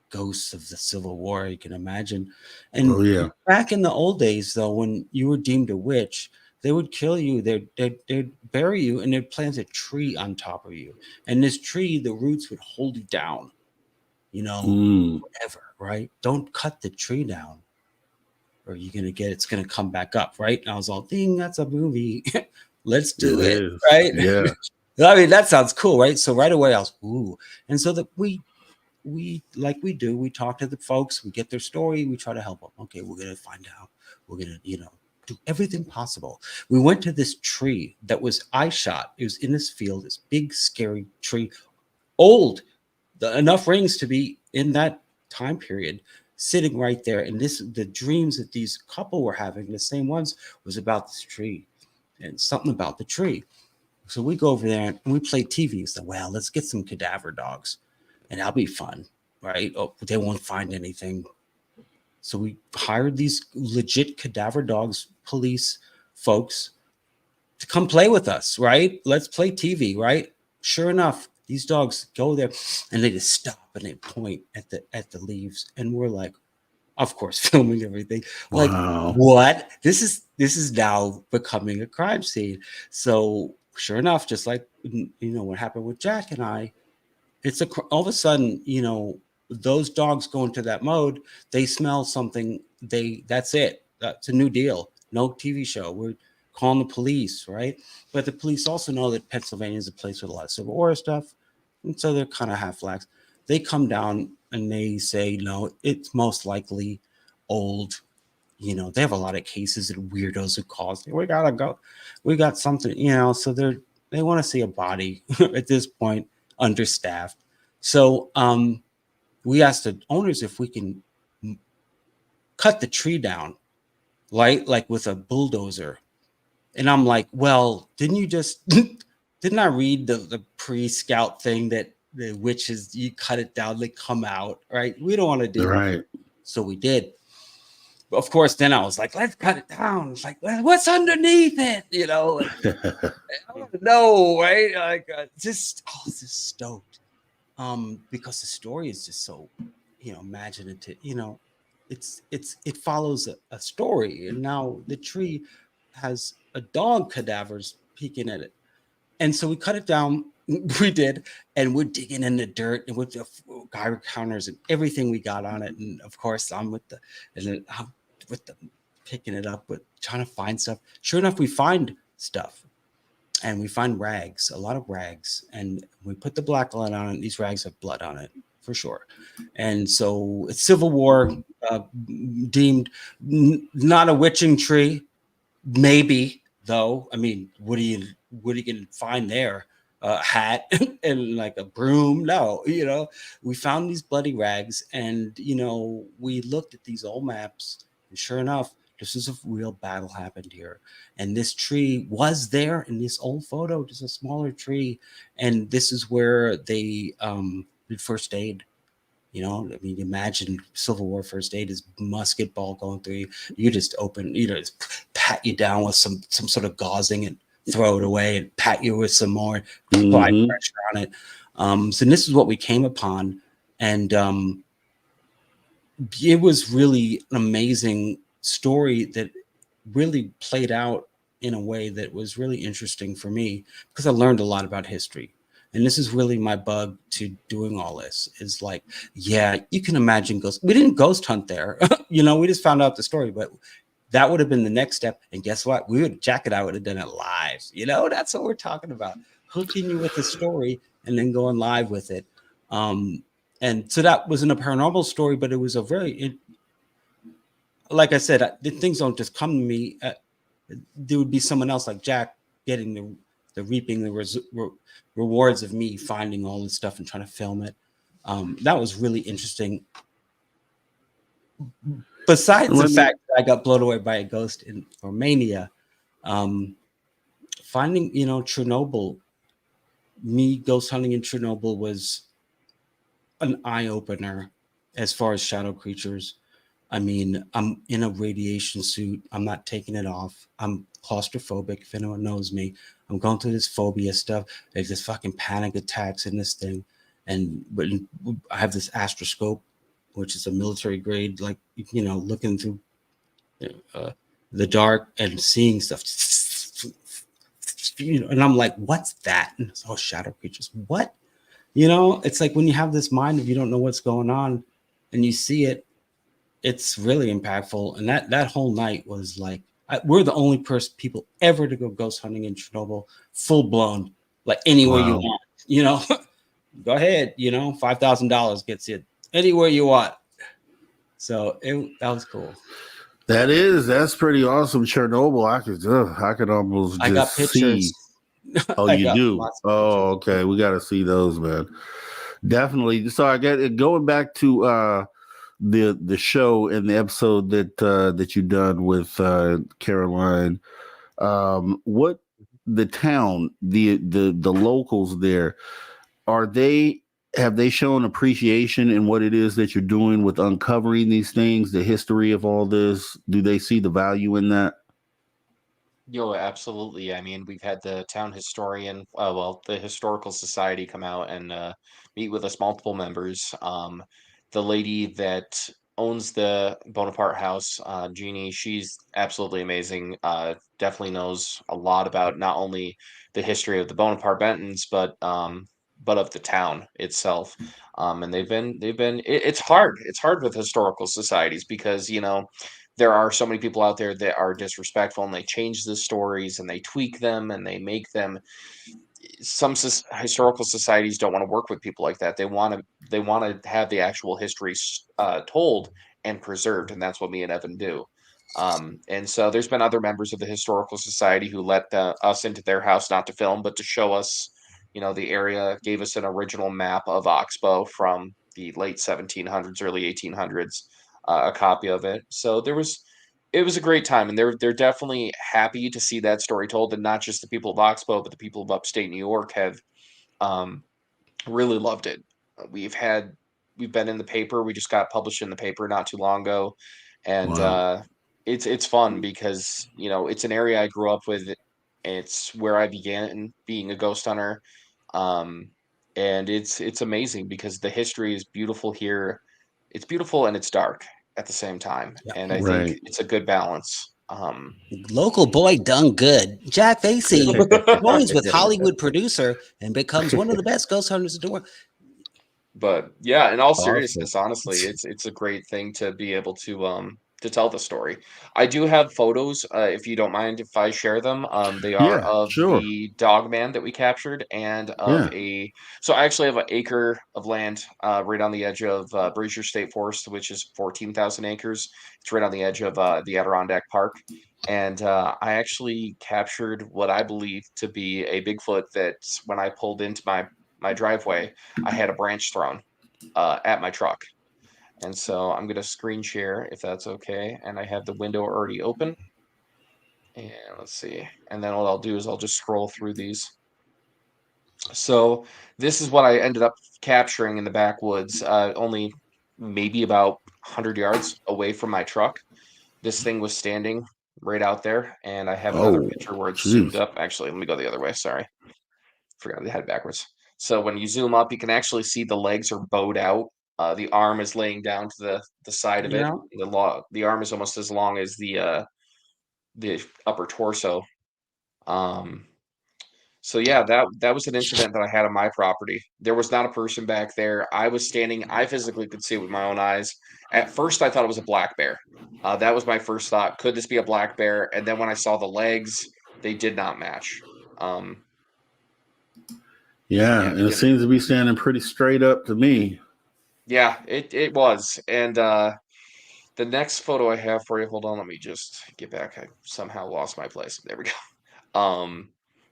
Speaker 3: ghosts of the Civil War, you can imagine. And back in the old days, though, when you were deemed a witch, they would kill you, they'd bury you, and they'd plant a tree on top of you. And this tree, the roots would hold you down, you know, whatever, right? Don't cut the tree down, or you're going to get, it's going to come back up, right? And I was all, ding, that's a movie. Let's do it, right?
Speaker 2: Yeah.
Speaker 3: I mean, that sounds cool, right? So right away I was, ooh. And so that we like we do, we talk to the folks, we get their story, we try to help them. Okay, we're going to find out. We're going to, you know, do everything possible. We went to this tree that was I shot. It was in this field, this big, scary tree, old, enough rings to be in that time period, sitting right there. And the dreams that these couple were having, the same ones, was about this tree and something about the tree. So we go over there and we play TV. So, well, let's get some cadaver dogs, and that'll be fun, right? Oh, they won't find anything. So we hired these legit cadaver dogs, police folks, to come play with us, right? Let's play TV, right? Sure enough, these dogs go there and they just stop and they point at the leaves, and we're like, of course, filming everything. Like, what? This is now becoming a crime scene. So sure enough, just like, you know, what happened with Jack and I, it's all of a sudden, you know, those dogs go into that mode. They smell something. That's it. That's a new deal. No TV show. We're calling the police, right? But the police also know that Pennsylvania is a place with a lot of Civil War stuff, and so they're kind of half lax. They come down and they say, no, it's most likely old. You know, they have a lot of cases of weirdos who cause. We gotta go. We got something. You know, so they want to see a body at this point, understaffed. So we asked the owners if we can cut the tree down, like with a bulldozer. And I'm like, well, didn't I read the pre-scout thing that the witches, you cut it down, they come out, right? We don't want to do that. So we did. But of course, then I was like, let's cut it down. It's like, what's underneath it? You know, like, I don't know, right? Like, just stoked. Because the story is just so, you know, imaginative. You know, it follows a story, and now the tree has a dog cadavers peeking at it, and so we cut it down. We did, and we're digging in the dirt and with the Geiger counters and everything we got on it, and of course I'm with the picking it up, but trying to find stuff. Sure enough, we find stuff. And we find rags, a lot of rags, and we put the black light on it. These rags have blood on it for sure. And so it's Civil War, deemed not a witching tree, maybe though. I mean, what are you going to find there? A hat and like a broom? No, you know. We found these bloody rags, and you know, we looked at these old maps, and sure enough, this is a real battle happened here. And this tree was there in this old photo, just a smaller tree. And this is where they did first aid. You know, I mean, imagine Civil War first aid is musket ball going through you. You just open, you know, just pat you down with some sort of gauzing and throw it away and pat you with some more, apply pressure on it. So this is what we came upon. And it was really an amazing story that really played out in a way that was really interesting for me, because I learned a lot about history. And this is really my bug to doing all this, is like, yeah, you can imagine ghosts. We didn't ghost hunt there. You know, we just found out the story, but that would have been the next step. And guess what? Jack and I would have done it live. You know, that's what we're talking about. Hooking you with the story and then going live with it. And so that wasn't a paranormal story, but it was a very like I said, the things don't just come to me. There would be someone else like Jack getting the reaping the rewards of me finding all this stuff and trying to film it. That was really interesting. Besides the fact that I got blown away by a ghost in Romania, finding Chernobyl, me ghost hunting in Chernobyl was an eye opener as far as shadow creatures. I mean, I'm in a radiation suit. I'm not taking it off. I'm claustrophobic. If anyone knows me, I'm going through this phobia stuff. There's this fucking panic attacks in this thing. But I have this astroscope, which is a military grade, like, looking through the dark and seeing stuff. And I'm like, what's that? And it's all shadow creatures. What? It's like when you have this mind of you don't know what's going on and you see it, it's really impactful. And that whole night was like, we're the only people ever to go ghost hunting in Chernobyl, full blown, like anywhere you want, go ahead, $5,000 gets you anywhere you want. So that was cool.
Speaker 2: That's pretty awesome. Chernobyl, I could almost
Speaker 3: I got pictures.
Speaker 2: Oh, you do? Oh, okay. We got to see those, man. Definitely. So I get it. Going back to the show and the episode that you done with Caroline. What the town, the locals there, have they shown appreciation in what it is that you're doing with uncovering these things, the history of all this? Do they see the value in that?
Speaker 4: Yo, absolutely. I mean, we've had the town historian, the historical society come out and meet with us, multiple members. The lady that owns the Bonaparte house, Jeannie, she's absolutely amazing. Definitely knows a lot about not only the history of the Bonaparte Bentons, but of the town itself. And it's hard. It's hard with historical societies because, there are so many people out there that are disrespectful and they change the stories and they tweak them and they make them. Some historical societies don't want to work with people like that. They want to have the actual history told and preserved, and that's what me and Evan do. And so there's been other members of the historical society who let us into their house, not to film, but to show us, the area, gave us an original map of Oxbow from the late 1700s, early 1800s, a copy of it. So it was a great time, and they're definitely happy to see that story told, and not just the people of Oxbow, but the people of upstate New York have really loved it. We've been in the paper. We just got published in the paper not too long ago, and it's fun because it's an area I grew up with. It's where I began being a ghost hunter, and it's amazing because the history is beautiful here. It's beautiful and it's dark at the same time, and I think it's a good balance.
Speaker 3: Local boy done good. Jack Vaisey joins with Hollywood producer and becomes one of the best ghost hunters in the world.
Speaker 4: But yeah, in all seriousness, honestly, it's a great thing to be able to tell the story. I do have photos, if you don't mind if I share them. They are of the dog man that we captured and of so I actually have an acre of land right on the edge of Brazier State Forest, which is 14,000 acres. It's right on the edge of the Adirondack Park. And I actually captured what I believe to be a Bigfoot that when I pulled into my driveway, I had a branch thrown at my truck. And so I'm going to screen share if that's okay. And I have the window already open. And let's see. And then what I'll do is I'll just scroll through these. So this is what I ended up capturing in the backwoods, only maybe about 100 yards away from my truck. This thing was standing right out there. And I have another picture where it's zoomed up. Actually, let me go the other way. Sorry. Forgot to head backwards. So when you zoom up, you can actually see the legs are bowed out. The arm is laying down to the side of it. The arm is almost as long as the upper torso. So yeah, that was an incident that I had on my property. There was not a person back there. I was standing. I physically could see it with my own eyes. At first, I thought it was a black bear. That was my first thought. Could this be a black bear? And then when I saw the legs, they did not match.
Speaker 2: And it seems to be standing pretty straight up to me.
Speaker 4: Yeah, it was. And The next photo I have for you, hold on, let me just get back. I somehow lost my place. There we go.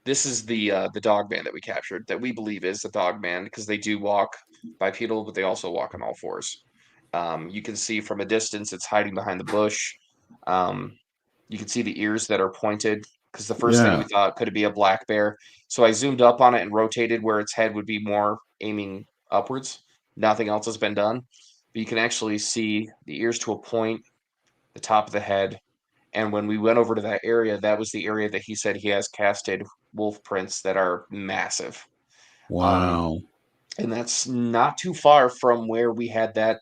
Speaker 4: This is the dog man that we captured that we believe is the dog man because they do walk bipedal, but they also walk on all fours. You can see from a distance it's hiding behind the bush. You can see the ears that are pointed because the first thing we
Speaker 2: Yeah.
Speaker 4: thought could it be a black bear. So I zoomed up on it and rotated where its head would be more aiming upwards. Nothing else has been done, but you can actually see the ears to a point, the top of the head. And when we went over to that area, that was the area that he said he has casted wolf prints that are massive.
Speaker 2: Wow.
Speaker 4: And that's not too far from where we had that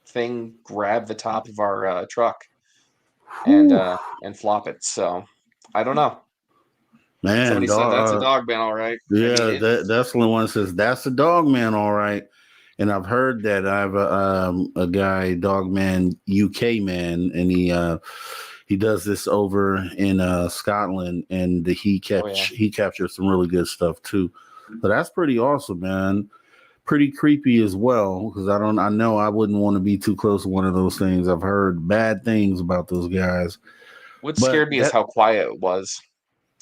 Speaker 4: thing grab the top of our truck
Speaker 2: Whew.
Speaker 4: and flop it. So I don't know.
Speaker 2: Man,
Speaker 4: Somebody said that's a
Speaker 2: dog.
Speaker 4: dog man, all right. I
Speaker 2: Yeah,
Speaker 4: mean,
Speaker 2: that's the one that says that's the dog man, all right. And I've heard that I have a guy, dog man, UK man, and he does this over in Scotland, and he captures some really good stuff too. So that's pretty awesome, man. Pretty creepy as well because I know I wouldn't want to be too close to one of those things. I've heard bad things about those guys,
Speaker 4: what
Speaker 2: but
Speaker 4: scared me is how quiet it was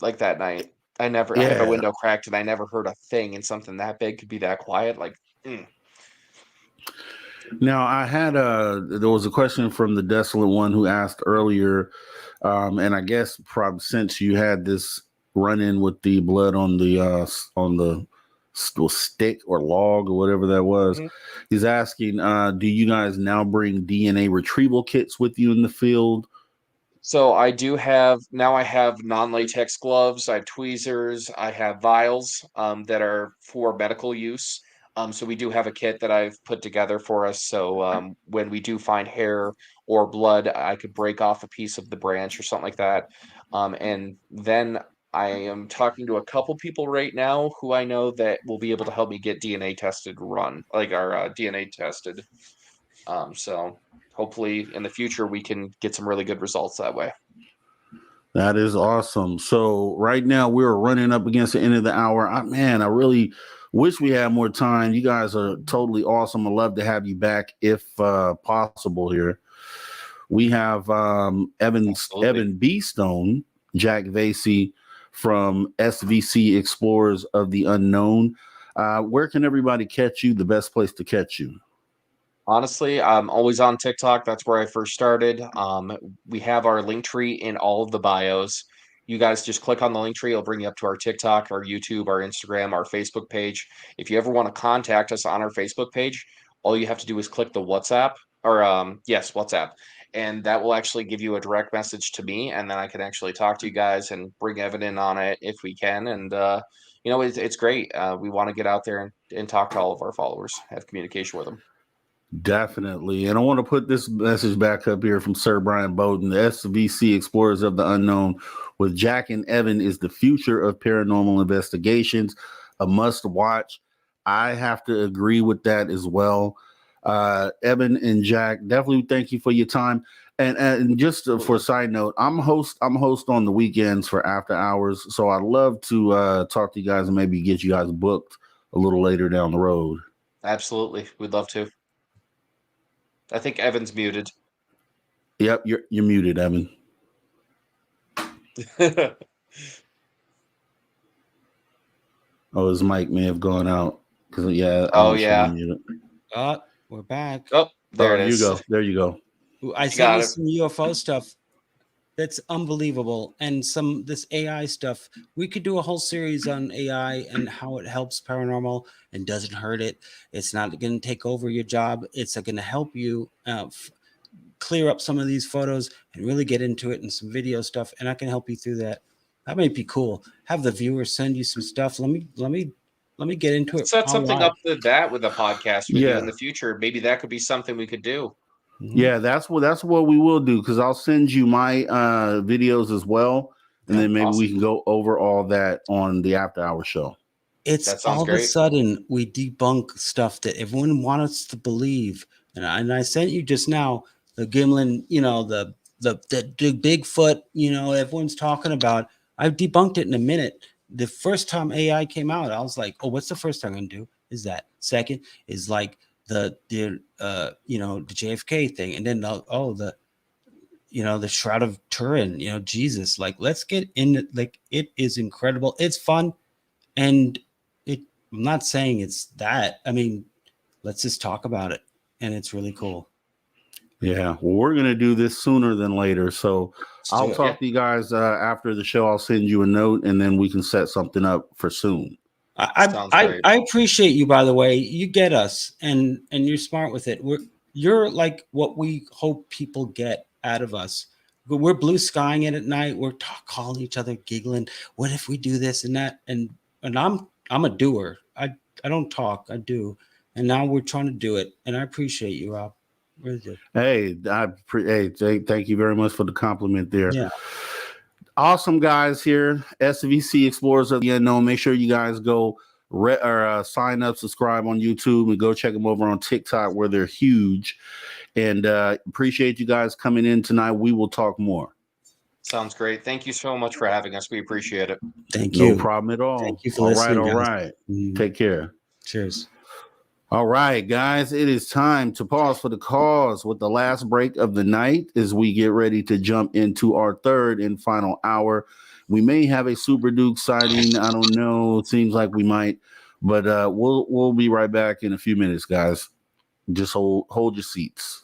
Speaker 4: like that night. I had my
Speaker 2: yeah.
Speaker 4: window cracked and I never heard a thing, and something that big could be that quiet. Like,
Speaker 2: Now I had there was a question from the Desolate One who asked earlier, and I guess probably since you had this run in with the blood on the stick or log or whatever that was,
Speaker 4: Mhm.
Speaker 2: he's asking, do you guys now bring DNA retrieval kits with you in the field?
Speaker 4: So I have non-latex gloves, I have tweezers, I have vials that are for medical use. So we do have a kit that I've put together for us. So when we do find hair or blood, I could break off a piece of the branch or something like that. And then I am talking to a couple people right now who I know that will be able to help me get DNA tested run, like our DNA tested. So hopefully in the future we can get some really good results that way.
Speaker 2: That is awesome. So right now we're running up against the end of the hour. Man, I really wish we had more time. You guys are totally awesome. I'd love to have you back if possible here. We have
Speaker 4: Absolutely.
Speaker 2: Evan B. Stone, Jack Vaisey from SVC Explorers of the Unknown. Where can everybody catch you? The best place to catch you?
Speaker 4: Honestly, I'm always on TikTok. That's where I first started. We have our link tree in all of the bios. You guys just click on the link tree. It'll bring you up to our TikTok, our YouTube, our Instagram, our Facebook page. If you ever want to contact us on our Facebook page, all you have to do is click the WhatsApp or yes, WhatsApp. And that will actually give you a direct message to me. And then I can actually talk to you guys and bring Evan in on it if we can. And, it's great. We want to get out there and talk to all of our followers, have communication with them.
Speaker 2: Definitely. And I want to put this message back up here from Sir Brian Bowden. The SVC Explorers of the Unknown with Jack and Evan is the future of paranormal investigations. A must watch. I have to agree with that as well. Evan and Jack, definitely thank you for your time. And just for a side note, I'm host on the weekends for After Hours. So I'd love to talk to you guys and maybe get you guys booked a little later down the road.
Speaker 4: Absolutely. We'd love to. I think Evan's muted.
Speaker 2: Yep, you're muted, Evan. Oh, his mic may have gone out. Because yeah.
Speaker 4: Oh yeah.
Speaker 3: We're back.
Speaker 4: Oh, there it is.
Speaker 2: You go. There you go.
Speaker 3: I sent you some UFO stuff. That's unbelievable. And this AI stuff. We could do a whole series on AI and how it helps paranormal and doesn't hurt it. It's not going to take over your job. It's going to help you clear up some of these photos and really get into it and some video stuff. And I can help you through that. That might be cool. Have the viewers send you some stuff. Let me get into it.
Speaker 4: Set something up with that with a podcast with you in the future. Maybe that could be something we could do.
Speaker 2: Yeah, that's what we will do, because I'll send you my videos as well, and then maybe we can go over all that on the After Hour show.
Speaker 3: It's all of a sudden we debunk stuff that everyone wants us to believe, and I sent you just now the Gimlin, the Bigfoot, everyone's talking about. I've debunked it in a minute. The first time AI came out, I was like, oh, what's the first thing I'm gonna do? Is that second is like the JFK thing, and then the Shroud of Turin, Jesus. Like, let's get in it. Like, it is incredible. It's fun, and I'm not saying it's that. I mean, let's just talk about it, and it's really cool.
Speaker 2: Yeah, well, we're gonna do this sooner than later. So I'll
Speaker 3: do it.
Speaker 2: talk to you guys after the show. I'll send you a note, and then we can set something up for soon.
Speaker 4: Sounds great.
Speaker 3: I appreciate you, by the way. You get us, and you're smart with it. You're like what we hope people get out of us. We're blue skying it at night. We're calling each other, giggling. What if we do this and that? And I'm a doer. I don't talk. I do. And now we're trying to do it. And I appreciate you, Rob. Really do.
Speaker 2: Hey, thank you very much for the compliment there.
Speaker 3: Yeah.
Speaker 2: Awesome guys here. SVC Explorers of the Unknown. Make sure you guys go sign up, subscribe on YouTube, and go check them over on TikTok where they're huge. And appreciate you guys coming in tonight. We will talk more.
Speaker 4: Sounds great. Thank you so much for having us. We appreciate it.
Speaker 3: Thank you.
Speaker 2: No problem at all.
Speaker 3: Thank you for listening.
Speaker 2: All
Speaker 3: guys.
Speaker 2: right. Take care.
Speaker 3: Cheers.
Speaker 2: All right, guys, it is time to pause for the cause with the last break of the night as we get ready to jump into our third and final hour. We may have a Super Duke sighting. I don't know. It seems like we might, but we'll be right back in a few minutes, guys. Just hold your seats.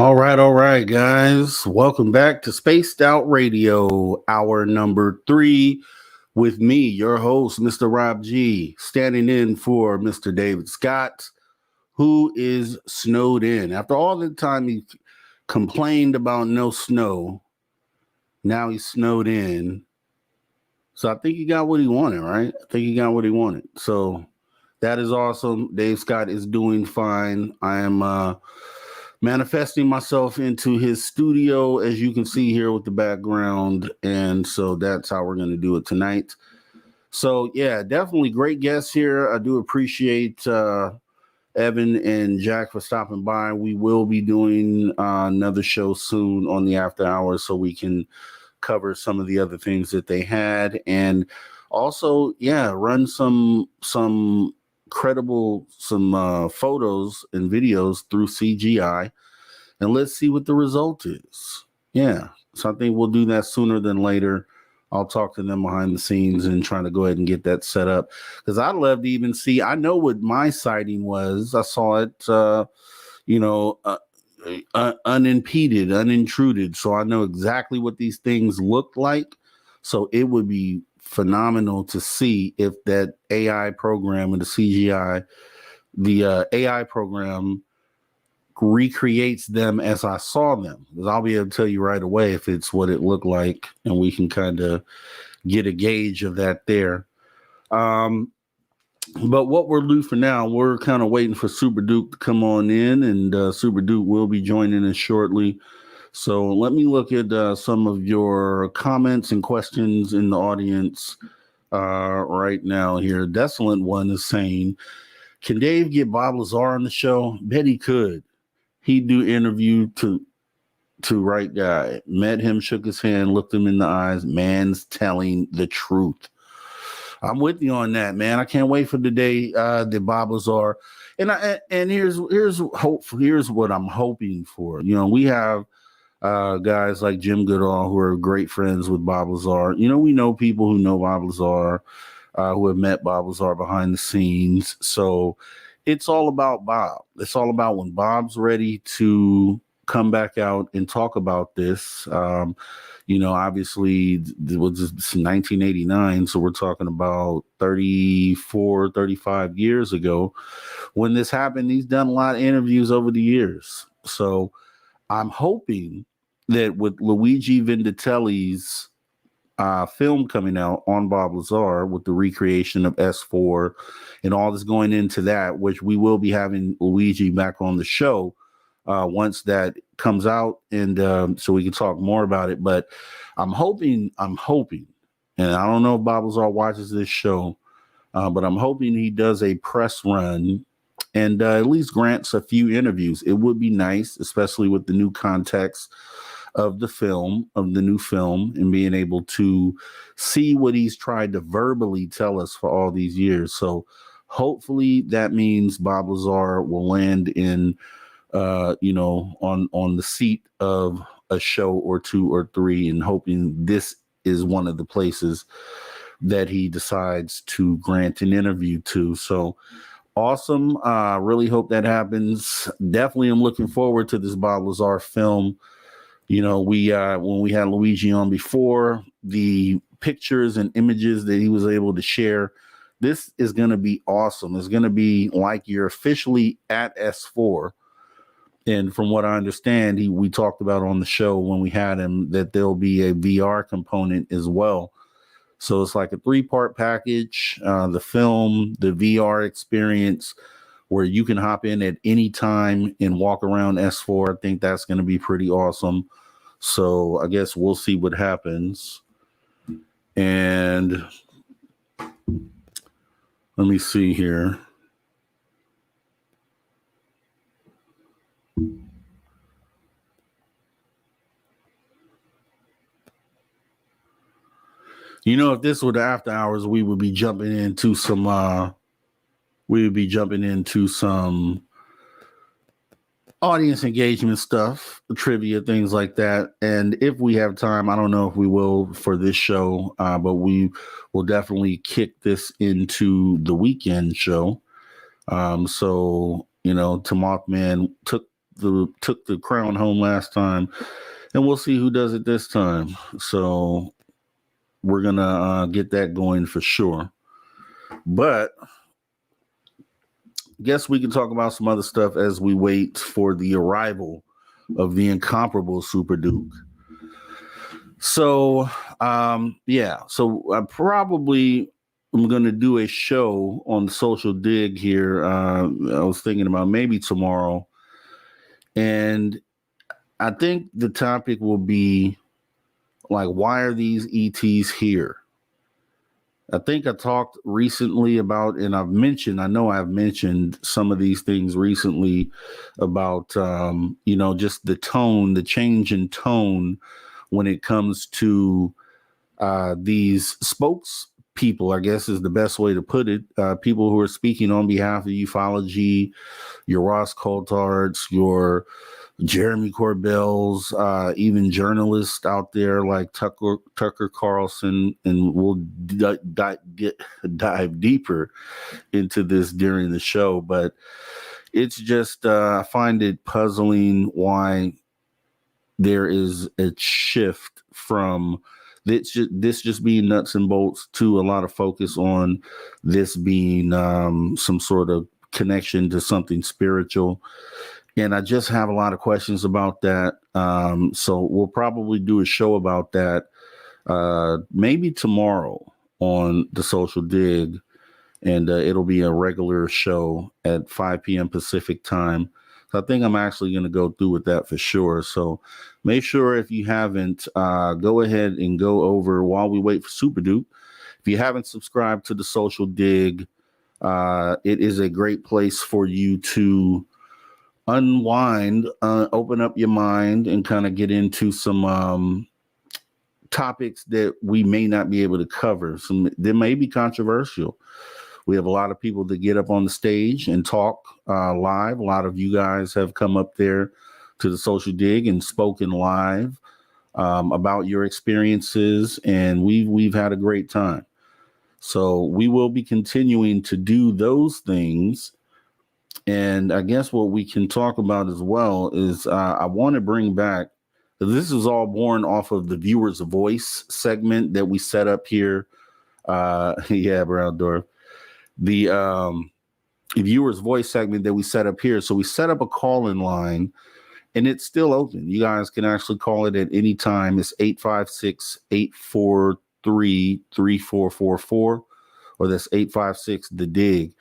Speaker 2: All right, guys. Welcome back to Spaced Out Radio, hour number 3, with me, your host, Mr. Rob G, standing in for Mr. David Scott, who is snowed in. After all the time he complained about no snow, now he's snowed in. So I think he got what he wanted, right? I think he got what he wanted. So that is awesome. Dave Scott is doing fine. I am manifesting myself into his studio, as you can see here with the background. And so that's how we're going to do it tonight. So, yeah, definitely great guests here. I do appreciate Evan and Jack for stopping by. We will be doing another show soon on the after hours so we can cover some of the other things that they had. And also, yeah, run some credible photos and videos through CGI, and let's see what the result is. Yeah, so I think we'll do that sooner than later. I'll talk to them behind the scenes and try to go ahead and get that set up, because I'd love to even see. I know what my sighting was. I saw it unimpeded, unintruded, so I know exactly what these things looked like. So it would be phenomenal to see if that AI program and the CGI, the AI program recreates them as I saw them. Because I'll be able to tell you right away if it's what it looked like, and we can kind of get a gauge of that there. But what we'll do for now, we're kind of waiting for Super Duke to come on in, and Super Duke will be joining us shortly. So let me look at some of your comments and questions in the audience right now here. Desolate One is saying, can Dave get Bob Lazar on the show? Bet he could. He'd do interview to right guy. Met him, shook his hand, looked him in the eyes. Man's telling the truth. I'm with you on that, man. I can't wait for the day that Bob Lazar. And here's hope. Here's what I'm hoping for. You know, we have guys like Jim Goodall who are great friends with Bob Lazar. You know, we know people who know Bob Lazar, who have met Bob Lazar behind the scenes. So it's all about Bob. It's all about when Bob's ready to come back out and talk about this. You know, obviously it was 1989, so we're talking about 34, 35 years ago when this happened. He's done a lot of interviews over the years. So I'm hoping that with Luigi Venditelli's film coming out on Bob Lazar, with the recreation of S4 and all this going into that, which we will be having Luigi back on the show once that comes out, and so we can talk more about it. But I'm hoping, and I don't know if Bob Lazar watches this show, but I'm hoping he does a press run and at least grants a few interviews. It would be nice, especially with the new context of the film, of the new film, and being able to see what he's tried to verbally tell us for all these years. So hopefully that means Bob Lazar will land in on the seat of a show or 2 or 3, and hoping this is one of the places that he decides to grant an interview to. So awesome. Really hope that happens. Definitely am looking forward to this Bob Lazar film. You know, we when we had Luigi on before, the pictures and images that he was able to share, this is going to be awesome. It's going to be like you're officially at S4. And from what I understand, we talked about on the show when we had him that there'll be a VR component as well. So it's like a 3-part package, the film, the VR experience, where you can hop in at any time and walk around S4. I think that's going to be pretty awesome. So I guess we'll see what happens. And let me see here. You know, if this were the after hours, we would be jumping into some audience engagement stuff, trivia, things like that. And if we have time, I don't know if we will for this show, but we will definitely kick this into the weekend show. So, you know, Mothman took took the crown home last time, and we'll see who does it this time. So we're gonna get that going for sure. But guess we can talk about some other stuff as we wait for the arrival of the incomparable Super Duke. So so I probably am going to do a show on the Social Dig here. I was thinking about maybe tomorrow, and I think the topic will be like, why are these ETs here? I think I talked recently about, and I've mentioned some of these things recently about, just the tone, the change in tone when it comes to these spokespeople, I guess is the best way to put it. People who are speaking on behalf of ufology, your Ross Coulthards, your Jeremy Corbell's, even journalists out there like Tucker Carlson, and we'll dive deeper into this during the show. But it's just, I find it puzzling why there is a shift from this just being nuts and bolts to a lot of focus on this being some sort of connection to something spiritual. And I just have a lot of questions about that. So we'll probably do a show about that maybe tomorrow on the Social Dig. And it'll be a regular show at 5 p.m. Pacific time. So I think I'm actually going to go through with that for sure. So make sure, if you haven't, go ahead and go over while we wait for Super Duke. If you haven't subscribed to the Social Dig, it is a great place for you to unwind, open up your mind, and kind of get into some topics that we may not be able to cover. Some that may be controversial. We have a lot of people that get up on the stage and talk live. A lot of you guys have come up there to the Social Dig and spoken live about your experiences, and we've had a great time. So we will be continuing to do those things. And I guess what we can talk about as well is I want to bring back, this is all born off of the viewer's voice segment that we set up here. Yeah, Brown Dwarf. The viewer's voice segment that we set up here. So we set up a call-in line, and it's still open. You guys can actually call it at any time. It's 856-843-3444, or that's 856-THE-DIG.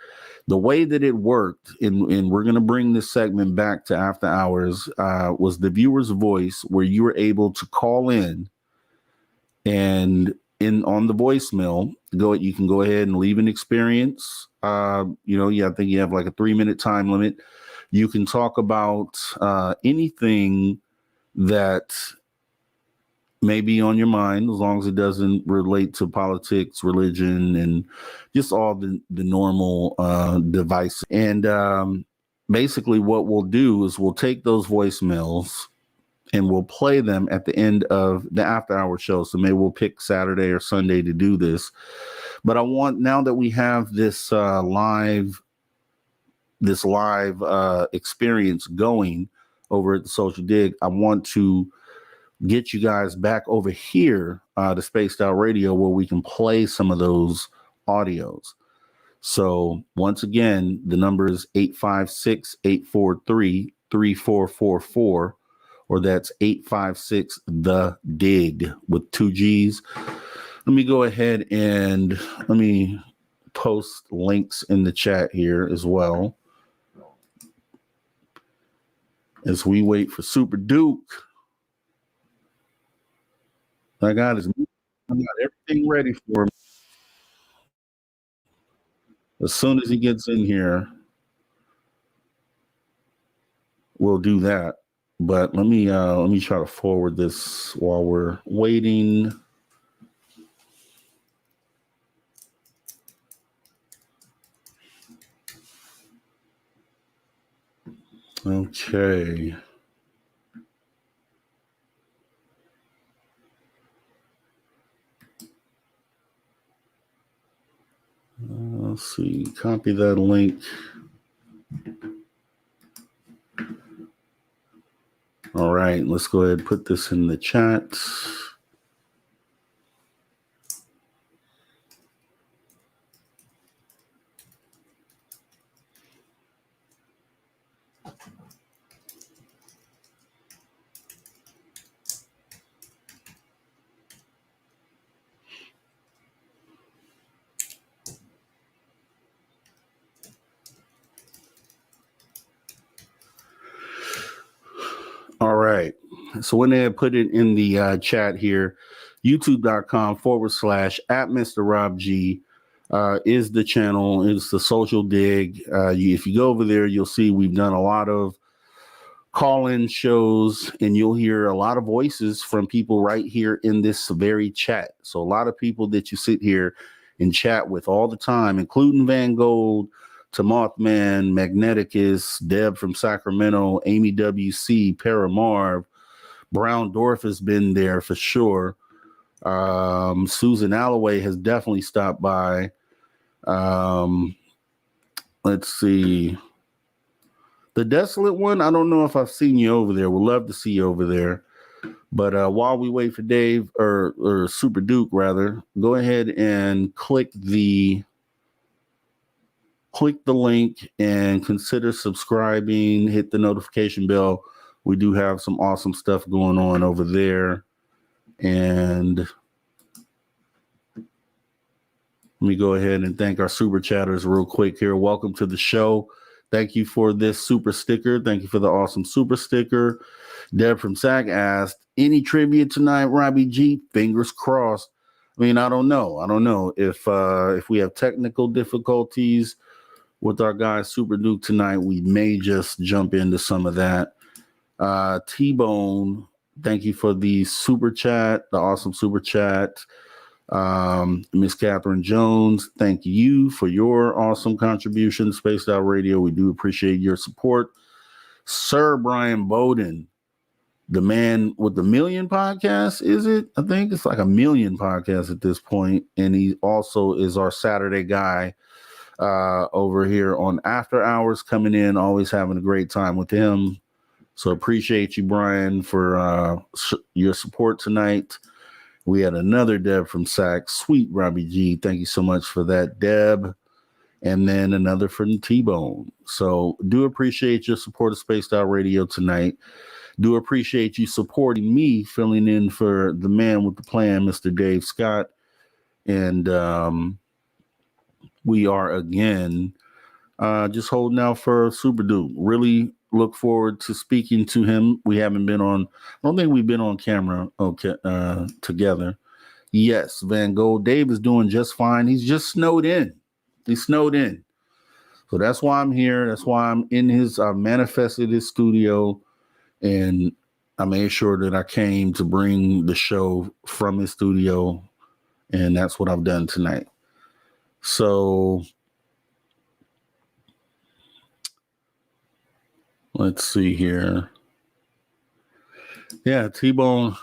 Speaker 2: The way that it worked, and we're going to bring this segment back to after hours, was the viewer's voice, where you were able to call in, and on the voicemail, you can go ahead and leave an experience. I think you have like a 3-minute time limit. You can talk about anything that may be on your mind, as long as it doesn't relate to politics, religion, and just all the normal devices. And basically what we'll do is we'll take those voicemails and we'll play them at the end of the after hour show. So maybe we'll pick Saturday or Sunday to do this. But I want, now that we have this live experience going over at the Social Dig, I want to get you guys back over here to Spaced Out Radio, where we can play some of those audios. So once again, the number is 856-843-3444, or that's 856-THE-DIG with 2 G's. Let me go ahead and let me post links in the chat here as well as we wait for Super Duke. I got everything ready for him. As soon as he gets in here, we'll do that. But let me try to forward this while we're waiting. Okay. Let's see. Copy that link. right, let's go ahead and put this in the chat. All right. So when they put it in the chat here, youtube.com/at Mr. Rob G is the channel, is the social dig. If you go over there, you'll see we've done a lot of call-in shows, and you'll hear a lot of voices from people right here in this very chat. So a lot of people that you sit here and chat with all the time, including Van Gold, to Mothman, Magneticus, Deb from Sacramento, Amy WC, Paramarv, Brown Dwarf has been there for sure. Susan Alloway has definitely stopped by. Let's see. The Desolate One, I don't know if I've seen you over there. We'd love to see you over there. But while we wait for Dave, or Super Duke rather, go ahead and click the link and consider subscribing. Hit the notification bell. We do have some awesome stuff going on over there. And let me go ahead and thank our super chatters real quick here. Welcome to the show. Thank you for this super sticker. Thank you for the awesome super sticker. Deb from SAC asked, any trivia tonight, Robbie G? Fingers crossed. I mean, I don't know if we have technical difficulties with our guy Super Duke tonight, we may just jump into some of that. T-Bone, thank you for the super chat, the awesome super chat. Miss Catherine Jones, thank you for your awesome contribution. Spaced Out Radio, we do appreciate your support. Sir Brian Bowden, the man with the million podcasts, is it? I think it's like 1 million podcasts at this point, and he also is our Saturday guy over here on After Hours, coming in, always having a great time with him. So appreciate you, Brian, for your support tonight. We had another Deb from SAC. Sweet Robbie G. Thank you so much for that, Deb. And then another from T-Bone. So do appreciate your support of Spaced Out Radio tonight. Do appreciate you supporting me, filling in for the man with the plan, Mr. Dave Scott. And we are again just holding out for Super Duke. Really look forward to speaking to him. We haven't been on, I don't think we've been on camera together. Yes, Van Gogh. Dave is doing just fine. He's just snowed in. He's snowed in. So that's why I'm here. That's why I'm in I manifested his studio, and I made sure that I came to bring the show from his studio, and that's what I've done tonight. So let's see here. Yeah, T-Bone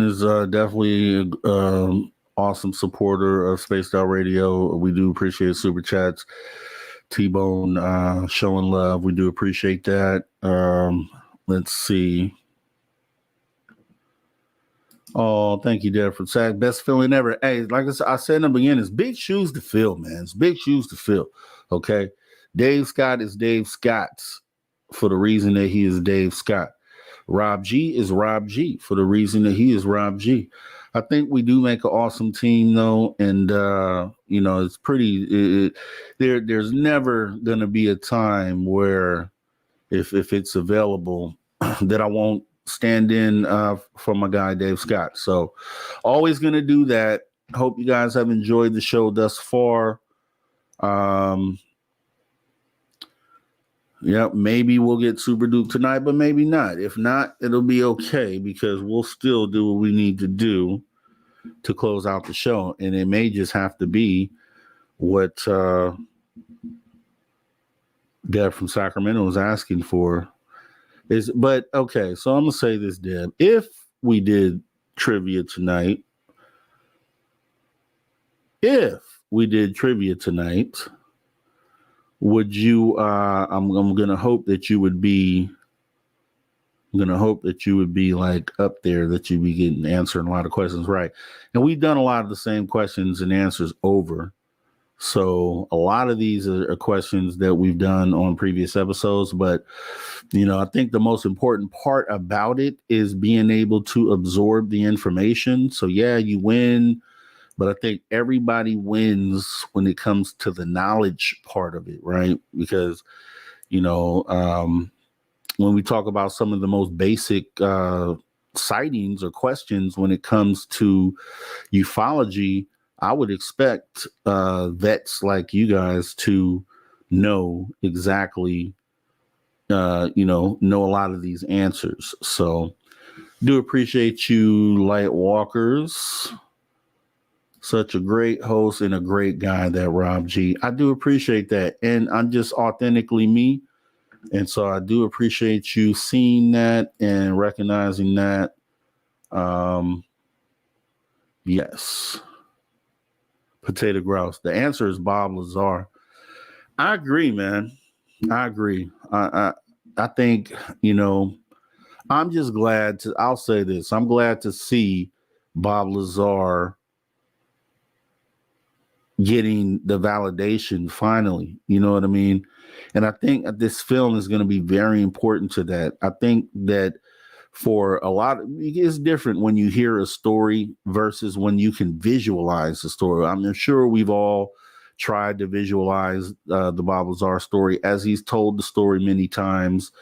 Speaker 2: is definitely awesome supporter of Spaced Out Radio. We do appreciate super chats. T-Bone showing love. We do appreciate that. Let's see. Oh, thank you, Deb, from SAC. Best feeling ever. Hey, like I said in the beginning, it's big shoes to fill, man. It's big shoes to fill. Okay. Dave Scott is Dave Scott for the reason that he is Dave Scott. Rob G is Rob G for the reason that he is Rob G. I think we do make an awesome team, though. And, it's pretty, there's never going to be a time where if it's available that I won't stand in for my guy, Dave Scott. So always going to do that. Hope you guys have enjoyed the show thus far. Maybe we'll get Super Duke tonight, but maybe not. If not, it'll be okay because we'll still do what we need to do to close out the show. And it may just have to be what Deb from Sacramento is asking for. But okay, so I'm gonna say this, Deb. If we did trivia tonight, would you I'm gonna hope that you would be I'm going to hope that you would be like up there, that you be getting answering a lot of questions right. And we've done a lot of the same questions and answers over. So a lot of these are questions that we've done on previous episodes, but I think the most important part about it is being able to absorb the information. So yeah, you win, but I think everybody wins when it comes to the knowledge part of it, right? Because, when we talk about some of the most basic sightings or questions when it comes to ufology, I would expect vets like you guys to know exactly, know a lot of these answers. So do appreciate you, Light Walkers. Such a great host and a great guy, that Rob G. I do appreciate that. And I'm just authentically me. And so I do appreciate you seeing that and recognizing that. Yes. Potato grouse. The answer is Bob Lazar. I agree, man. I agree. I think, I'm just glad I'll say this. I'm glad to see Bob Lazar getting the validation finally. You know what I mean? And I think this film is going to be very important to that. I think that for a lot, it's different when you hear a story versus when you can visualize the story. I'm sure we've all tried to visualize the Bob Lazar story as he's told the story many times.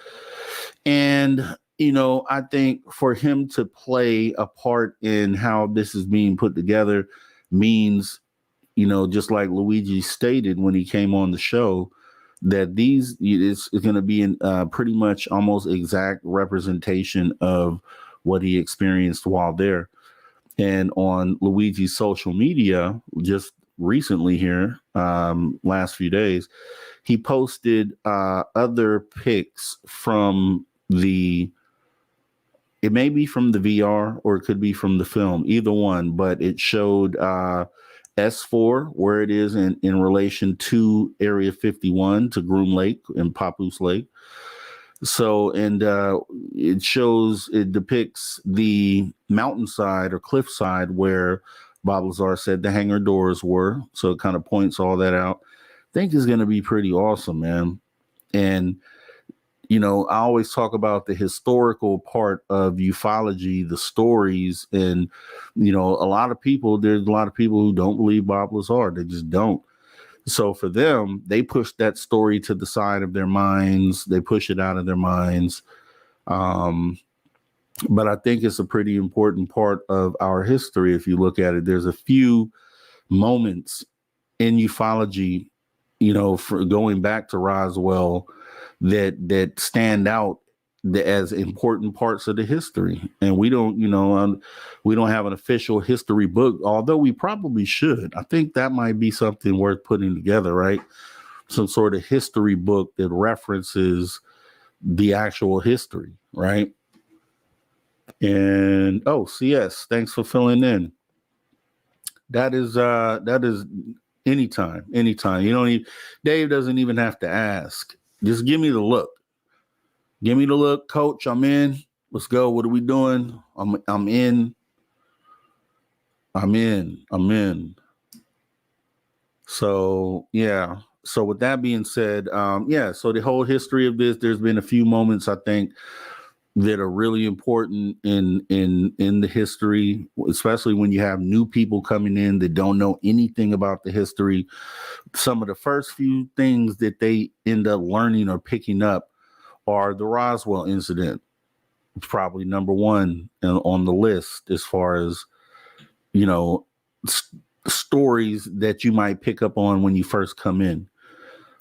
Speaker 2: And, I think for him to play a part in how this is being put together means, just like Luigi stated when he came on the show, that it's going to be pretty much almost exact representation of what he experienced while there. And on Luigi's social media, just recently here, last few days, he posted other pics from it may be from the VR or it could be from the film, either one, but it showed S4, where it is in relation to Area 51, to Groom Lake and Papoose Lake. So, and it depicts the mountainside or cliffside where Bob Lazar said the hangar doors were. So it kind of points all that out. I think it's going to be pretty awesome, man. And, I always talk about the historical part of ufology, the stories, and, there's a lot of people who don't believe Bob Lazar. They just don't. So for them, they push that story to the side of their minds. They push it out of their minds. But I think it's a pretty important part of our history. If you look at it, there's a few moments in ufology, for going back to Roswell, that stand out as important parts of the history. And we don't have an official history book, although we probably should. I think that might be something worth putting together, right? Some sort of history book that references the actual history, right? And CS, thanks for filling in. That is anytime. Dave doesn't even have to ask. Just give me the look. Give me the look, coach. I'm in. Let's go. What are we doing? I'm in. So yeah. So with that being said, so the whole history of this, there's been a few moments I think that are really important in the history, especially when you have new people coming in that don't know anything about the history. Some of the first few things that they end up learning or picking up are the Roswell incident. It's probably number one on the list as far as, stories that you might pick up on when you first come in.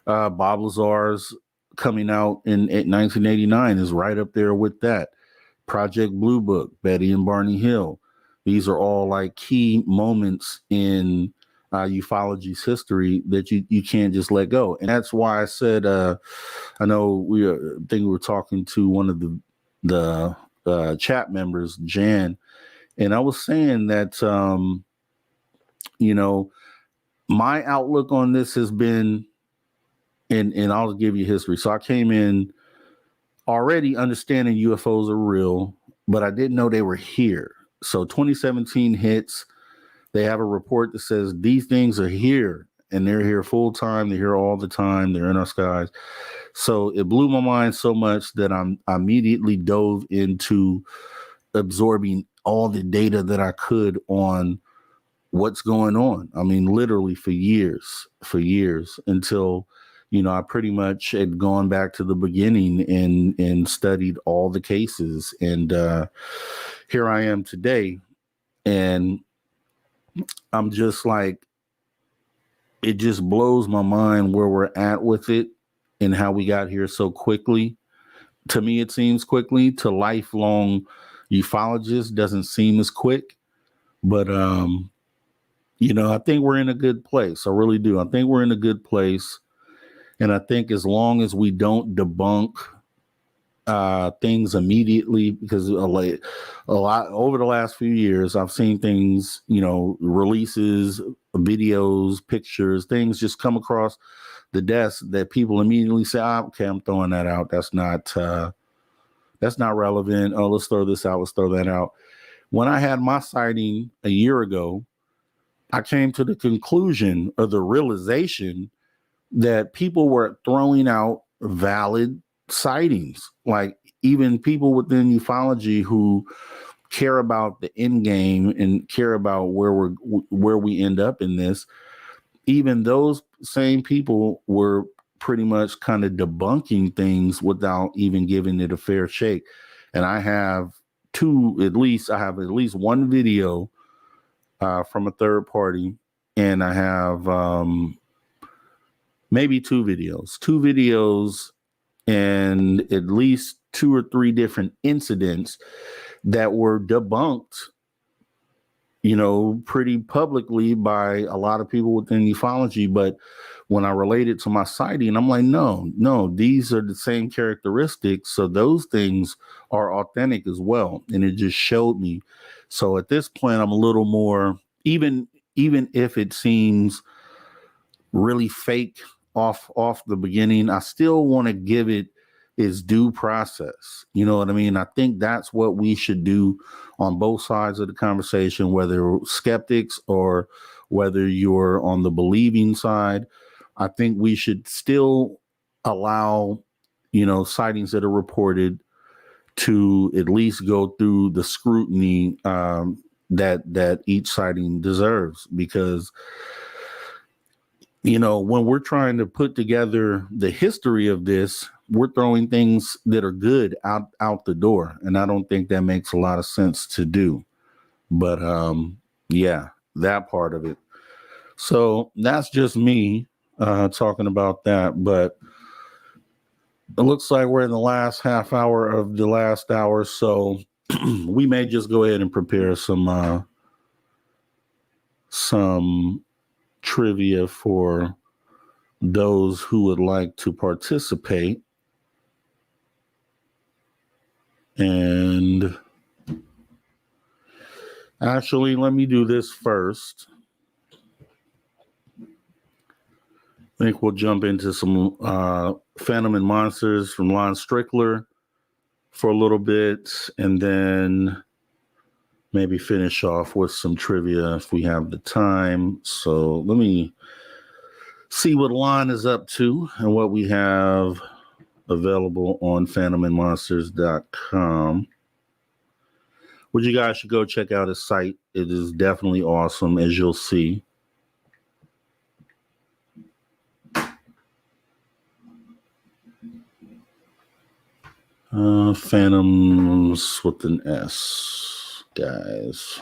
Speaker 2: Bob Lazar's coming out in 1989 is right up there with that. Project Blue Book, Betty and Barney Hill. These are all like key moments in ufology's history that you can't just let go. And that's why I said, I know we were talking to one of the chat members, Jan, and I was saying that, my outlook on this has been, and I'll give you history. So I came in already understanding UFOs are real, but I didn't know they were here. So 2017 hits. They have a report that says these things are here, and they're here full time. They're here all the time. They're in our skies. So it blew my mind so much that I immediately dove into absorbing all the data that I could on what's going on. I mean, literally for years, until, you know, I pretty much had gone back to the beginning and studied all the cases. And here I am today. And I'm just like, it just blows my mind where we're at with it and how we got here so quickly. To me, it seems quickly. To lifelong ufologists, doesn't seem as quick. But, you know, I think we're in a good place. I really do. I think we're in a good place. And I think as long as we don't debunk things immediately, because a lot over the last few years, I've seen things, you know, releases, videos, pictures, things just come across the desk that people immediately say, okay, I'm throwing that out. That's not relevant. Oh, let's throw this out. Let's throw that out. When I had my sighting a year ago, I came to the conclusion or the realization that people were throwing out valid sightings. Like even people within ufology who care about the end game and care about where we end up in this, even those same people were pretty much kind of debunking things without even giving it a fair shake. And I have at least one video from a third party, and I have maybe two videos and at least 2 or 3 different incidents that were debunked, you know, pretty publicly by a lot of people within ufology. But when I related to my sighting, I'm like, no, these are the same characteristics. So those things are authentic as well. And it just showed me. So at this point, I'm a little more, even if it seems really fake off the beginning, I still want to give it its due process. You know what I mean? I think that's what we should do on both sides of the conversation, whether skeptics or whether you're on the believing side. I think we should still allow, you know, sightings that are reported to at least go through the scrutiny that each sighting deserves, because, you know, when we're trying to put together the history of this, we're throwing things that are good out the door. And I don't think that makes a lot of sense to do. But yeah, that part of it. So that's just me talking about that. But it looks like we're in the last half hour of the last hour. So we may just go ahead and prepare some trivia for those who would like to participate. And actually, let me do this first. I think we'll jump into some Phantom and Monsters from Lon Strickler for a little bit, and then maybe finish off with some trivia if we have the time. So let me see what Lon is up to and what we have available on phantomandmonsters.com. Which you guys should go check out his site. It is definitely awesome, as you'll see. Phantoms with an S, guys.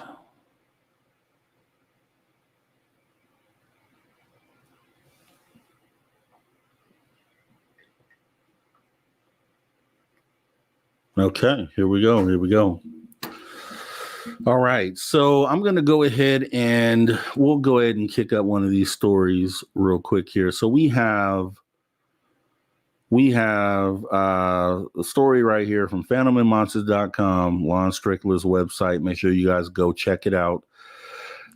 Speaker 2: Okay, here we go. All right, so I'm going to go ahead and we'll go ahead and kick up one of these stories real quick here. So we have a story right here from phantomandmonsters.com, Lon Strickler's website. Make sure you guys go check it out.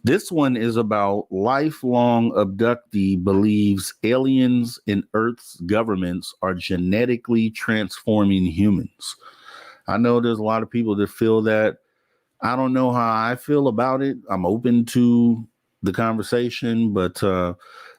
Speaker 2: This one is about lifelong abductee believes aliens in Earth's governments are genetically transforming humans. I know there's a lot of people that feel that. I don't know how I feel about it. I'm open to the conversation, but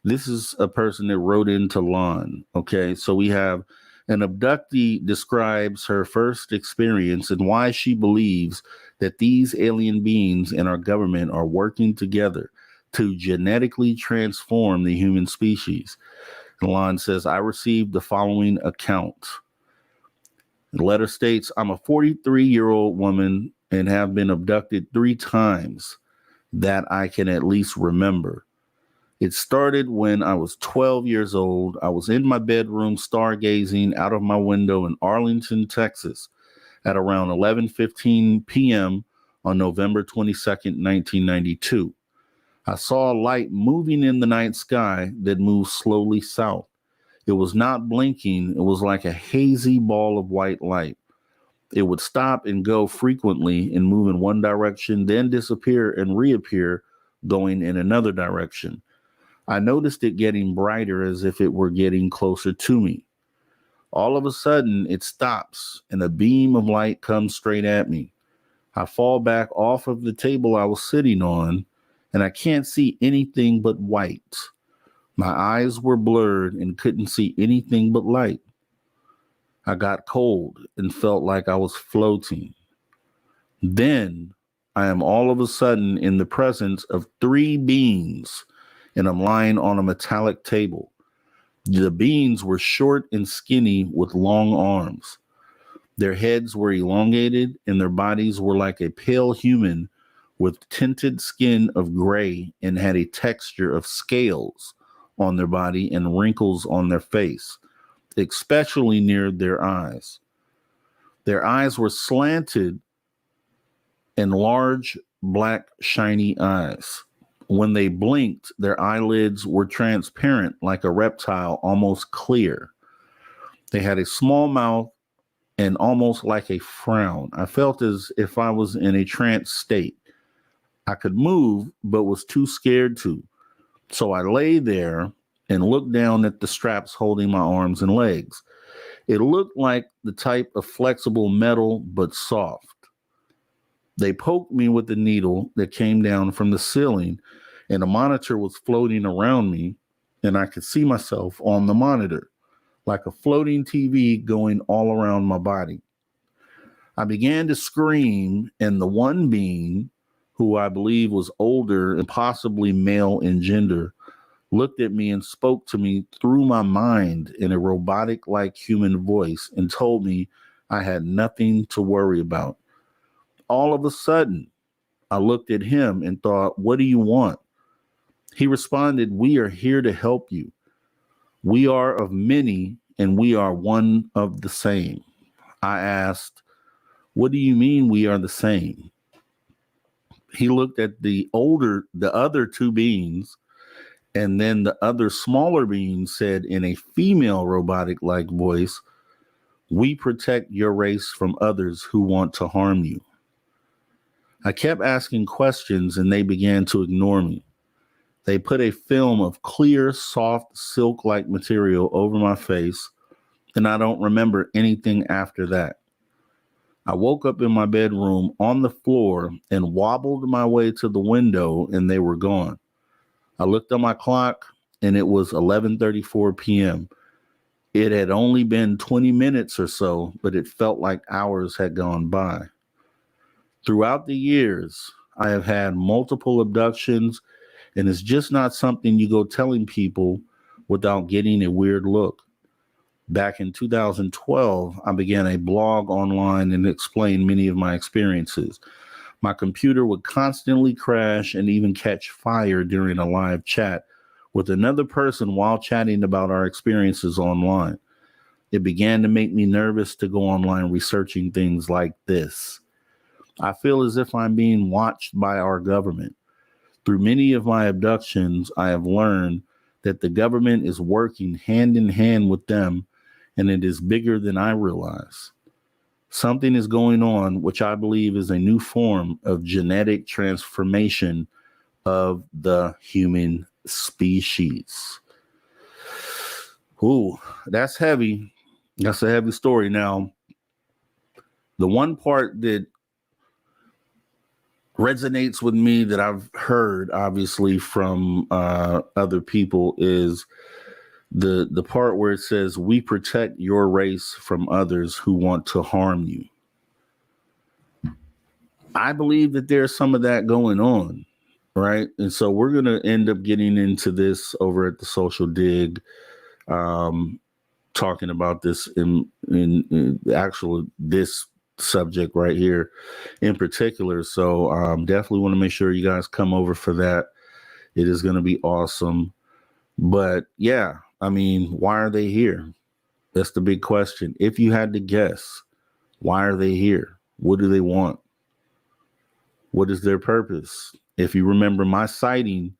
Speaker 2: this is a person that wrote into Lon. Okay, so we have an abductee describes her first experience and why she believes that these alien beings in our government are working together to genetically transform the human species. And Lon says, I received the following account. The letter states, I'm a 43-year-old woman and have been abducted 3 times that I can at least remember. It started when I was 12 years old. I was in my bedroom stargazing out of my window in Arlington, Texas at around 11:15 p.m. on November 22nd, 1992. I saw a light moving in the night sky that moved slowly south. It was not blinking. It was like a hazy ball of white light. It would stop and go frequently and move in one direction, then disappear and reappear, going in another direction. I noticed it getting brighter as if it were getting closer to me. All of a sudden, it stops and a beam of light comes straight at me. I fall back off of the table I was sitting on, and I can't see anything but white. My eyes were blurred and couldn't see anything but light. I got cold and felt like I was floating. Then I am all of a sudden in the presence of 3 beings, and I'm lying on a metallic table. The beings were short and skinny with long arms. Their heads were elongated and their bodies were like a pale human with tinted skin of gray and had a texture of scales on their body and wrinkles on their face, especially near their eyes. Their eyes were slanted and large, black, shiny eyes. When they blinked, their eyelids were transparent like a reptile, almost clear. They had a small mouth and almost like a frown. I felt as if I was in a trance state. I could move, but was too scared to. So I lay there and looked down at the straps holding my arms and legs. It looked like the type of flexible metal, but soft. They poked me with the needle that came down from the ceiling, and a monitor was floating around me, and I could see myself on the monitor, like a floating TV going all around my body. I began to scream, and the one being, who I believe was older and possibly male in gender, looked at me and spoke to me through my mind in a robotic-like human voice and told me I had nothing to worry about. All of a sudden, I looked at him and thought, what do you want? He responded, we are here to help you. We are of many and we are one of the same. I asked, what do you mean we are the same? He looked at the other 2 beings, and then the other smaller being said in a female robotic-like voice, we protect your race from others who want to harm you. I kept asking questions and they began to ignore me. They put a film of clear, soft, silk-like material over my face, and I don't remember anything after that. I woke up in my bedroom on the floor and wobbled my way to the window, and they were gone. I looked at my clock, and it was 11:34 p.m. It had only been 20 minutes or so, but it felt like hours had gone by. Throughout the years, I have had multiple abductions, and it's just not something you go telling people without getting a weird look. Back in 2012, I began a blog online and explained many of my experiences. My computer would constantly crash and even catch fire during a live chat with another person while chatting about our experiences online. It began to make me nervous to go online researching things like this. I feel as if I'm being watched by our government. Through many of my abductions, I have learned that the government is working hand in hand with them, and it is bigger than I realize. Something is going on, which I believe is a new form of genetic transformation of the human species. Ooh, that's heavy. That's a heavy story. Now, the one part that resonates with me that I've heard, obviously, from other people is the part where it says, "We protect your race from others who want to harm you." I believe that there's some of that going on, right? And so we're going to end up getting into this over at the Social Dig, talking about this in actual this subject right here in particular. So definitely want to make sure you guys come over for that. It is going to be awesome. But yeah, I mean, why are they here? That's the big question. If you had to guess, why are they here? What do they want? What is their purpose? If you remember my sighting,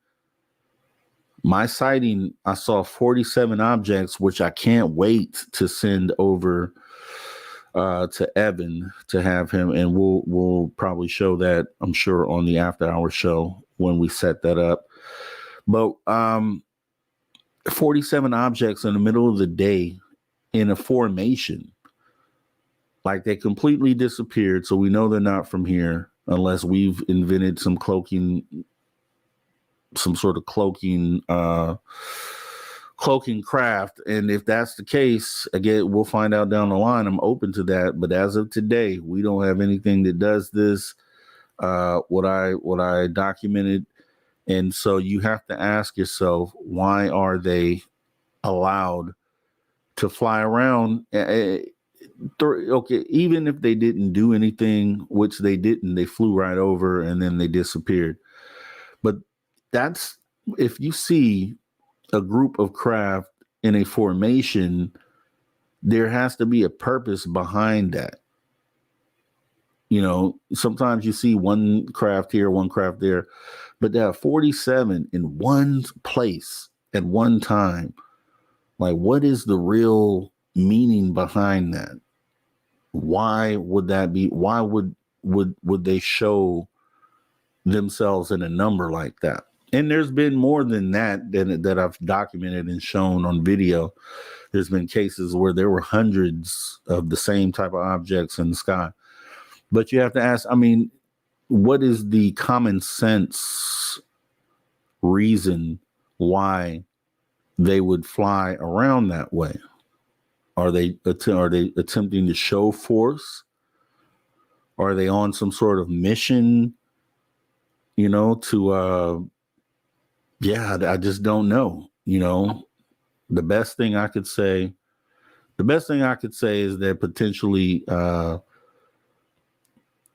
Speaker 2: I saw 47 objects, which I can't wait to send over to Evan to have him, and we'll probably show that, I'm sure, on the after hour show when we set that up. But 47 objects in the middle of the day in a formation, like they completely disappeared. So we know they're not from here unless we've invented some sort of cloaking craft. And if that's the case, again, we'll find out down the line. I'm open to that. But as of today, we don't have anything that does this, what I documented. And so you have to ask yourself, why are they allowed to fly around? Okay, even if they didn't do anything, which they didn't, they flew right over and then they disappeared. But that's, if you see a group of craft in a formation, there has to be a purpose behind that. You know, sometimes you see one craft here, one craft there, but there are 47 in one place at one time. Like, what is the real meaning behind that? Why would that be? Why would they show themselves in a number like that? And there's been more than that I've documented and shown on video. There's been cases where there were hundreds of the same type of objects in the sky. But you have to ask, I mean, what is the common sense reason why they would fly around that way? Are they attempting to show force? Are they on some sort of mission, you know, to I just don't know. You know, the best thing I could say is that potentially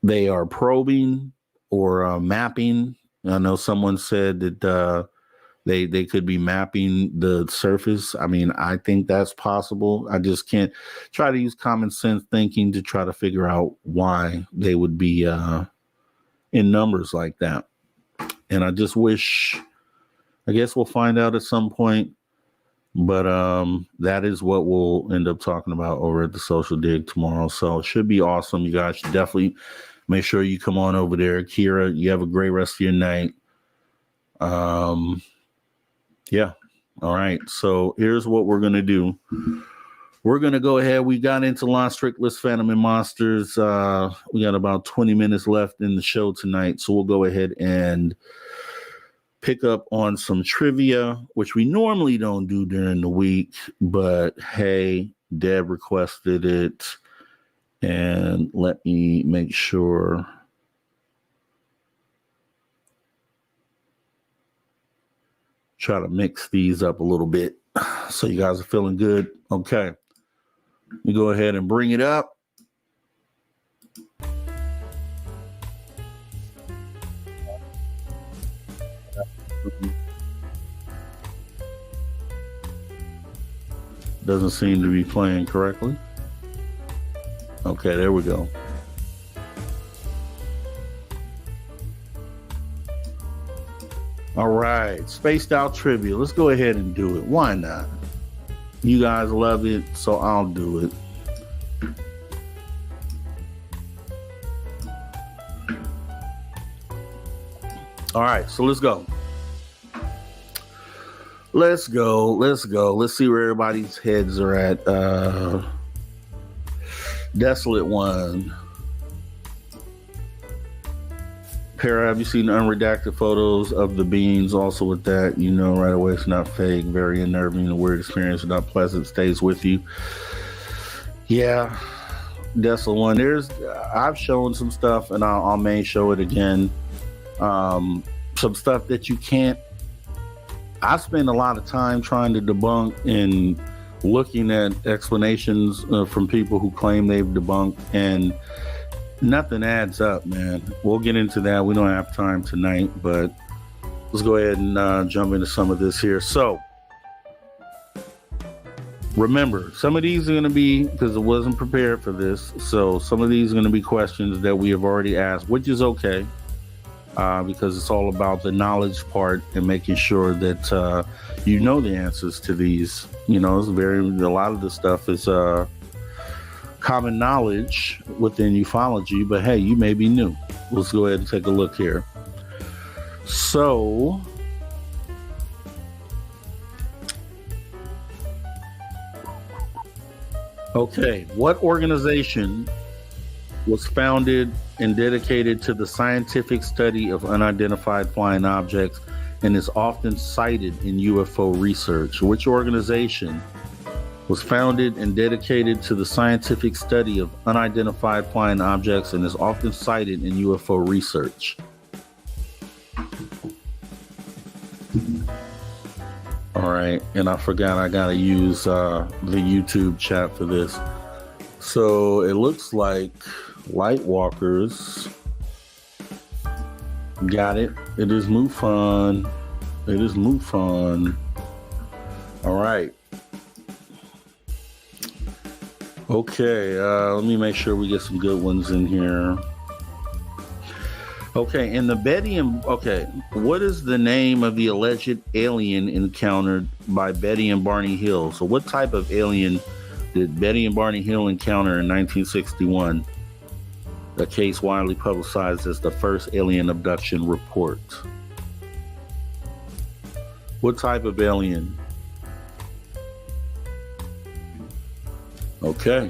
Speaker 2: they are probing or mapping. I know someone said that they could be mapping the surface. I mean, I think that's possible. I just can't try to use common sense thinking to try to figure out why they would be in numbers like that. And I just wish, I guess we'll find out at some point. But that is what we'll end up talking about over at the Social Dig tomorrow. So it should be awesome. You guys should definitely make sure you come on over there. Kira, you have a great rest of your night. Yeah. All right. So here's what we're going to do. We're going to go ahead. We got into Lost Strictless Phantom and Monsters. We got about 20 minutes left in the show tonight. So we'll go ahead and pick up on some trivia, which we normally don't do during the week. But hey, Deb requested it. And let me make sure. Try to mix these up a little bit so you guys are feeling good. Okay. Let me go ahead and bring it up. Doesn't seem to be playing correctly. Okay, there we go. All right, spaced out trivia. Let's go ahead and do it. Why not? You guys love it, so I'll do it. All right, so let's go. Let's go. Let's see where everybody's heads are at. Desolate one. Para, have you seen unredacted photos of the beings? Also with that, you know right away it's not fake, very unnerving, a weird experience, not pleasant, stays with you. Yeah, Desolate one. I've shown some stuff and I'll may show it again. Some stuff that you can't. I spend a lot of time trying to debunk and looking at explanations from people who claim they've debunked, and nothing adds up, man. We'll get into that. We don't have time tonight, but let's go ahead and jump into some of this here. So remember, some of these are going to be, because I wasn't prepared for this, so some of these are going to be questions that we have already asked, which is okay. Because it's all about the knowledge part and making sure that you know the answers to these. You know, a lot of the stuff is common knowledge within ufology, but hey, you may be new. Let's go ahead and take a look here. So, okay, what organization was founded and dedicated to the scientific study of unidentified flying objects and is often cited in UFO research? Which organization was founded and dedicated to the scientific study of unidentified flying objects and is often cited in UFO research? All right, and I forgot I gotta use the YouTube chat for this. So it looks like Lightwalkers got it. It is MUFON. All right. Okay, let me make sure we get some good ones in here. Okay, in the Betty and what is the name of the alleged alien encountered by Betty and Barney Hill? So what type of alien did Betty and Barney Hill encounter in 1961? A case widely publicized as the first alien abduction report. What type of alien? Okay.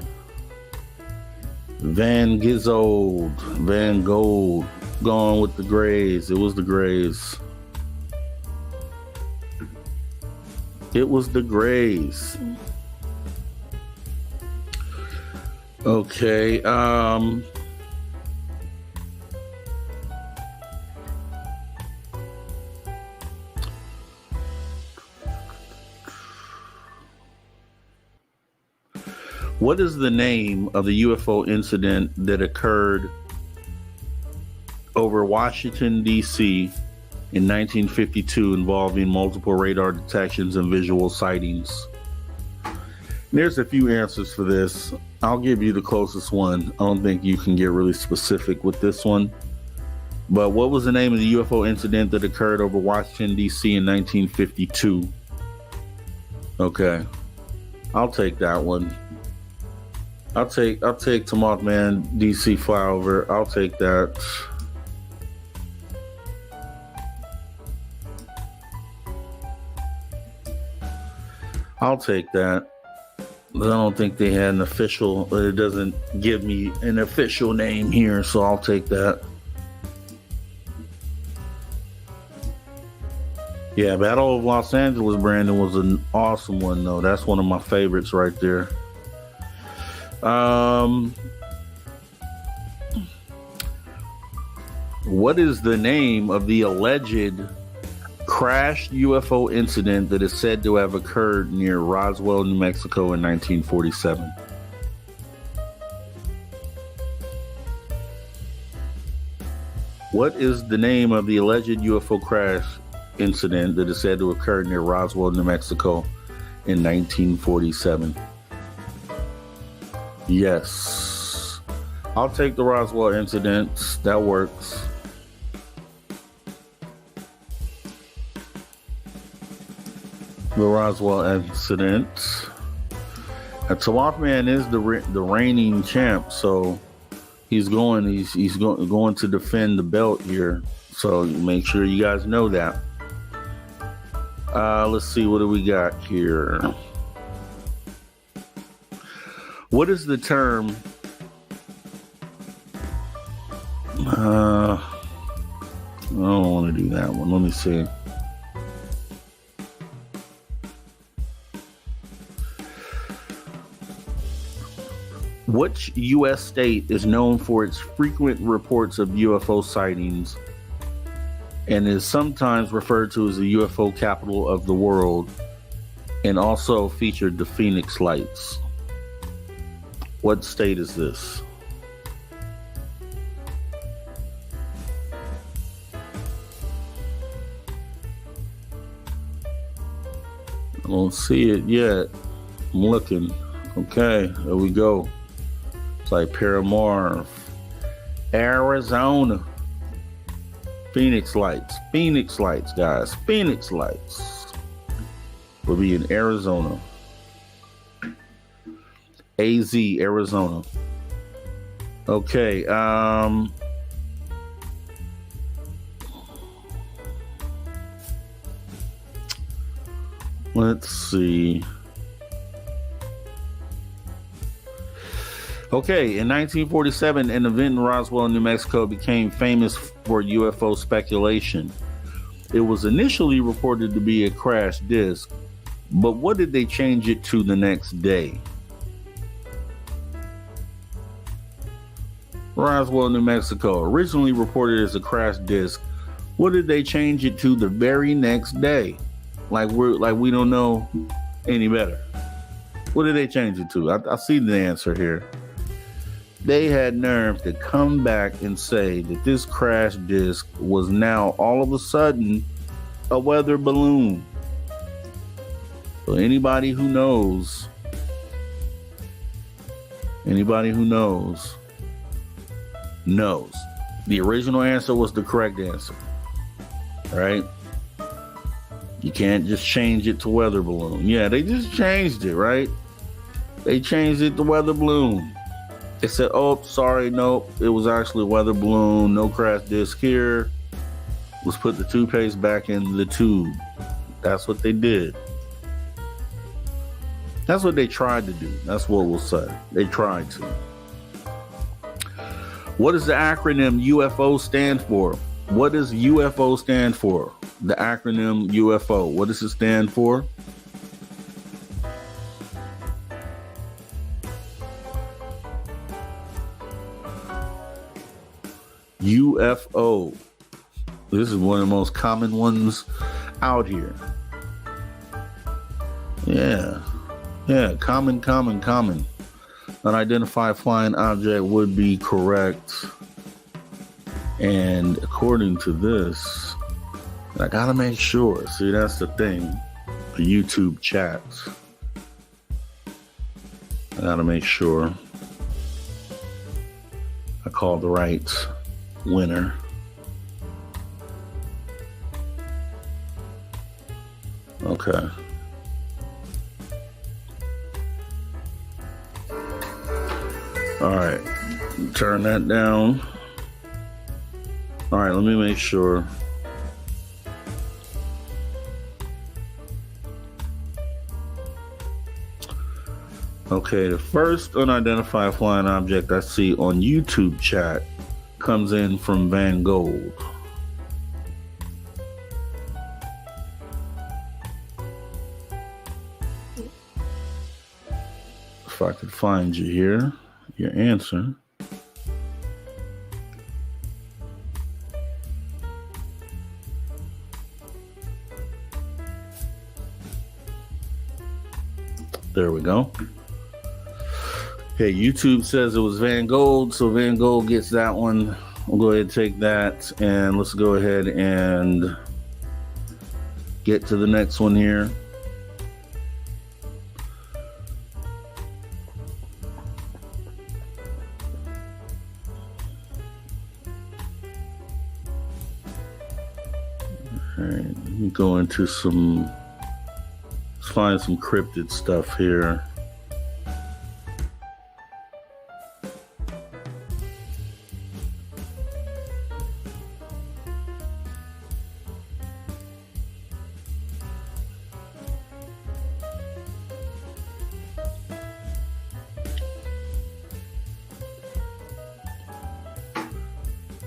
Speaker 2: Van Gogh, gone with the Greys. It was the Greys. Okay, what is the name of the UFO incident that occurred over Washington, D.C. in 1952 involving multiple radar detections and visual sightings? There's a few answers for this. I'll give you the closest one. I don't think you can get really specific with this one. But what was the name of the UFO incident that occurred over Washington, D.C. in 1952? Okay. I'll take that one. I'll take Tom Mothman, DC flyover. I'll take that. I'll take that. But I don't think they had an official, it doesn't give me an official name here, so I'll take that. Yeah, Battle of Los Angeles, Brandon, was an awesome one, though. That's one of my favorites right there. What is the name of the alleged crashed UFO incident that is said to have occurred near Roswell, New Mexico in 1947? What is the name of the alleged UFO crash incident that is said to occur near Roswell, New Mexico in 1947? Yes. I'll take the Roswell incident. That works. The Roswell incident. Mothman is the reigning champ, so he's going to defend the belt here. So make sure you guys know that. Let's see, what do we got here? What is the term? I don't want to do that one. Let me see. Which U.S. state is known for its frequent reports of UFO sightings and is sometimes referred to as the UFO capital of the world, and also featured the Phoenix Lights? What state is this? I don't see it yet. I'm looking. Okay, there we go. It's like Paranormal. Arizona. Phoenix Lights. Phoenix Lights, guys. Phoenix Lights. Will be in Arizona. AZ, Arizona. Okay, let's see. Okay, in 1947, an event in Roswell, New Mexico became famous for UFO speculation. It was initially reported to be a crash disk, but what did they change it to the next day? Roswell, New Mexico, originally reported as a crash disk. What did they change it to the very next day? Like we don't know any better. What did they change it to? I see the answer here. They had nerve to come back and say that this crash disk was now all of a sudden a weather balloon. So anybody who knows the original answer was the correct answer, right? You can't just change it to weather balloon. Yeah, they just changed it, right? They changed it to weather balloon. They said, oh, sorry, nope, it was actually a weather balloon, no crash disk here. Let's put the toothpaste back in the tube. That's what they did. That's what they tried to do. That's what we'll say. They tried to. What does the acronym UFO stand for? What does UFO stand for? The acronym UFO. What does it stand for? UFO. This is one of the most common ones out here. Yeah, common. Unidentified flying object would be correct. And according to this, I gotta make sure. See, that's the thing. The YouTube chat. I gotta make sure I call the right winner. Okay. All right. Turn that down. All right, let me make sure. Okay, the first unidentified flying object I see on YouTube chat comes in from Van Gold. If I could find you here, your answer. There we go. Okay, YouTube says it was Van Gold, so Van Gold gets that one. We'll go ahead and take that, and let's go ahead and get to the next one here. All right, let me go into let's find some cryptid stuff here.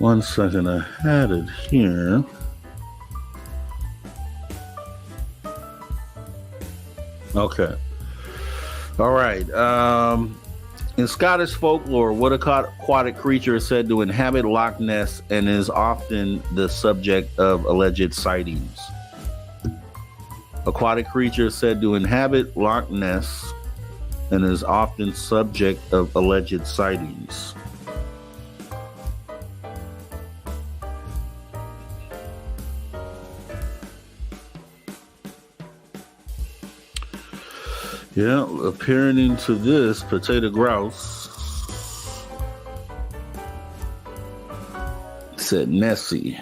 Speaker 2: 1 second, I had it here. Okay. All right. In Scottish folklore, what aquatic creature is said to inhabit Loch Ness and is often the subject of alleged sightings? Aquatic creature is said to inhabit Loch Ness and is often subject of alleged sightings. Yeah, appearing into this potato grouse said Nessie.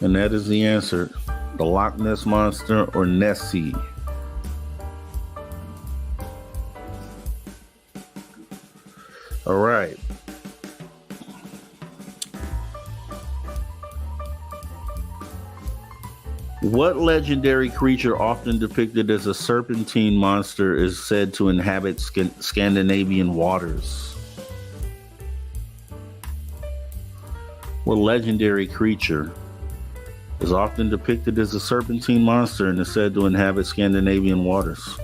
Speaker 2: And that is the answer. The Loch Ness Monster or Nessie. All right. What legendary creature often depicted as a serpentine monster is said to inhabit Scandinavian waters? What legendary creature is often depicted as a serpentine monster and is said to inhabit Scandinavian waters?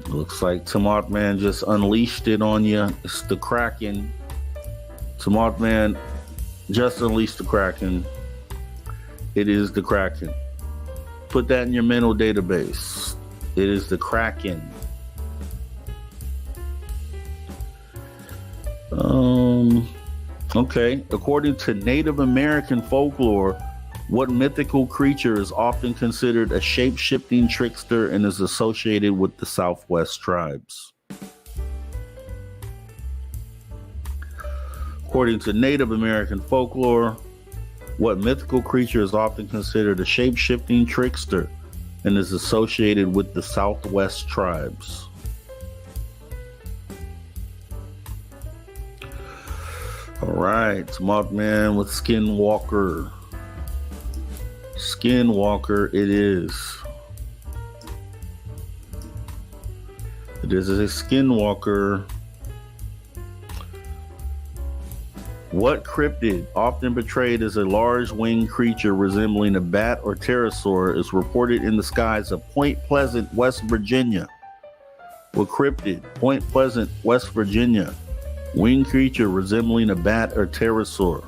Speaker 2: Looks like Tomatman just unleashed it on you. It's the Kraken. Tomatman just unleashed the Kraken. It is the Kraken. Put that in your mental database. It is the Kraken. Okay. According to Native American folklore, what mythical creature is often considered a shape-shifting trickster and is associated with the Southwest tribes? According to Native American folklore, what mythical creature is often considered a shape-shifting trickster and is associated with the Southwest tribes? All right, Mothman with Skinwalker. Skinwalker it is. It is a Skinwalker. What cryptid, often portrayed as a large winged creature resembling a bat or pterosaur, is reported in the skies of Point Pleasant, West Virginia? What cryptid, Point Pleasant, West Virginia, winged creature resembling a bat or pterosaur?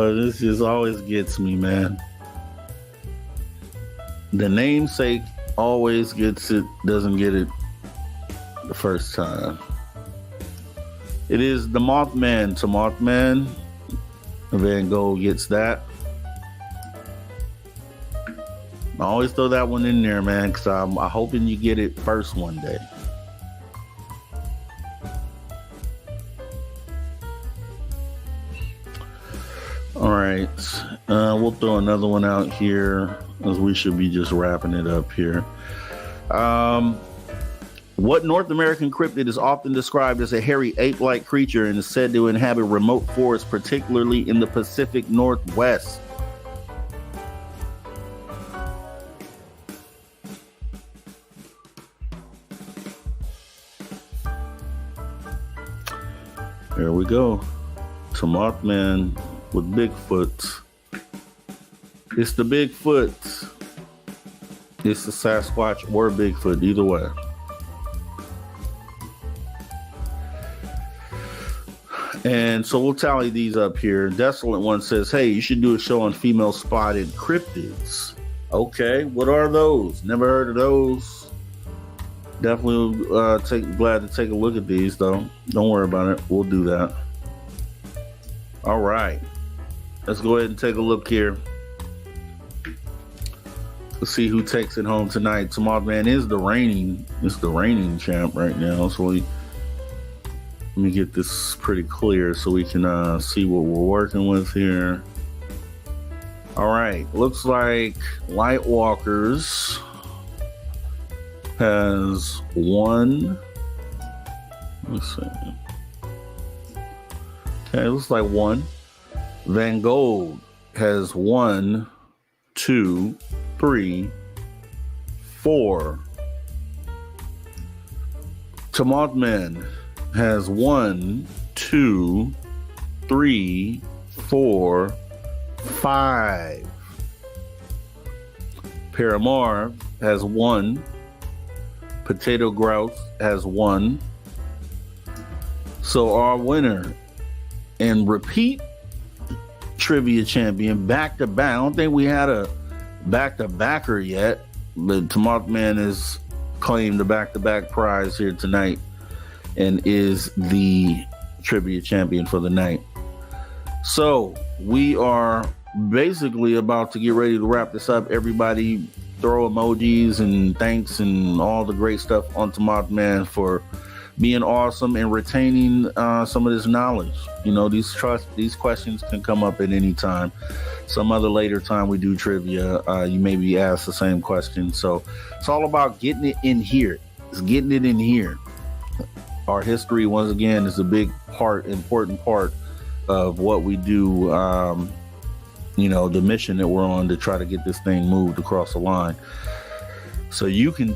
Speaker 2: This just always gets me, man. The namesake always gets it, doesn't get it the first time. It is the Mothman to Mothman. Van Gogh gets that. I always throw that one in there, man, because I'm hoping you get it first one day. All right, we'll throw another one out here as we should be just wrapping it up here. What North American cryptid is often described as a hairy ape-like creature and is said to inhabit remote forests, particularly in the Pacific Northwest? There we go. To Mothman with Bigfoot. It's the Bigfoot. It's the Sasquatch or Bigfoot, either way. And so we'll tally these up here. Desolate One says, hey, you should do a show on female spotted cryptids. Okay, what are those? Never heard of those. Definitely glad to take a look at these, though. Don't worry about it. We'll do that. All right. Let's go ahead and take a look here. Let's see who takes it home tonight. Mothman is the reigning champ right now. So let me get this pretty clear so we can see what we're working with here. All right. Looks like Lightwalkers has one. Let's see. Okay, looks like one. Van Gogh has one. 2, 3, 4. Mothman has 1, 2, 3, 4, 5. Paranormal has 1. Potato Grouse has 1. So our winner and repeat trivia champion, back-to-back. I don't think we had a back-to-backer yet, but Mothman has claimed the back-to-back prize here tonight and is the trivia champion for the night. So we are basically about to get ready to wrap this up. Everybody throw emojis and thanks and all the great stuff onto Mothman for being awesome and retaining some of this knowledge. You know, these questions can come up at any time. Some other later time we do trivia, you may be asked the same question. So it's all about getting it in here. It's getting it in here. Our history, once again, is a big important part of what we do. You know, the mission that we're on to try to get this thing moved across the line. So you can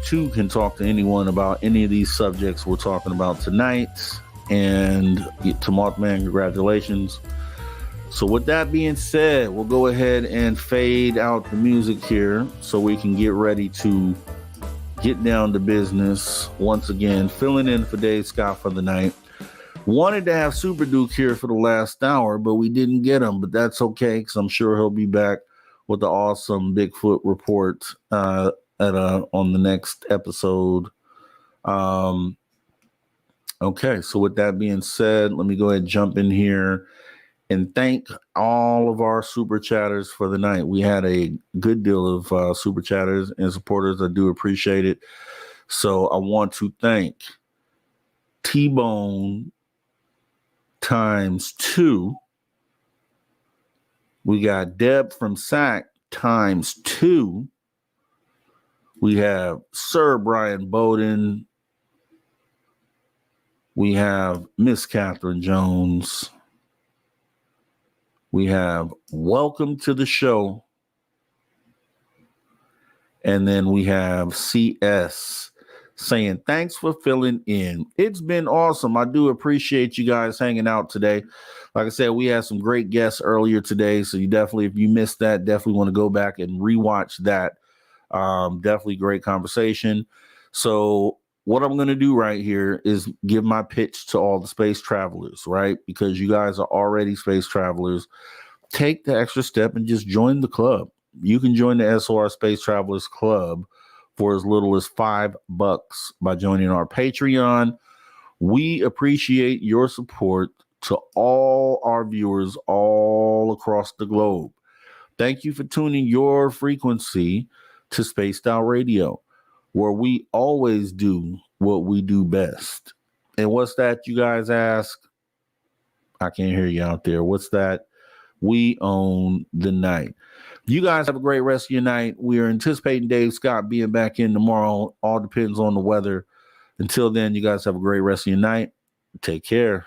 Speaker 2: talk to anyone about any of these subjects we're talking about tonight. And to Mothman, congratulations. So with that being said, we'll go ahead and fade out the music here so we can get ready to get down to business. Once again, filling in for Dave Scott for the night. Wanted to have Super Duke here for the last hour, but we didn't get him. But that's okay, because I'm sure he'll be back with the awesome Bigfoot report on the next episode. Okay, so with that being said, let me go ahead and jump in here and thank all of our super chatters for the night. We had a good deal of super chatters and supporters. I do appreciate it. So I want to thank T-Bone ×2. We got Deb from SAC ×2. We have Sir Brian Bowden. We have Miss Catherine Jones. We have Welcome to the Show. And then we have CS saying, thanks for filling in. It's been awesome. I do appreciate you guys hanging out today. Like I said, we had some great guests earlier today. So you definitely, if you missed that, definitely want to go back and rewatch that. Definitely great conversation. So what I'm going to do right here is give my pitch to all the space travelers, right? Because you guys are already space travelers. Take the extra step and just join the club. You can join the SOR Space Travelers Club for as little as $5 by joining our Patreon. We appreciate your support to all our viewers all across the globe. Thank you for tuning your frequency to Spaced Out Radio, where we always do what we do best. And what's that, you guys ask? I can't hear you out there. What's that? We own the night. You guys have a great rest of your night. We are anticipating Dave Scott being back in tomorrow. All depends on the weather. Until then, you guys have a great rest of your night. Take care.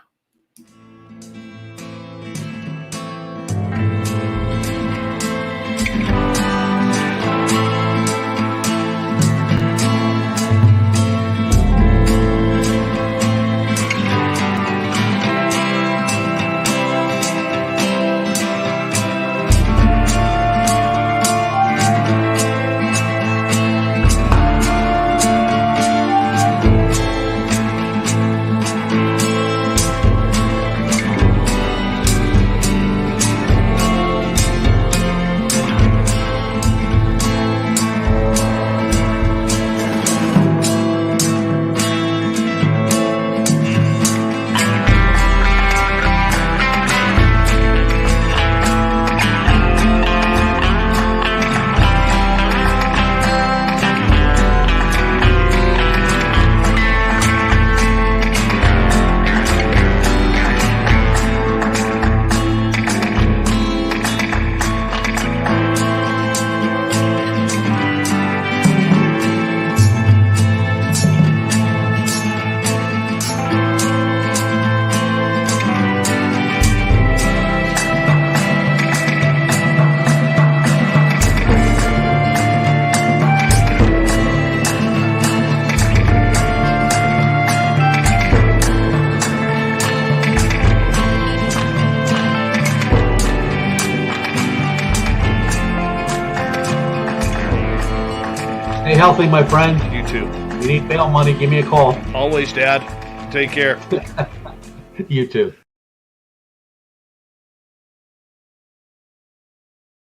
Speaker 8: Stay healthy, my friend.
Speaker 9: You too.
Speaker 8: If you need bail money, give me a call.
Speaker 9: Always, Dad. Take care.
Speaker 8: You too.